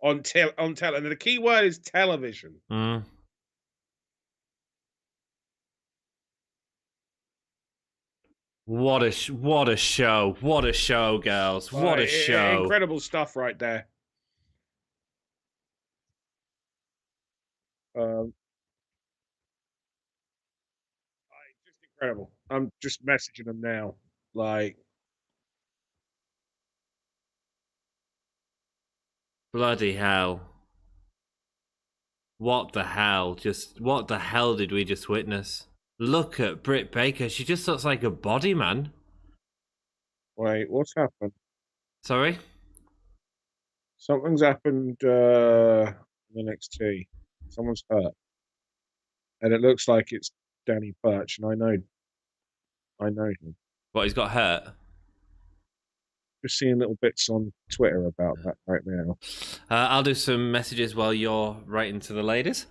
on television. And the key word is television. What a show. What a show, girls. What a show. Incredible stuff right there. Just incredible. I'm just messaging them now. Like, bloody hell. What the hell? What the hell did we just witness? Look at Britt Baker. She just looks like a body, man. Wait, what's happened? Sorry? Something's happened in NXT. Someone's hurt. And it looks like it's Danny Burch, and I know him. What, he's got hurt? Just seeing little bits on Twitter about that right now. I'll do some messages while you're writing to the ladies.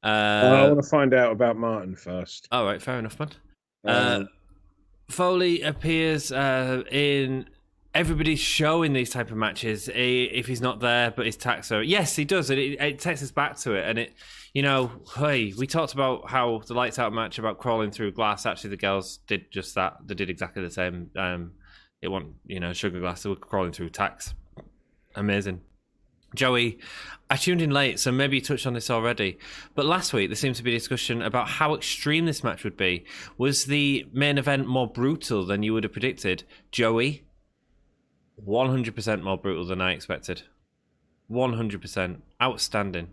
I want to find out about Martin first. All right, fair enough, man. Foley appears in everybody's show in these type of matches. If he's not there, but his tax are... Yes, he does. It takes us back to it. And it, hey, we talked about how the Lights Out match about crawling through glass. Actually, the girls did just that. They did exactly the same. It wasn't, sugar glass. They were crawling through tacks. Amazing. Joey, I tuned in late, so maybe you touched on this already. But last week, there seemed to be a discussion about how extreme this match would be. Was the main event more brutal than you would have predicted? Joey, 100% more brutal than I expected. 100%. Outstanding.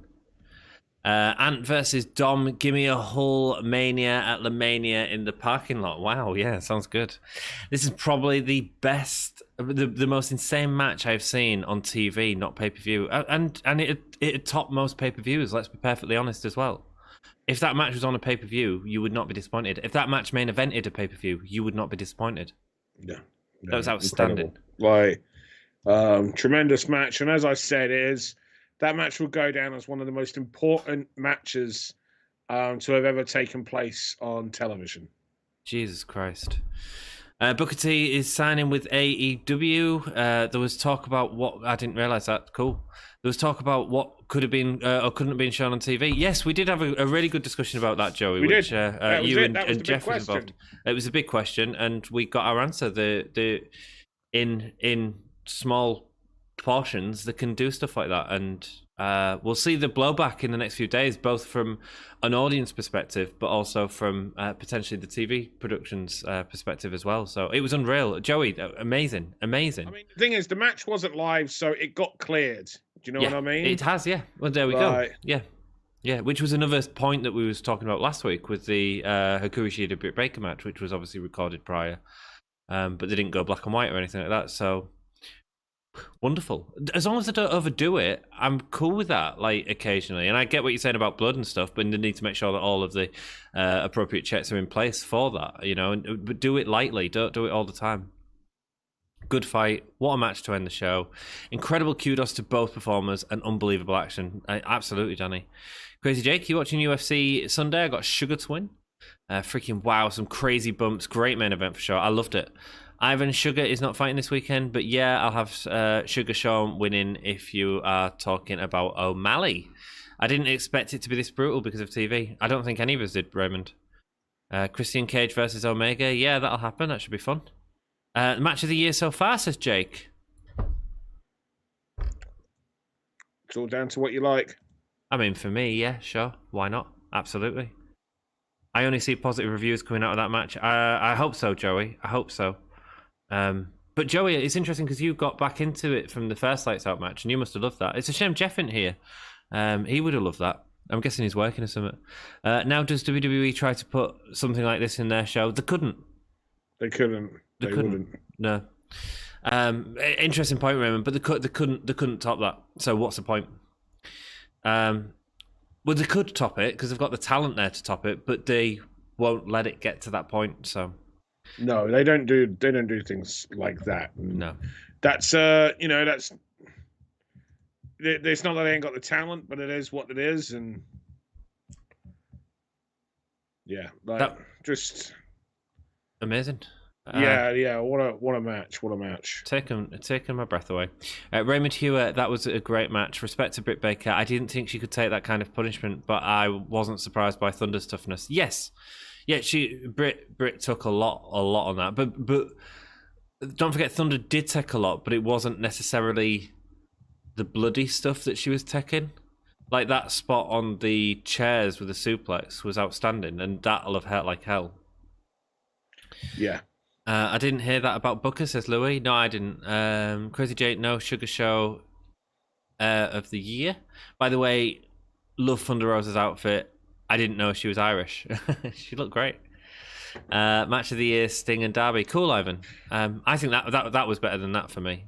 Ant versus Dom. Give me a whole mania at La Mania in the parking lot. Wow, yeah, sounds good. This is probably the best, the most insane match I've seen on TV, not pay-per-view. And it topped most pay-per-views, let's be perfectly honest as well. If that match was on a pay-per-view, you would not be disappointed. If that match main evented a pay-per-view, you would not be disappointed. Yeah. That was outstanding. Tremendous match. And as I said, that match will go down as one of the most important matches to have ever taken place on television. Jesus Christ. Booker T is signing with AEW. There was talk about what... I didn't realise that. Cool. There was talk about what could have been or couldn't have been shown on TV. Yes, we did have a really good discussion about that, Joey. We which, did. You and Jeff were involved. It was a big question, and we got our answer. In small portions that can do stuff like that, and we'll see the blowback in the next few days, both from an audience perspective but also from potentially the TV production's perspective as well. So it was unreal. Joey, amazing. I mean, the thing is, the match wasn't live, so it got cleared. Do you know what I mean? It has, yeah. Well, there we go. Yeah, which was another point that we was talking about last week with the Hikaru Shida Britt Baker match, which was obviously recorded prior, but they didn't go black and white or anything like that. So wonderful. As long as they don't overdo it, I'm cool with that, like, occasionally. And I get what you're saying about blood and stuff, but they need to make sure that all of the appropriate checks are in place for that, but do it lightly. Don't do it all the time. Good fight. What a match to end the show. Incredible kudos to both performers and unbelievable action. Absolutely, Johnny. Crazy Jake, you watching UFC Sunday? I got Sugar to win. Freaking wow, some crazy bumps. Great main event for sure. I loved it. Ivan Sugar is not fighting this weekend, but yeah, I'll have Sugar Sean winning if you are talking about O'Malley. I didn't expect it to be this brutal because of TV. I don't think any of us did, Raymond. Christian Cage versus Omega. Yeah, that'll happen. That should be fun. Match of the year so far, says Jake. It's all down to what you like. I mean, for me, yeah, sure. Why not? Absolutely. I only see positive reviews coming out of that match. I hope so, Joey. I hope so. But Joey, it's interesting because you got back into it from the first Lights Out match, and you must have loved that. It's a shame Jeff isn't here. He would have loved that. I'm guessing he's working or something. Now, does WWE try to put something like this in their show? They couldn't. They couldn't. They wouldn't. No. Interesting point, Raymond. But they couldn't top that. So what's the point? Well, they could top it because they've got the talent there to top it, but they won't let it get to that point. So. No, they don't do things like that. No, that's it's not that they ain't got the talent, but it is what it is, and yeah, just amazing. Yeah. What a match! Taking my breath away. Raymond Hewitt, that was a great match. Respect to Britt Baker. I didn't think she could take that kind of punishment, but I wasn't surprised by Thunder's toughness. Yes. Yeah, Britt took a lot on that, but don't forget Thunder did take a lot, but it wasn't necessarily the bloody stuff that she was taking. Like that spot on the chairs with the suplex was outstanding, and that'll have hurt like hell. Yeah. I didn't hear that about Booker, says Louis. No, I didn't. Crazy Jake, no Sugar Show of the year. By the way, love Thunder Rosa's outfit. I didn't know she was Irish. She looked great. Match of the year, Sting and Darby. Cool, Ivan. I think that was better than that for me.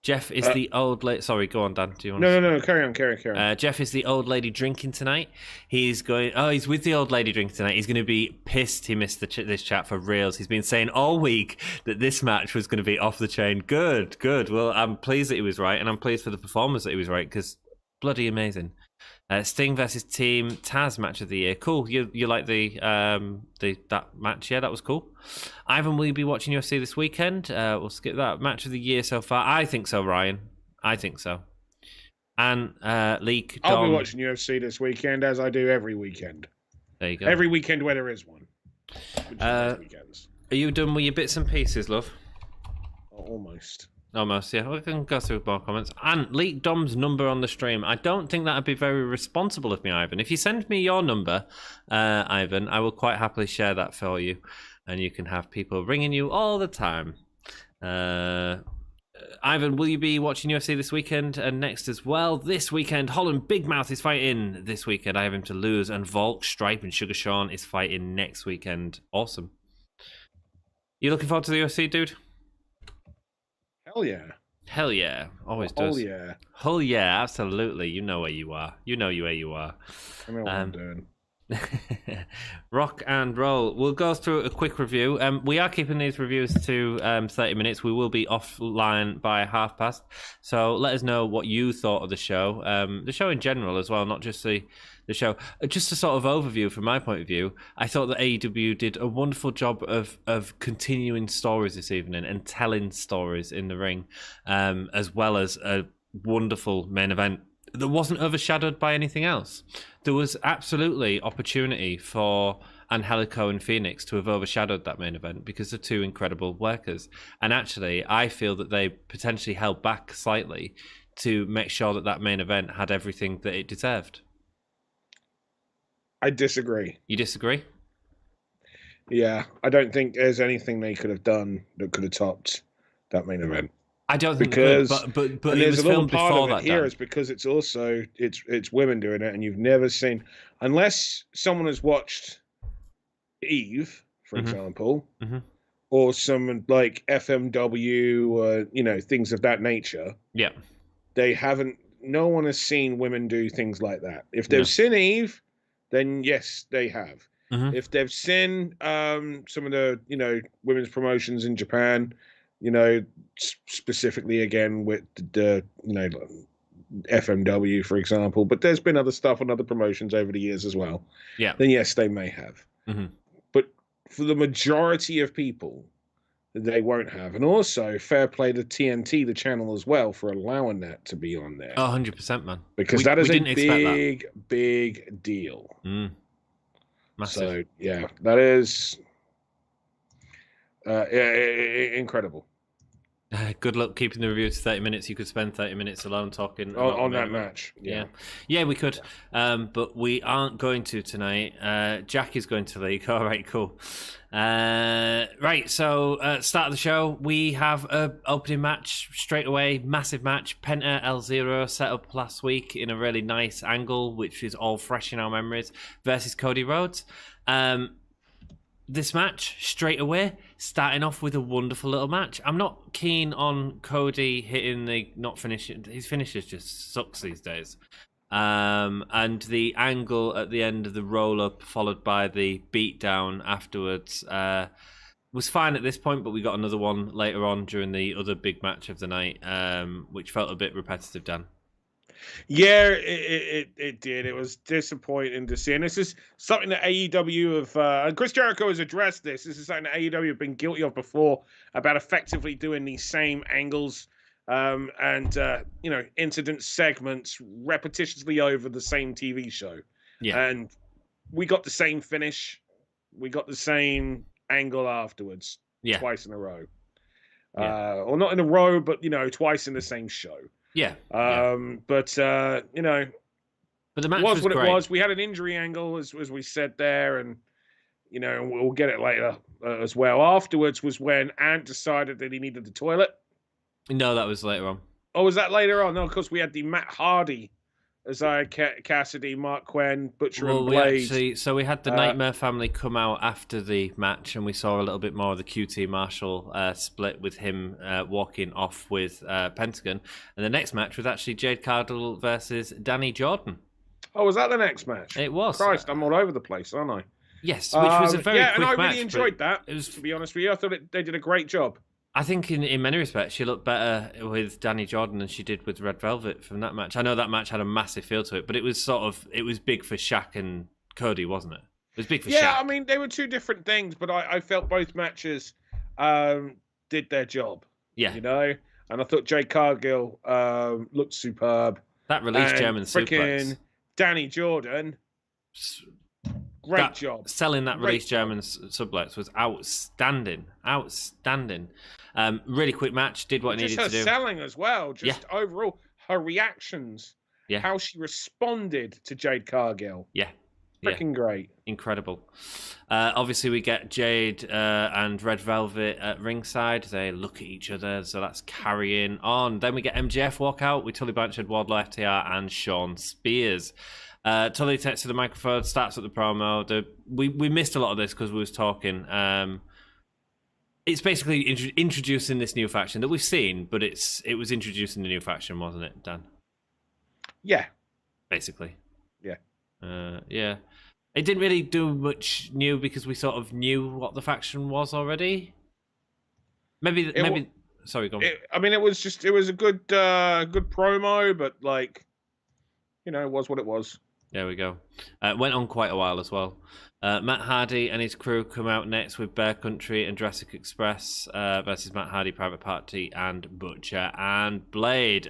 Jeff is the old lady. Sorry, go on, Dan. Do you want? No. Carry on. Jeff is the old lady drinking tonight. He's going. Oh, he's with the old lady drinking tonight. He's going to be pissed. He missed this chat for reals. He's been saying all week that this match was going to be off the chain. Good. Well, I'm pleased that he was right, and I'm pleased for the performers that he was right because bloody amazing. Sting versus Team Taz match of the year. Cool. You like that match? Yeah, that was cool. Ivan, will you be watching UFC this weekend? We'll skip that. Match of the year so far. I think so, Ryan. I think so. And Leak. I'll be watching UFC this weekend, as I do every weekend. There you go. Every weekend where there is one. Which is most weekends. Are you done with your bits and pieces, love? Almost. Almost, yeah. We can go through more comments. And leak Dom's number on the stream. I don't think that would be very responsible of me, Ivan. If you send me your number, Ivan, I will quite happily share that for you. And you can have people ringing you all the time. Ivan, will you be watching UFC this weekend and next as well? This weekend, Holland Big Mouth is fighting this weekend. I have him to lose. And Volk, Stripe, and Sugar Sean is fighting next weekend. Awesome. You looking forward to the UFC, dude? Hell yeah. Hell yeah. Always does. Oh yeah. Oh yeah, absolutely. You know where you are. You know where you are. I know what I'm doing. Rock and roll. We'll go through a quick review. We are keeping these reviews to 30 minutes. We will be offline by past. So let us know what you thought of the show in general as well, not just the show. Just a sort of overview from my point of view. I thought that AEW did a wonderful job of continuing stories this evening and telling stories in the ring, as well as a wonderful main event that wasn't overshadowed by anything else. There was absolutely opportunity for Angelico and Phoenix to have overshadowed that main event because they're two incredible workers. And actually, I feel that they potentially held back slightly to make sure that that main event had everything that it deserved. I disagree. You disagree? Yeah, I don't think there's anything they could have done that could have topped that main event. I don't think because but and it there's was a little filmed part before of it that. here Dan. is because it's also it's women doing it, and you've never seen, unless someone has watched Eve, for example, or someone like FMW, things of that nature. Yeah, they haven't. No one has seen women do things like that. If they've seen Eve, then yes, they have. If they've seen some of the women's promotions in Japan. Specifically again with the FMW, for example, but there's been other stuff on other promotions over the years as well. Yeah. Then yes, they may have. But for the majority of people, they won't have. And also, fair play to TNT, the channel as well, for allowing that to be on there. 100%, man. Because that is a big deal. Massive. So, yeah, that is incredible. Good luck keeping the review to 30 minutes. You could spend 30 minutes alone talking on that match. Yeah, we could. But we aren't going to tonight. Jack is going to league. All right, cool. Right, so start of the show. We have a opening match straight away. Massive match. Penta L0 set up last week in a really nice angle, which is all fresh in our memories, versus Cody Rhodes. This match, straight away, starting off with a wonderful little match. I'm not keen on Cody hitting the not finishing. His finishes just sucks these days. And the angle at the end of the roll-up, followed by the beatdown afterwards, was fine at this point, but we got another one later on during the other big match of the night, which felt a bit repetitive, Dan. Yeah, it did. It was disappointing to see. And this is something that AEW have, and Chris Jericho has addressed this. This is something that AEW have been guilty of before, about effectively doing these same angles and incident segments repetitiously over the same TV show. Yeah. And we got the same finish. We got the same angle afterwards. Yeah. Twice in a row. Yeah. Or not in a row, but, twice in the same show. Yeah. But the match was what great. It was. We had an injury angle, as we said there, and we'll get it later as well. Afterwards was when Ant decided that he needed the toilet. No, that was later on. Oh, was that later on? No, of course we had the Matt Hardy, Isiah Kassidy, Marq, Quen, Butcher, and Blade. So we had the Nightmare Family come out after the match, and we saw a little bit more of the QT Marshall split with him walking off with Pentagon. And the next match was actually Jade Cargill versus Danny Jordan. Oh, was that the next match? It was. Christ, I'm all over the place, aren't I? Yes, which was a very quick match. Yeah, and I really enjoyed that. To be honest with you, I thought they did a great job. I think in many respects she looked better with Danny Jordan than she did with Red Velvet from that match. I know that match had a massive feel to it, but it was big for Shaq and Cody, wasn't it? It was big for Shaq. I mean, they were two different things, but I felt both matches did their job. Yeah. You know? And I thought Jade Cargill looked superb. That released German suplex. Danny Jordan, great job. Selling that released German suplex was outstanding. Outstanding. Really quick match, did what it needed to do. Just her selling as well, overall, her reactions, how she responded to Jade Cargill. Yeah. Freaking great. Incredible. Obviously, we get Jade and Red Velvet at ringside. They look at each other, so that's carrying on. Then we get MJF walk out with Tully Blanchard, Wardlow, FTR, and Sean Spears. Tully takes to the microphone, starts at the promo. We missed a lot of this because we was talking. It's basically introducing this new faction that we've seen, but it was introducing the new faction, wasn't it, Dan? Yeah. Basically. Yeah. Yeah. It didn't really do much new because we sort of knew what the faction was already. Maybe. Sorry, go on. It was a good promo, but it was what it was. There we go. Went on quite a while as well. Matt Hardy and his crew come out next with Bear Country and Jurassic Express versus Matt Hardy, Private Party, and Butcher and Blade.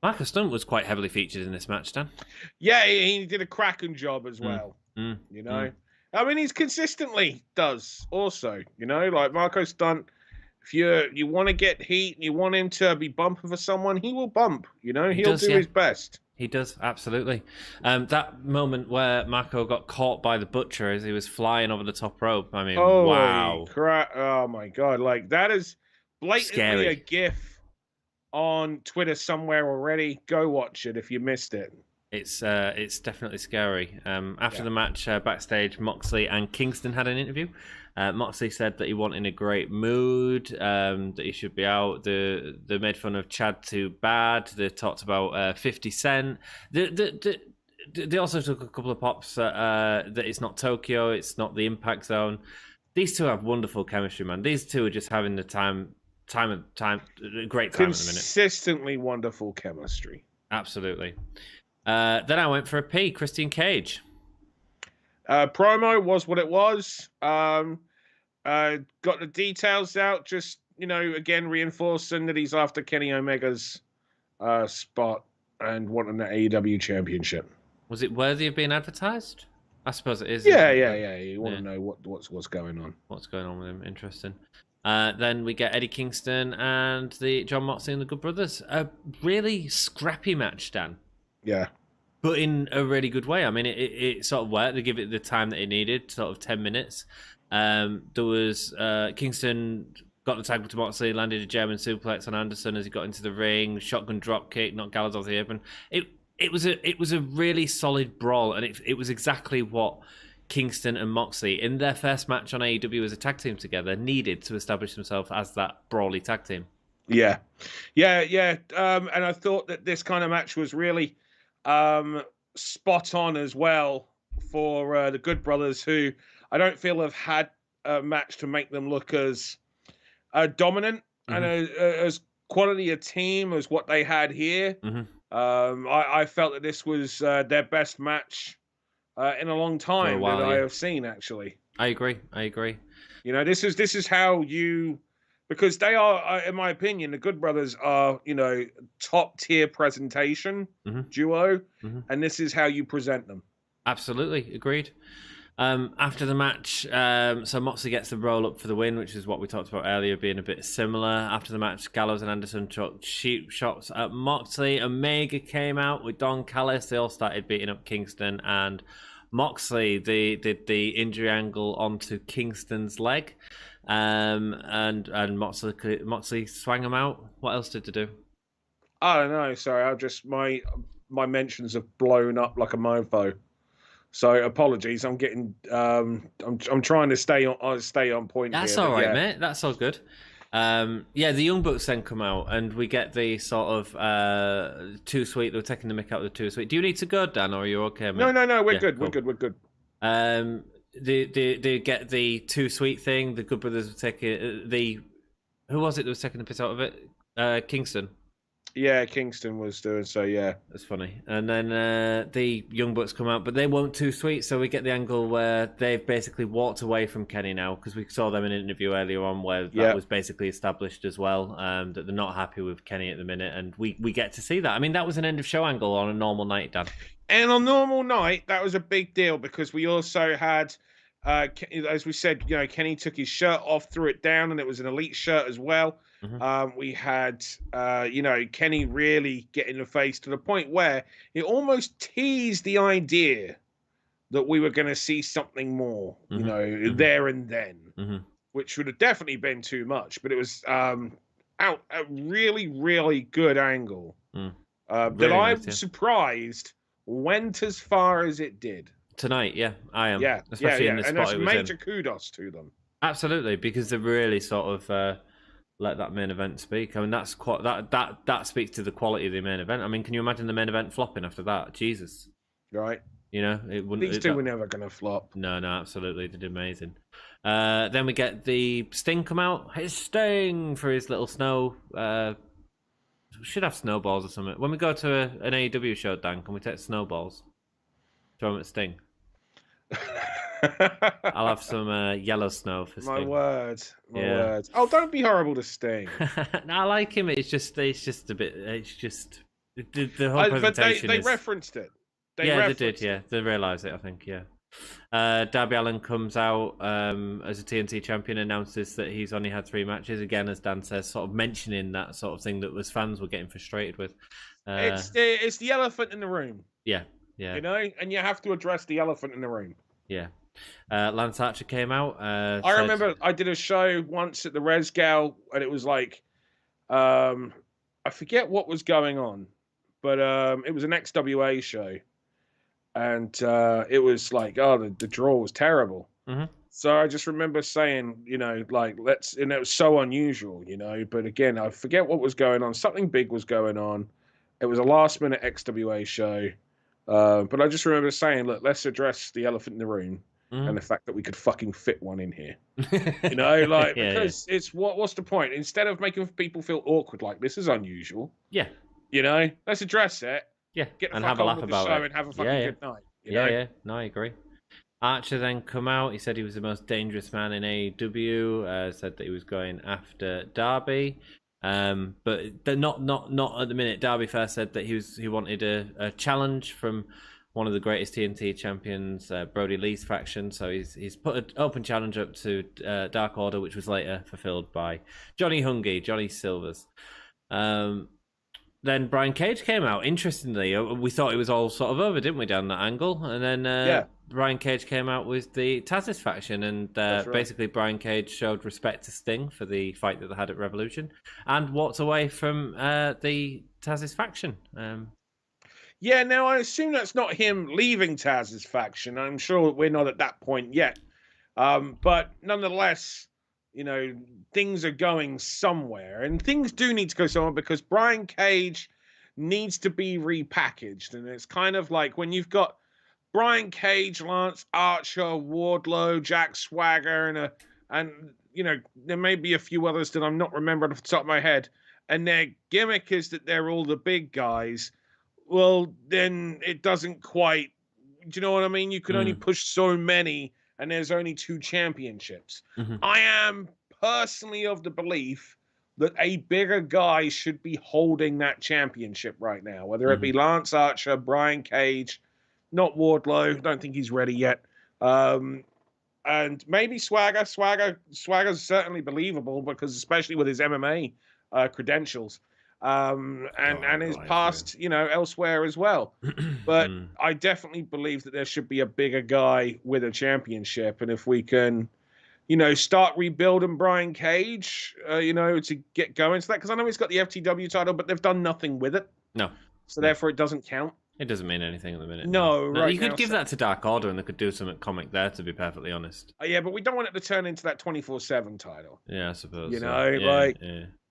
Marko Stunt was quite heavily featured in this match, Dan. Yeah, he did a cracking job as well. He's consistently does also, like Marko Stunt. If you want to get heat and you want him to be bumping for someone, he will bump. He'll do his best. He does, absolutely. That moment where Marko got caught by the Butcher as he was flying over the top rope. I mean, wow. Oh, my God. That is blatantly Scary. A GIF on Twitter somewhere already. Go watch it if you missed it. It's definitely scary. After the match, backstage, Moxley and Kingston had an interview. Moxley said that he wasn't in a great mood, that he should be out. They made fun of Chad Too Bad. They talked about 50 Cent. They also took a couple of pops that it's not Tokyo, it's not the Impact Zone. These two have wonderful chemistry, man. These two are just having the time, great time at the minute. Consistently wonderful chemistry. Absolutely. Then I went for a P, Christian Cage. Promo was what it was. Got the details out. Just again reinforcing that he's after Kenny Omega's spot and wanting the AEW championship. Was it worthy of being advertised? I suppose it is. Yeah. You want to know what's going on. What's going on with him? Interesting. Then we get Eddie Kingston and the John Moxley and the Good Brothers. A really scrappy match, Dan. Yeah. But in a really good way. I mean, it sort of worked. They give it the time that it needed, sort of 10 minutes. There was Kingston got the tag to Moxley, landed a German suplex on Anderson as he got into the ring, shotgun drop kick, knocked Gallows off the apron. It was a really solid brawl, and it was exactly what Kingston and Moxley, in their first match on AEW as a tag team together, needed to establish themselves as that brawly tag team. Yeah. And I thought that this kind of match was really spot on as well for the Good Brothers, who I don't feel have had a match to make them look as dominant and as quality a team as what they had here. I felt that this was their best match in a long time that I have seen, actually. I agree. This is how you... Because they are, in my opinion, the Good Brothers are, top tier presentation duo, and this is how you present them. Absolutely, agreed. After the match, so Moxley gets the roll up for the win, which is what we talked about earlier, being a bit similar. After the match, Gallows and Anderson took cheap shots at Moxley. Omega came out with Don Callis. They all started beating up Kingston, and Moxley did the injury angle onto Kingston's leg. And Moxley swang him out. What else did they do? I don't know. Sorry, I just my mentions have blown up like a mofo. So apologies. I'm getting I'm trying to stay on point. That's here, all right, mate. That's all good. The Young Bucks then come out, and we get the sort of Too Sweet. They were taking the mick out of the Too Sweet. Do you need to go, Dan, or are you okay, mate? No. We're good. Cool. We're good. They get the Too Sweet thing. The Good Brothers were taking Who was it that was taking the piss out of it? Kingston. Yeah, Kingston was doing so, yeah. That's funny. And then the Young Bucks come out, but they weren't too sweet, so we get the angle where they've basically walked away from Kenny now, because we saw them in an interview earlier on where that was basically established as well, that they're not happy with Kenny at the minute, and we get to see that. I mean, that was an end-of-show angle on a normal night, Dan. And on normal night, that was a big deal, because we also had... as we said, Kenny took his shirt off, threw it down, and it was an elite shirt as well. Mm-hmm. We had, Kenny really get in the face to the point where it almost teased the idea that we were going to see something more, there and then, which would have definitely been too much. But it was a really, really good angle that I'm surprised went as far as it did. Tonight, yeah, I am. Yeah, especially in the spot. And that's major kudos to them. Absolutely, because they really sort of let that main event speak. I mean, that's quite that speaks to the quality of the main event. I mean, can you imagine the main event flopping after that? Jesus, right? It wouldn't. These two were never going to flop. No, absolutely, they did amazing. Then we get the Sting come out. His Sting for his little snow. We should have snowballs or something. When we go to an AEW show, Dan, can we take snowballs? Throw them at Sting. I'll have some yellow snow for Sting. My word. Oh, don't be horrible to Sting. No, I like him. It's just a bit. It's just the whole presentation. But they referenced it. They did. Yeah, they realised it. I think. Yeah. Darby Allin comes out as a TNT champion, announces that he's only had 3 matches. Again, as Dan says, sort of mentioning that sort of thing that was fans were getting frustrated with. It's the elephant in the room. Yeah. And you have to address the elephant in the room. Yeah. Lance Archer came out. I remember I did a show once at the Resgal, and it was like, I forget what was going on, but it was an XWA show, and it was like, the draw was terrible. Mm-hmm. So I just remember saying, and it was so unusual, But again, I forget what was going on. Something big was going on. It was a last-minute XWA show. But I just remember saying, look, let's address the elephant in the room and the fact that we could fucking fit one in here. Because it's what's the point? Instead of making people feel awkward, like this is unusual. Yeah. Let's address it. Yeah. Get the and fuck have a on laugh with about the show it. and have a fucking good night. Yeah. No, I agree. Archer then come out. He said he was the most dangerous man in AEW. Said that he was going after Darby. But they're not at the minute. Darby first said that he wanted a challenge from one of the greatest TNT champions, Brody Lee's faction. So he's put an open challenge up to Dark Order, which was later fulfilled by Johnny Silvers. Then Brian Cage came out. Interestingly, we thought it was all sort of over, didn't we, down that angle? And then Brian Cage came out with the Taz's faction, and basically Brian Cage showed respect to Sting for the fight that they had at Revolution, and walked away from the Taz's faction. Now I assume that's not him leaving Taz's faction. I'm sure we're not at that point yet. But nonetheless, things are going somewhere, and things do need to go somewhere because Brian Cage needs to be repackaged. And it's kind of like when you've got Brian Cage, Lance Archer, Wardlow, Jack Swagger, and there may be a few others that I'm not remembering off the top of my head, and their gimmick is that they're all the big guys. Well, then it doesn't quite. Do you know what I mean? You can only push so many, and there's only 2 championships. Mm-hmm. I am personally of the belief that a bigger guy should be holding that championship right now, whether it be Lance Archer, Brian Cage, not Wardlow. Don't think he's ready yet. And maybe Swagger. Swagger's certainly believable because especially with his MMA credentials. And his past, elsewhere as well. But I definitely believe that there should be a bigger guy with a championship. And if we can, start rebuilding Brian Cage, to get going to that, because I know he's got the FTW title, but they've done nothing with it. No. So therefore it doesn't count. It doesn't mean anything at the minute. No, right. You could give that to Dark Order and they could do something comic there, to be perfectly honest. Yeah, but we don't want it to turn into that 24/7 title. Yeah, I suppose. But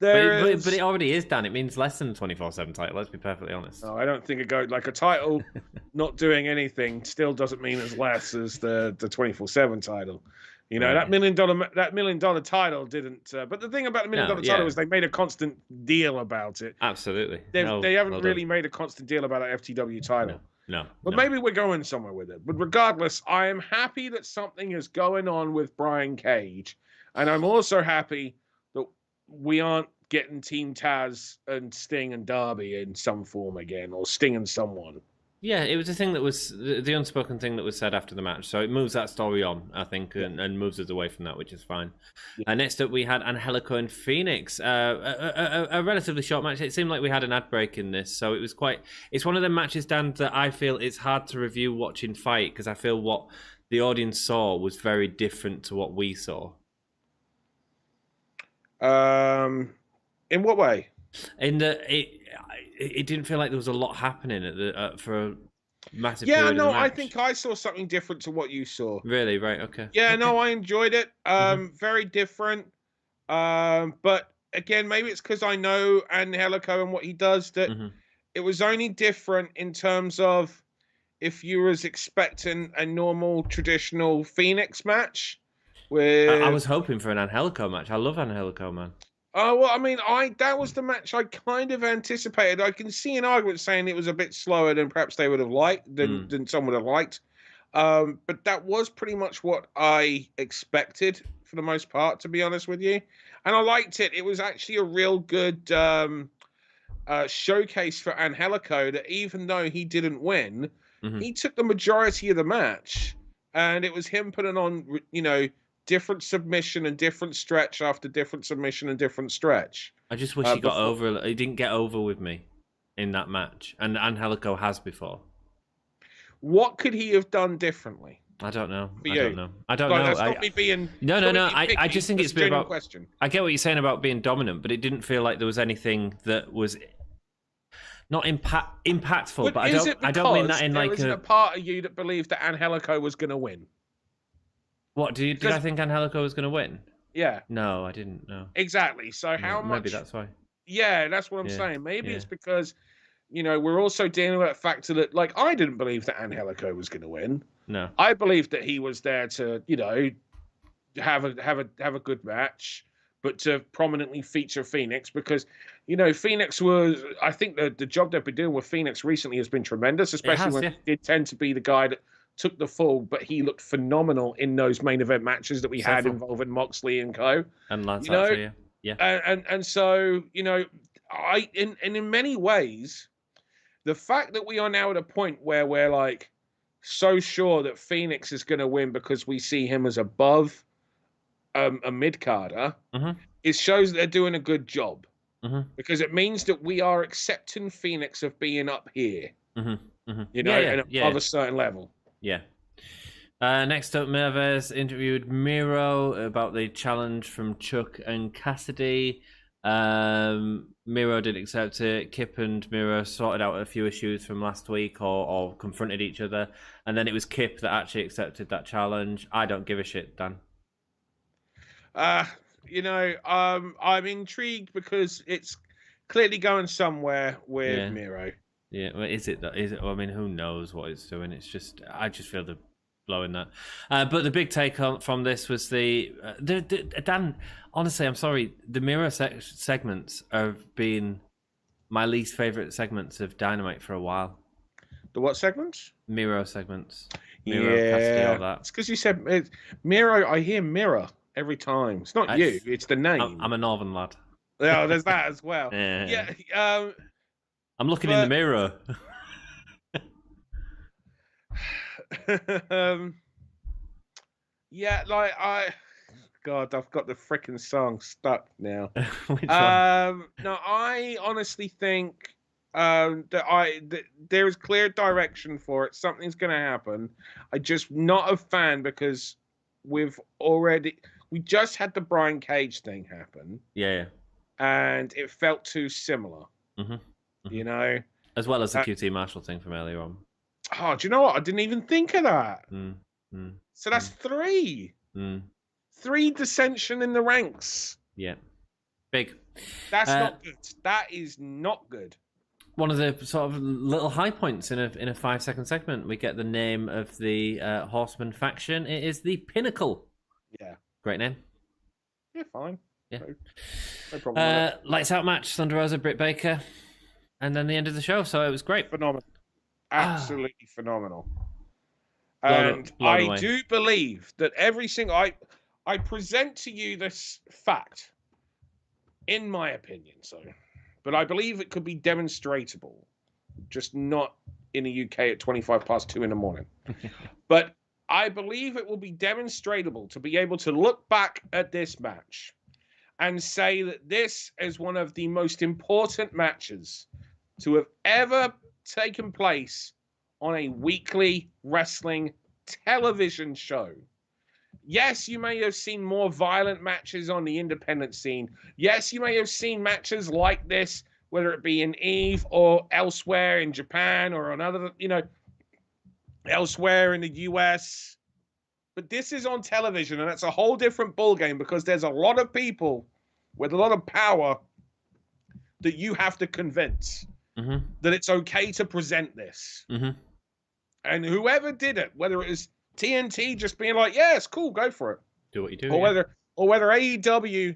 it already is, Dan. It means less than 24/7 title, let's be perfectly honest. No, I don't think a title not doing anything still doesn't mean as less as the 24/7 title. You know, Right. that $1 million title didn't. But the thing about the $1 million title is they made a constant deal about it. Absolutely. They haven't really made a constant deal about that FTW title. No. But maybe we're going somewhere with it. But regardless, I am happy that something is going on with Brian Cage. And I'm also happy that we aren't getting Team Taz and Sting and Darby in some form again, or Sting and someone. Yeah, it was a thing that was the unspoken thing that was said after the match. So it moves that story on, I think, and moves us away from that, which is fine. Yeah. Next up, we had Angelico and Phoenix. A relatively short match. It seemed like we had an ad break in this, so it was quite. It's one of the matches, Dan, that I feel it's hard to review watching fight because I feel what the audience saw was very different to what we saw. In what way? In that it didn't feel like there was a lot happening at the for a massive Yeah, period no, of the I match. think I saw something different to what you saw. Really, right? Okay. Yeah, okay. no, I enjoyed it. Very different. But again, maybe it's because I know Angelico and what he does that it was only different in terms of if you was expecting a normal traditional Phoenix match. With I was hoping for an Angelico match. I love Angelico, man. Oh, well, I mean, that was the match I kind of anticipated. I can see an argument saying it was a bit slower than perhaps they would have liked, than some would have liked. But that was pretty much what I expected for the most part, to be honest with you. And I liked it. It was actually a real good showcase for Angelico that even though he didn't win, he took the majority of the match. And it was him putting on, you know, different submission and different stretch after different submission and different stretch. I just wish he got over. He didn't get over with me in that match, and Angelico has before. What could he have done differently? I don't know. I don't know. That's not me being. No. I just think it's a bit about. Question. I get what you're saying about being dominant, but it didn't feel like there was anything that was not impactful. But I don't mean that in like a part of you that believed that Angelico was going to win. What did I think Angelico was going to win? Yeah. No, I didn't. No. Exactly. So how much? Maybe that's why. Yeah, that's what I'm saying. Maybe it's because, you know, we're also dealing with that factor that, like, I didn't believe that Angelico was going to win. No. I believed that he was there to, you know, have a good match, but to prominently feature Phoenix because, you know, Phoenix was. I think the job they've been doing with Phoenix recently has been tremendous, especially when he did tend to be the guy that took the fall, but he looked phenomenal in those main event matches that we had involving Moxley and Co. And Lance, you know, Archer, yeah. And so, you know, in many ways, the fact that we are now at a point where we're like so sure that Phoenix is going to win because we see him as above a mid-carder, it shows that they're doing a good job because it means that we are accepting Phoenix of being up here, you know, and above a certain level. Yeah. Next up, Merves interviewed Miedo about the challenge from Chuck and Kassidy. Miedo did accept it. Kip and Miedo sorted out a few issues from last week or confronted each other. And then it was Kip that actually accepted that challenge. I don't give a shit, Dan. You know, I'm intrigued because it's clearly going somewhere with Miedo. Yeah, well, is it? I mean, who knows what it's doing? It's just, I just feel the blowing that. But the big take from this was the Dan. Honestly, I'm sorry. The Miedo segments have been my least favorite segments of Dynamite for a while. The what segments? Miedo segments. Miedo, Kassidy, all that. It's because you said Miedo. I hear mirror every time. It's not you. It's the name. I'm a northern lad. Oh, there's that as well. Yeah. I'm looking in the mirror. Yeah, like God, I've got the freaking song stuck now. Which one? No, I honestly think that there is clear direction for it. Something's going to happen. I'm just not a fan because we just had the Brian Cage thing happen. Yeah. And it felt too similar. You know, as well as the QT Marshall thing from earlier on. Oh, do you know what? I didn't even think of that. So that's three. 3 dissension in the ranks. Yeah. Big. That's not good. That is not good. One of the sort of little high points in a 5-second segment, we get the name of the Horseman faction. It is the Pinnacle. Yeah. Great name. Yeah, fine. Yeah. No problem with it. Lights out match, Thunder Rosa, Britt Baker, and then the end of the show. So it was great. Phenomenal. Absolutely phenomenal. Blown And away. I do believe that every single... I present to you this fact, in my opinion, but I believe it could be demonstratable, just not in the UK at 2:25 in the morning. But I believe it will be demonstratable to be able to look back at this match and say that this is one of the most important matches to have ever taken place on a weekly wrestling television show. Yes, you may have seen more violent matches on the independent scene. Yes, you may have seen matches like this, whether it be in Eve or elsewhere in Japan or another, elsewhere in the US. But this is on television, and it's a whole different ballgame because there's a lot of people with a lot of power that you have to convince that it's okay to present this. And whoever did it, whether it was TNT just being like, yeah, it's cool, go for it. Do what you do. Or whether AEW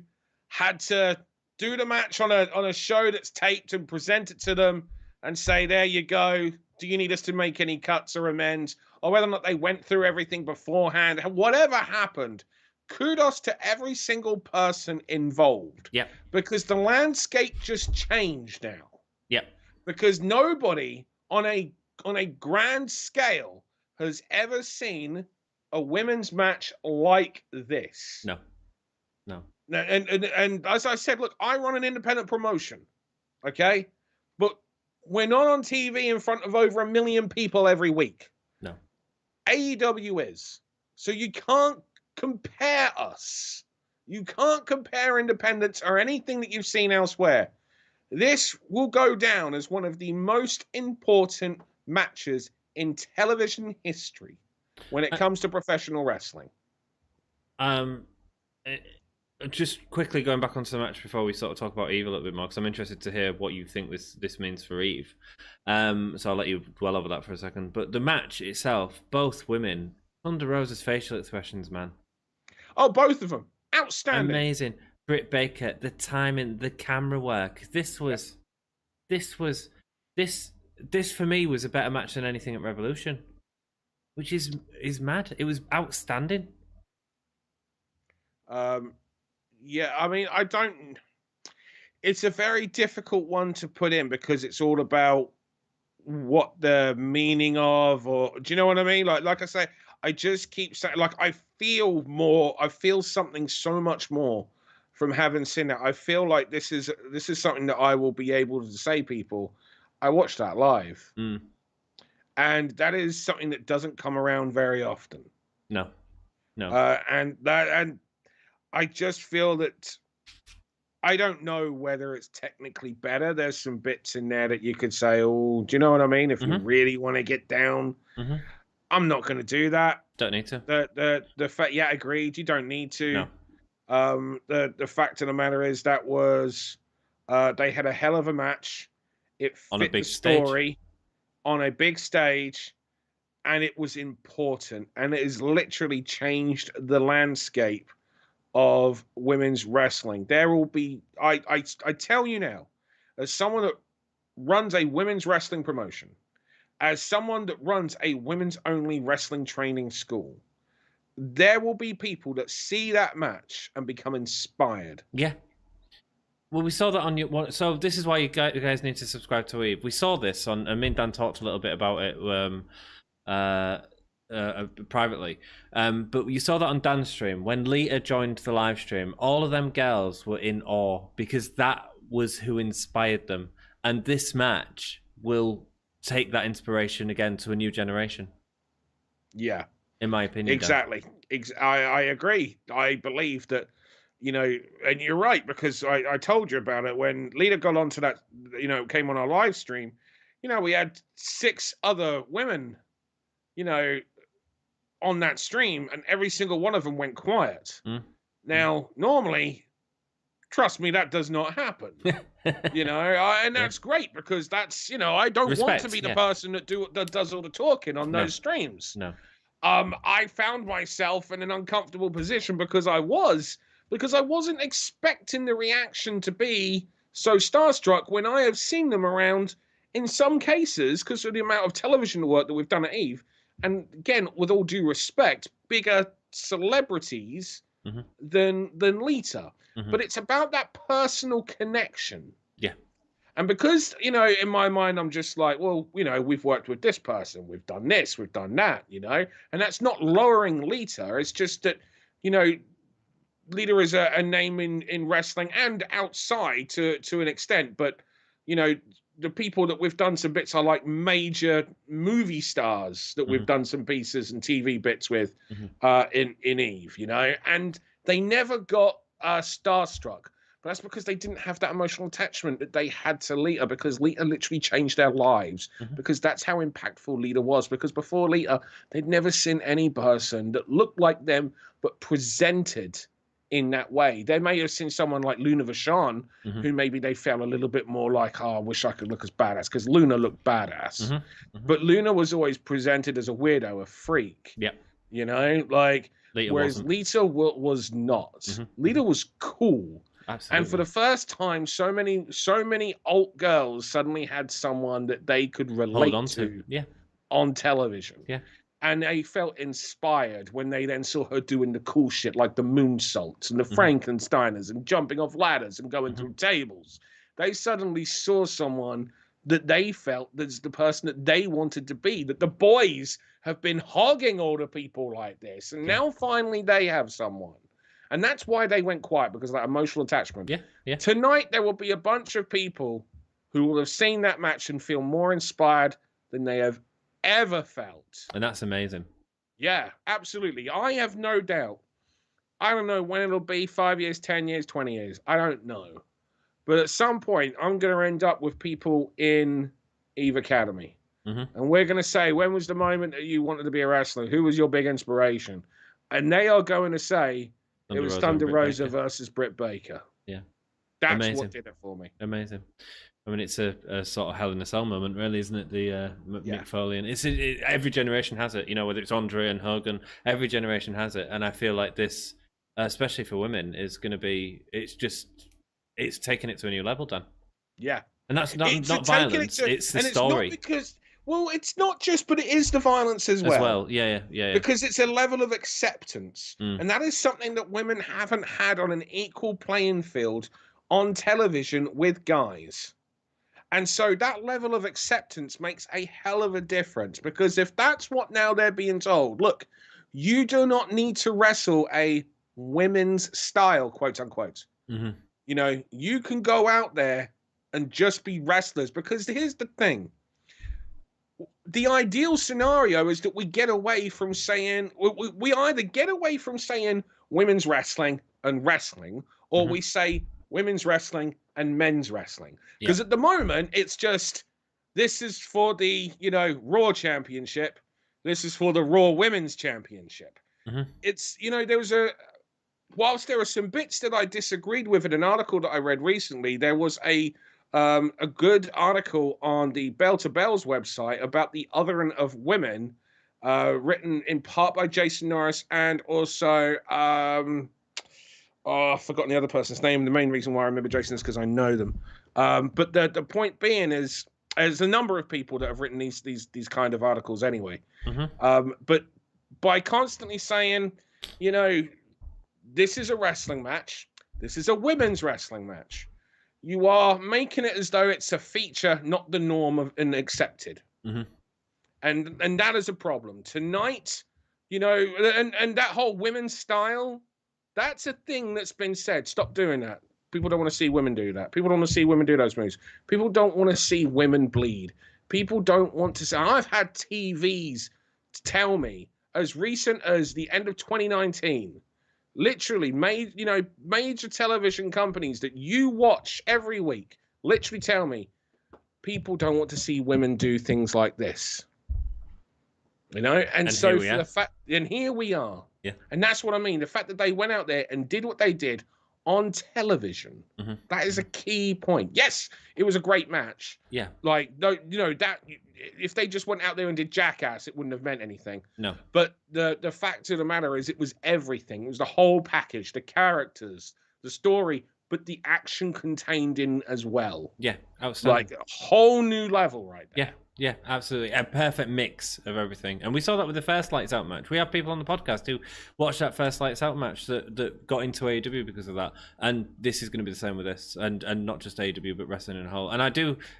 had to do the match on a show that's taped and present it to them and say, there you go. Do you need us to make any cuts or amends? Or whether or not they went through everything beforehand. Whatever happened, kudos to every single person involved. Yeah. Because the landscape just changed now. Yeah. Because nobody on a grand scale has ever seen a women's match like this. No. And as I said, look, I run an independent promotion, okay? But we're not on TV in front of over 1 million people every week. No. AEW is. So you can't compare us. You can't compare independents or anything that you've seen elsewhere. This will go down as one of the most important matches in television history when it comes to professional wrestling. Just quickly going back onto the match before we sort of talk about Eve a little bit more, because I'm interested to hear what you think this means for Eve. So I'll let you dwell over that for a second. But the match itself, both women, Thunder Rosa's facial expressions, man. Oh, both of them. Outstanding. Amazing. Britt Baker, the timing, the camera work. This for me was a better match than anything at Revolution, which is mad. It was outstanding. Yeah, I mean, it's a very difficult one to put in because it's all about what the meaning of, or do you know what I mean? Like I say, I just keep saying, like, I feel something so much more from having seen it. I feel like this is something that I will be able to say, people, I watched that live. And that is something that doesn't come around very often. No. And I just feel that I don't know whether it's technically better. There's some bits in there that you could say, oh, do you know what I mean? If you really want to get down, I'm not going to do that. Don't need to. The fact, yeah, agreed. You don't need to. No. The fact of the matter is that was they had a hell of a match. It fit on a big the story stage. On a big stage, and it was important, and it has literally changed the landscape of women's wrestling. There will be, I tell you now, as someone that runs a women's wrestling promotion, as someone that runs a women's only wrestling training school, there will be people that see that match and become inspired. Yeah. Well, we saw that on your... So this is why you guys need to subscribe to Eve. We saw this on... and me and Dan talked a little bit about it privately. But you saw that on Dan's stream. When Lita joined the live stream, all of them girls were in awe because that was who inspired them. And this match will take that inspiration again to a new generation. Yeah. In my opinion. Exactly. I agree. I believe that, you know, and you're right, because I told you about it when Lita got onto that, you know, came on our live stream. You know, we had 6 other women, you know, on that stream, and every single one of them went quiet. Now, normally, trust me, that does not happen. You know, and that's great, because that's, you know, I don't want to be the person that does all the talking on those streams. No. I found myself in an uncomfortable position because I wasn't expecting the reaction to be so starstruck when I have seen them around in some cases because of the amount of television work that we've done at Eve. And again, with all due respect, bigger celebrities than Lita. But it's about that personal connection. Yeah. And because, in my mind, I'm just like, well, we've worked with this person, we've done this, we've done that, and that's not lowering Lita. It's just that, Lita is a name in wrestling and outside to an extent. But, the people that we've done some bits are like major movie stars that we've done some pieces and TV bits with in Eve, and they never got starstruck. But that's because they didn't have that emotional attachment that they had to Lita, because Lita literally changed their lives, because that's how impactful Lita was. Because before Lita, they'd never seen any person that looked like them but presented in that way. They may have seen someone like Luna Vachon, who maybe they felt a little bit more like, I wish I could look as badass, because Luna looked badass. But Luna was always presented as a weirdo, a freak. Yeah. Lita whereas wasn't. Lita was not. Lita was cool. Absolutely. And for the first time, so many alt girls suddenly had someone that they could relate to on television. Yeah. And they felt inspired when they then saw her doing the cool shit like the moonsaults and the Frankensteiners and jumping off ladders and going through tables. They suddenly saw someone that they felt that's the person that they wanted to be, that the boys have been hogging older people like this. And now finally they have someone. And that's why they went quiet, because of that emotional attachment. Yeah. Tonight, there will be a bunch of people who will have seen that match and feel more inspired than they have ever felt. And that's amazing. Yeah, absolutely. I have no doubt. I don't know when it'll be, 5 years, 10 years, 20 years. I don't know. But at some point, I'm going to end up with people in Eve Academy. And we're going to say, when was the moment that you wanted to be a wrestler? Who was your big inspiration? And they are going to say, it was Thunder Rosa versus Britt Baker. Yeah. That's Amazing. what did it for me. Amazing. I mean, it's a sort of Hell in a Cell moment, really, isn't it? The Mick Foley. And every generation has it, whether it's Andre and Hogan, every generation has it. And I feel like this, especially for women, is going to be, it's taking it to a new level, Dan. Yeah. And that's not violence, it's the story. It's not because, well, it's not just, but it is the violence as well. Yeah. Because it's a level of acceptance. And that is something that women haven't had on an equal playing field on television with guys. And so that level of acceptance makes a hell of a difference, because if that's what now they're being told, look, you do not need to wrestle a women's style, quote unquote. You can go out there and just be wrestlers, because here's the thing. The ideal scenario is that we get away from saying, we either get away from saying women's wrestling and wrestling, or we say women's wrestling and men's wrestling. Because at the moment, it's just, this is for the, Raw Championship. This is for the Raw Women's Championship. It's, there was whilst there are some bits that I disagreed with in an article that I read recently, there was a good article on the Bell to Bells website about the othering of women, written in part by Jason Norris and also, I've forgotten the other person's name. The main reason why I remember Jason is because I know them. But the point being is, there's a number of people that have written these kind of articles anyway. But by constantly saying, this is a wrestling match, this is a women's wrestling match, you are making it as though it's a feature, not the norm and accepted. And that is a problem. Tonight, and that whole women's style, that's a thing that's been said. Stop doing that. People don't want to see women do that. People don't want to see women do those moves. People don't want to see women bleed. People don't want to see. I've had TVs tell me as recent as the end of 2019, literally major television companies that you watch every week literally tell me people don't want to see women do things like this. And so for the fact, and here we are. Yeah. And that's what I mean. The fact that they went out there and did what they did on television. Mm-hmm. That is a key point. Yes, it was a great match. Yeah. Like, no, that if they just went out there and did Jackass, it wouldn't have meant anything. No. But the fact of the matter is, it was everything. It was the whole package, the characters, the story, but the action contained in as well. Yeah, outstanding. Like a whole new level right there. Yeah, absolutely. A perfect mix of everything. And we saw that with the first Lights Out match. We have people on the podcast who watched that first Lights Out match that got into AEW because of that. And this is going to be the same with this. And not just AEW, but wrestling in a whole. And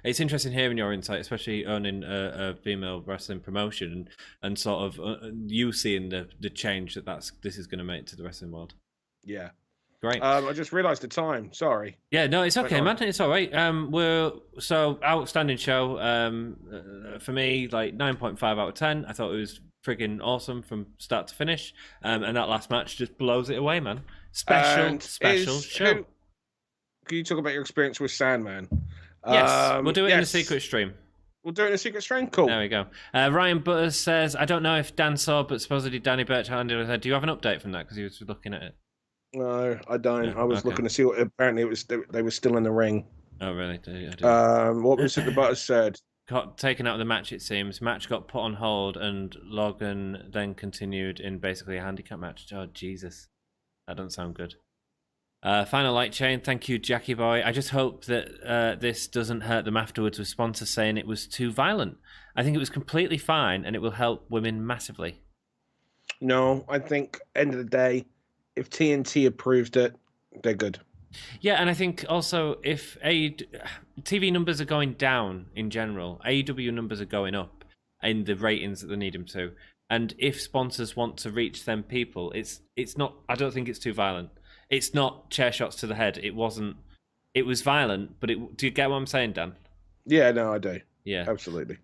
it's interesting hearing your insight, especially owning a female wrestling promotion and sort of you seeing the change this is going to make to the wrestling world. Yeah. Great. I just realised the time. Sorry. Yeah, no, it's okay, man. It's all right. So outstanding show. For me, like 9.5 out of 10. I thought it was friggin' awesome from start to finish. And that last match just blows it away, man. Special show. Can you talk about your experience with Sandman? Yes, we'll do it in a secret stream. We'll do it in a secret stream. Cool. There we go. Ryan Butters says, I don't know if Dan saw, but supposedly Danny Burch handled his head. Do you have an update from that? Because he was looking at it. No, I don't. Yeah, I was looking to see what. Apparently, they were still in the ring. Oh, really? What was it the Butters said? Got taken out of the match, it seems. Match got put on hold, and Logan then continued in basically a handicap match. Oh, Jesus. That doesn't sound good. Final light chain. Thank you, Jackie Boy. I just hope that this doesn't hurt them afterwards with sponsors saying it was too violent. I think it was completely fine, and it will help women massively. No, I think, end of the day, if TNT approved it, they're good. Yeah, and I think also if TV numbers are going down in general, AEW numbers are going up in the ratings that they need them to. And if sponsors want to reach them people, it's not. I don't think it's too violent. It's not chair shots to the head. It wasn't. It was violent, but do you get what I'm saying, Dan? Yeah, no, I do. Yeah, absolutely.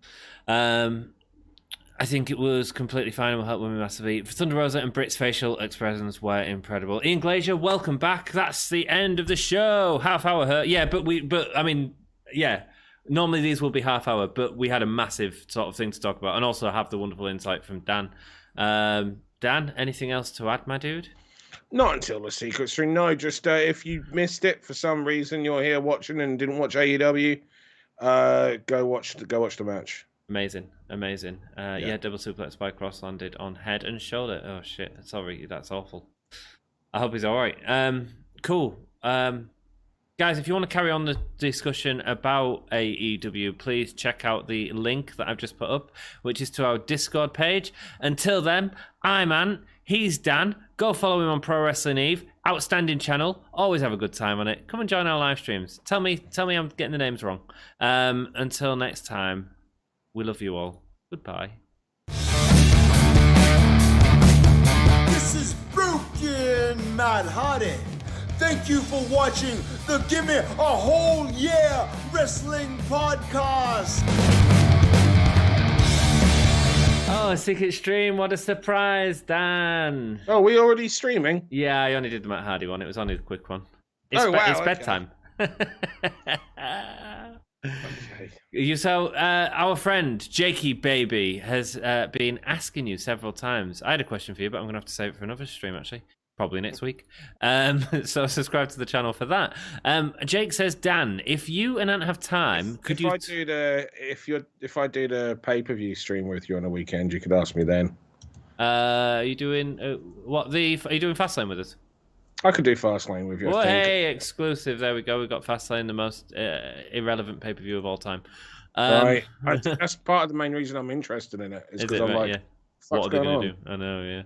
I think it was completely fine and will help women massively. Thunder Rosa and Britt's facial expressions were incredible. Ian Glazier, welcome back. That's the end of the show. Half hour hurt. Yeah, but I mean, yeah. Normally these will be half hour, but we had a massive sort of thing to talk about and also have the wonderful insight from Dan. Dan, anything else to add, my dude? Not until the secret stream. No, just if you missed it for some reason, you're here watching and didn't watch AEW, go watch the match. Amazing. Yeah, double suplex by cross landed on head and shoulder. Oh shit, sorry, that's awful. I hope he's all right. Cool. Guys, if you want to carry on the discussion about AEW, please check out the link that I've just put up, which is to our Discord page. Until then, I'm Ant, he's Dan. Go follow him on Pro Wrestling Eve. Outstanding channel. Always have a good time on it. Come and join our live streams. Tell me I'm getting the names wrong. Until next time, we love you all. Goodbye. This is Broken Matt Hardy. Thank you for watching the Gimme a Whole Year Wrestling Podcast. Oh, secret stream. What a surprise, Dan. Oh, we already streaming? Yeah, I only did the Matt Hardy one. It was only a quick one. Wow. It's bedtime. Okay. So, our friend Jakey Baby has been asking you several times. I had a question for you, but I'm going to have to save it for another stream, actually. Probably next week. So subscribe to the channel for that. Jake says, Dan, if you and Ant have time, if I do the pay-per-view stream with you on a weekend, you could ask me then. Are you doing are you doing Fastlane with us? I could do Fastlane with you. Well, hey, exclusive. There we go. We got Fastlane, the most irrelevant pay-per-view of all time. Right. That's part of the main reason I'm interested in it. Is because I'm like, yeah. What are they going to do? I know, yeah.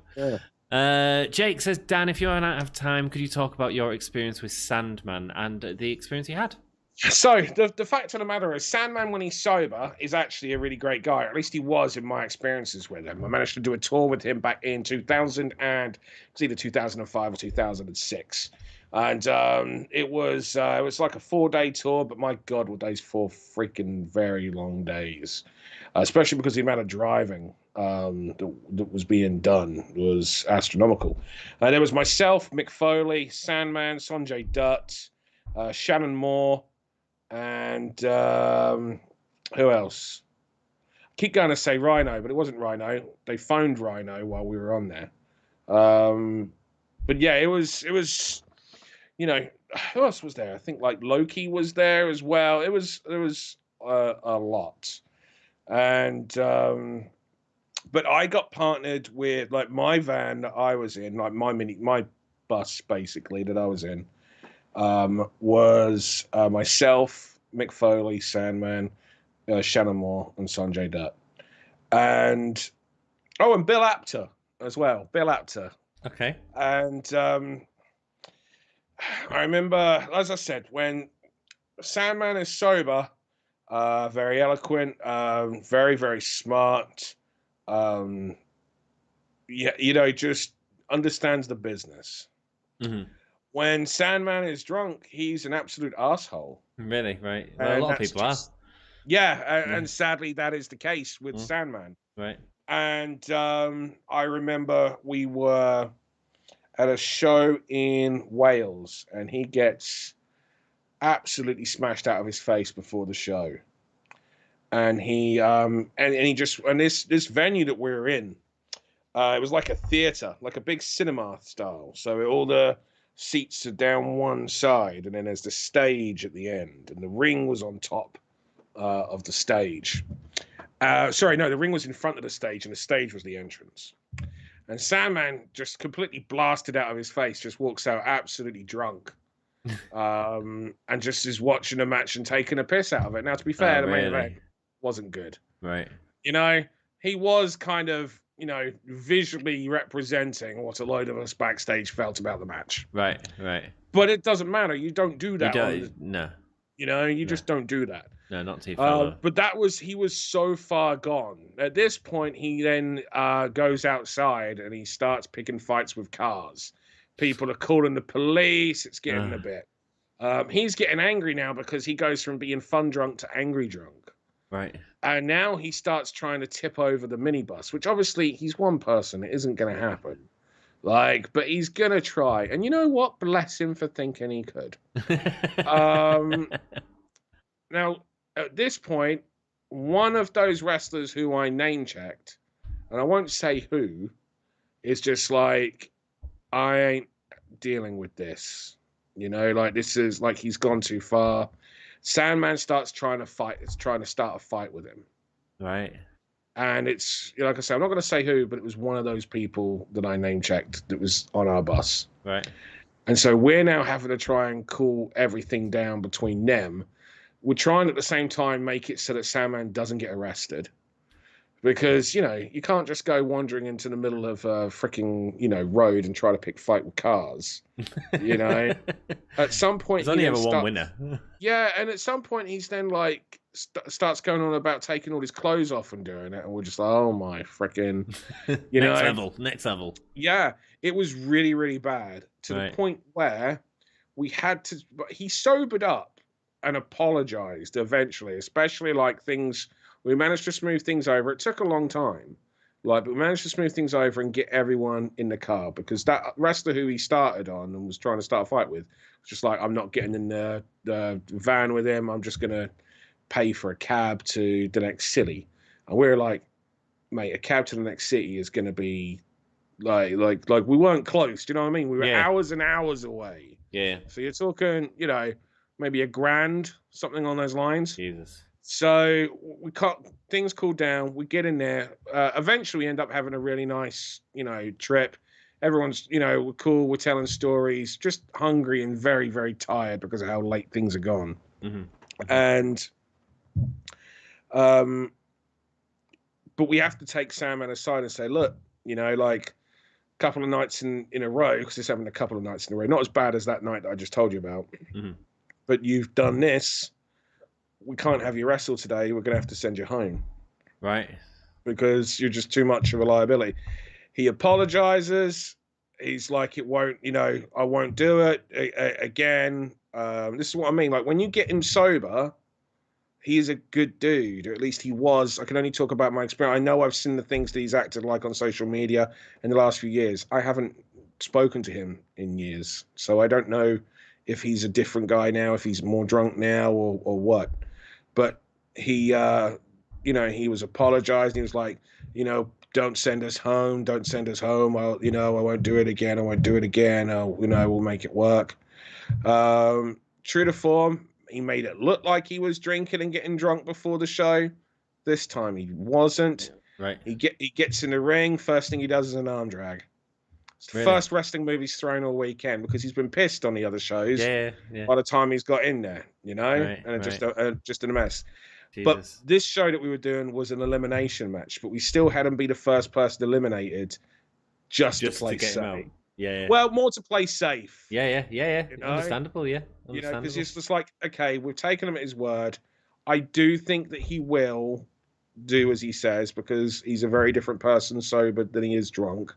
Jake says, Dan, if you and I have time, could you talk about your experience with Sandman and the experience you had? So, the fact of the matter is, Sandman, when he's sober, is actually a really great guy. At least he was in my experiences with him. I managed to do a tour with him back in 2000 and it was either 2005 or 2006. And it was like a 4-day tour, but my God, were those 4 freaking very long days. Especially because the amount of driving that was being done was astronomical. There was myself, Mick Foley, Sandman, Sonjay Dutt, Shannon Moore, and who else? I keep going to say Rhino, but it wasn't Rhino. They phoned Rhino while we were on there. But yeah, it was who else was there? I think like Loki was there as well. There was a lot, and but I got partnered with like my van that I was in, like my bus basically that I was in, was myself, Mick Foley, Sandman, Shannon Moore, and Sanjay Dutt, and Bill Apter as well. Bill Apter. Okay. And I remember, as I said, when Sandman is sober, very eloquent, very, very smart. Just understands the business. Mm-hmm. When Sandman is drunk, he's an absolute asshole. Really, right? Well, a lot of people are. Yeah, and sadly, that is the case with Sandman. Right. And I remember we were at a show in Wales, and he gets absolutely smashed out of his face before the show. And he this venue that we're in, it was like a theater, like a big cinema style. So all the seats are down one side, and then there's the stage at the end, and the ring was on top of the stage. The ring was in front of the stage, and the stage was the entrance. And Sandman just completely blasted out of his face, just walks out absolutely drunk, and just is watching a match and taking a piss out of it. Now, to be fair, the main event wasn't good. Right. He was kind of, visually representing what a load of us backstage felt about the match. Right. But it doesn't matter. You don't do that. No. You just don't do that. No, not too far. But he was so far gone. At this point, he then goes outside and he starts picking fights with cars. People are calling the police. It's getting a bit. He's getting angry now because he goes from being fun drunk to angry drunk. Right. And now he starts trying to tip over the minibus, which obviously he's one person. It isn't going to happen. But he's going to try. And you know what? Bless him for thinking he could. Now, at this point, one of those wrestlers who I name checked, and I won't say who, is just like, I ain't dealing with this. This is like he's gone too far. Sandman starts trying to fight. It's trying to start a fight with him. Right. And it's, like I said, I'm not going to say who, but it was one of those people that I name checked that was on our bus. Right. And so we're now having to try and cool everything down between them. We're trying at the same time make it so that Sandman doesn't get arrested. Because, you can't just go wandering into the middle of a freaking, road and try to pick fight with cars. At some point... There's only ever one winner. Yeah, and at some point he's then like starts going on about taking all his clothes off and doing it. And we're just like, oh my freaking... Next level. Yeah, it was really, really bad. To the point where we had to... But he sobered up and apologized eventually, especially like things... We managed to smooth things over. It took a long time, but we managed to smooth things over and get everyone in the car, because that wrestler who he started on and was trying to start a fight with was just like, I'm not getting in the van with him. I'm just going to pay for a cab to the next city. And we're like, mate, a cab to the next city is going to be like we weren't close. Do you know what I mean? We were hours and hours away. Yeah. So you're talking, maybe $1,000, something on those lines. Jesus. So we cut things cool down. We get in there. Eventually, we end up having a really nice, trip. Everyone's, we're cool. We're telling stories. Just hungry and very, very tired because of how late things are gone. Mm-hmm. And, but we have to take Sandman aside and say, look, like a couple of nights in a row, because it's having a couple of nights in a row. Not as bad as that night that I just told you about. Mm-hmm. But you've done this. We can't have you wrestle today. We're going to have to send you home. Right. Because you're just too much of a liability. He apologizes. He's like, it won't, I won't do it again. This is what I mean. Like, when you get him sober, he's a good dude, or at least he was. I can only talk about my experience. I know I've seen the things that he's acted like on social media in the last few years. I haven't spoken to him in years. So I don't know if he's a different guy now, if he's more drunk now or what. But he, he was apologizing. He was like, don't send us home. Don't send us home. I won't do it again. I won't do it again. We'll make it work. True to form, he made it look like he was drinking and getting drunk before the show. This time he wasn't. Right. He gets in the ring. First thing he does is an arm drag. It's the first wrestling move he's thrown all weekend because he's been pissed on the other shows. Yeah. By the time he's got in there, and just in a mess. Jesus. But this show that we were doing was an elimination match, but we still had him be the first person eliminated, just to play safe. Yeah. Well, more to play safe. Yeah. You know? Understandable. Yeah. Because it's just like, okay, we've taken him at his word. I do think that he will do as he says because he's a very different person sober than he is drunk.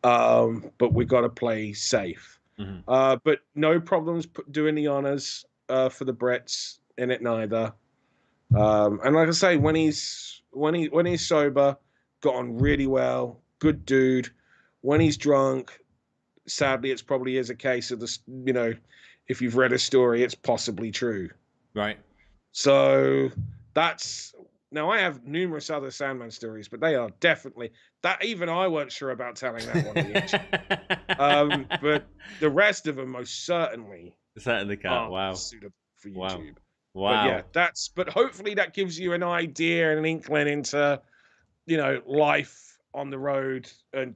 But we got to play safe. But no problems doing the honors for the Brits in it neither. And like I say, when he's sober, got on really well, good dude. When he's drunk, sadly, it's probably is a case of this. If you've read a story, it's possibly true. Right. So that's. Now, I have numerous other Sandman stories, but they are definitely that. Even I weren't sure about telling that one. But the rest of them most certainly can't. Wow. Suitable for YouTube. Wow. But yeah, but hopefully that gives you an idea and an inkling into, life on the road and,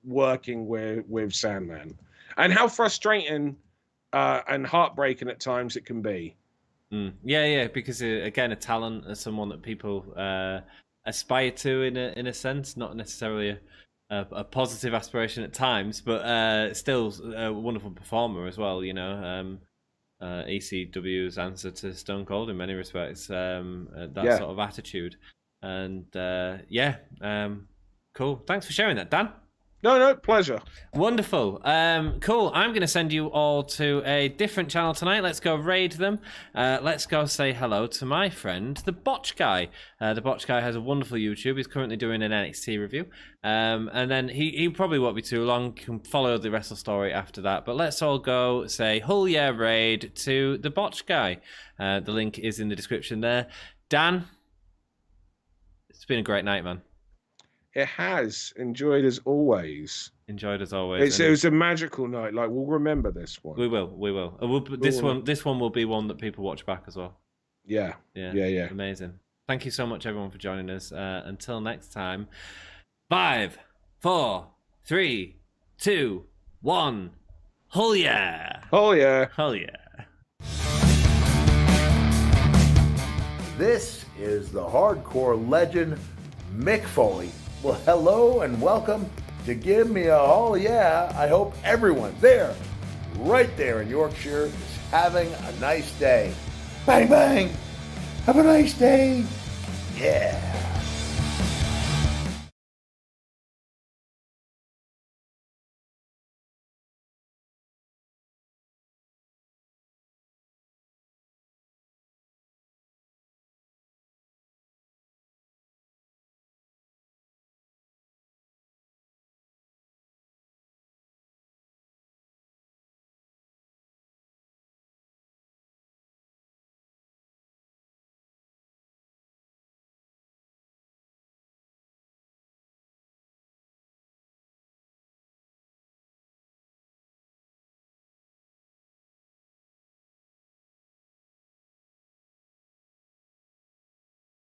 working with Sandman and how frustrating and heartbreaking at times it can be. Yeah, because again, a talent, someone that people aspire to in a sense, not necessarily a positive aspiration at times, but still a wonderful performer as well. ECW's answer to Stone Cold in many respects, that sort of attitude, and cool. Thanks for sharing that, Dan. No, pleasure. Wonderful. Cool. I'm going to send you all to a different channel tonight. Let's go raid them. Let's go say hello to my friend, the Botch Guy. The Botch Guy has a wonderful YouTube. He's currently doing an NXT review. And then he probably won't be too long. You can follow the Wrestle Story after that. But let's all go say, Hull yeah, raid to the Botch Guy. The link is in the description there. Dan, it's been a great night, man. It has. Enjoyed as always. It was a magical night. Like, we'll remember this one. We will. This one will be one that people watch back as well. Yeah. Amazing. Thank you so much, everyone, for joining us. Until next time. 5, 4, 3, 2, 1. Hull yeah! Hull yeah! Hull yeah! This is the hardcore legend, Mick Foley. Well, hello and welcome to Give Me a Hull Yeah. I hope everyone there, right there in Yorkshire, is having a nice day. Bang, bang. Have a nice day. Yeah.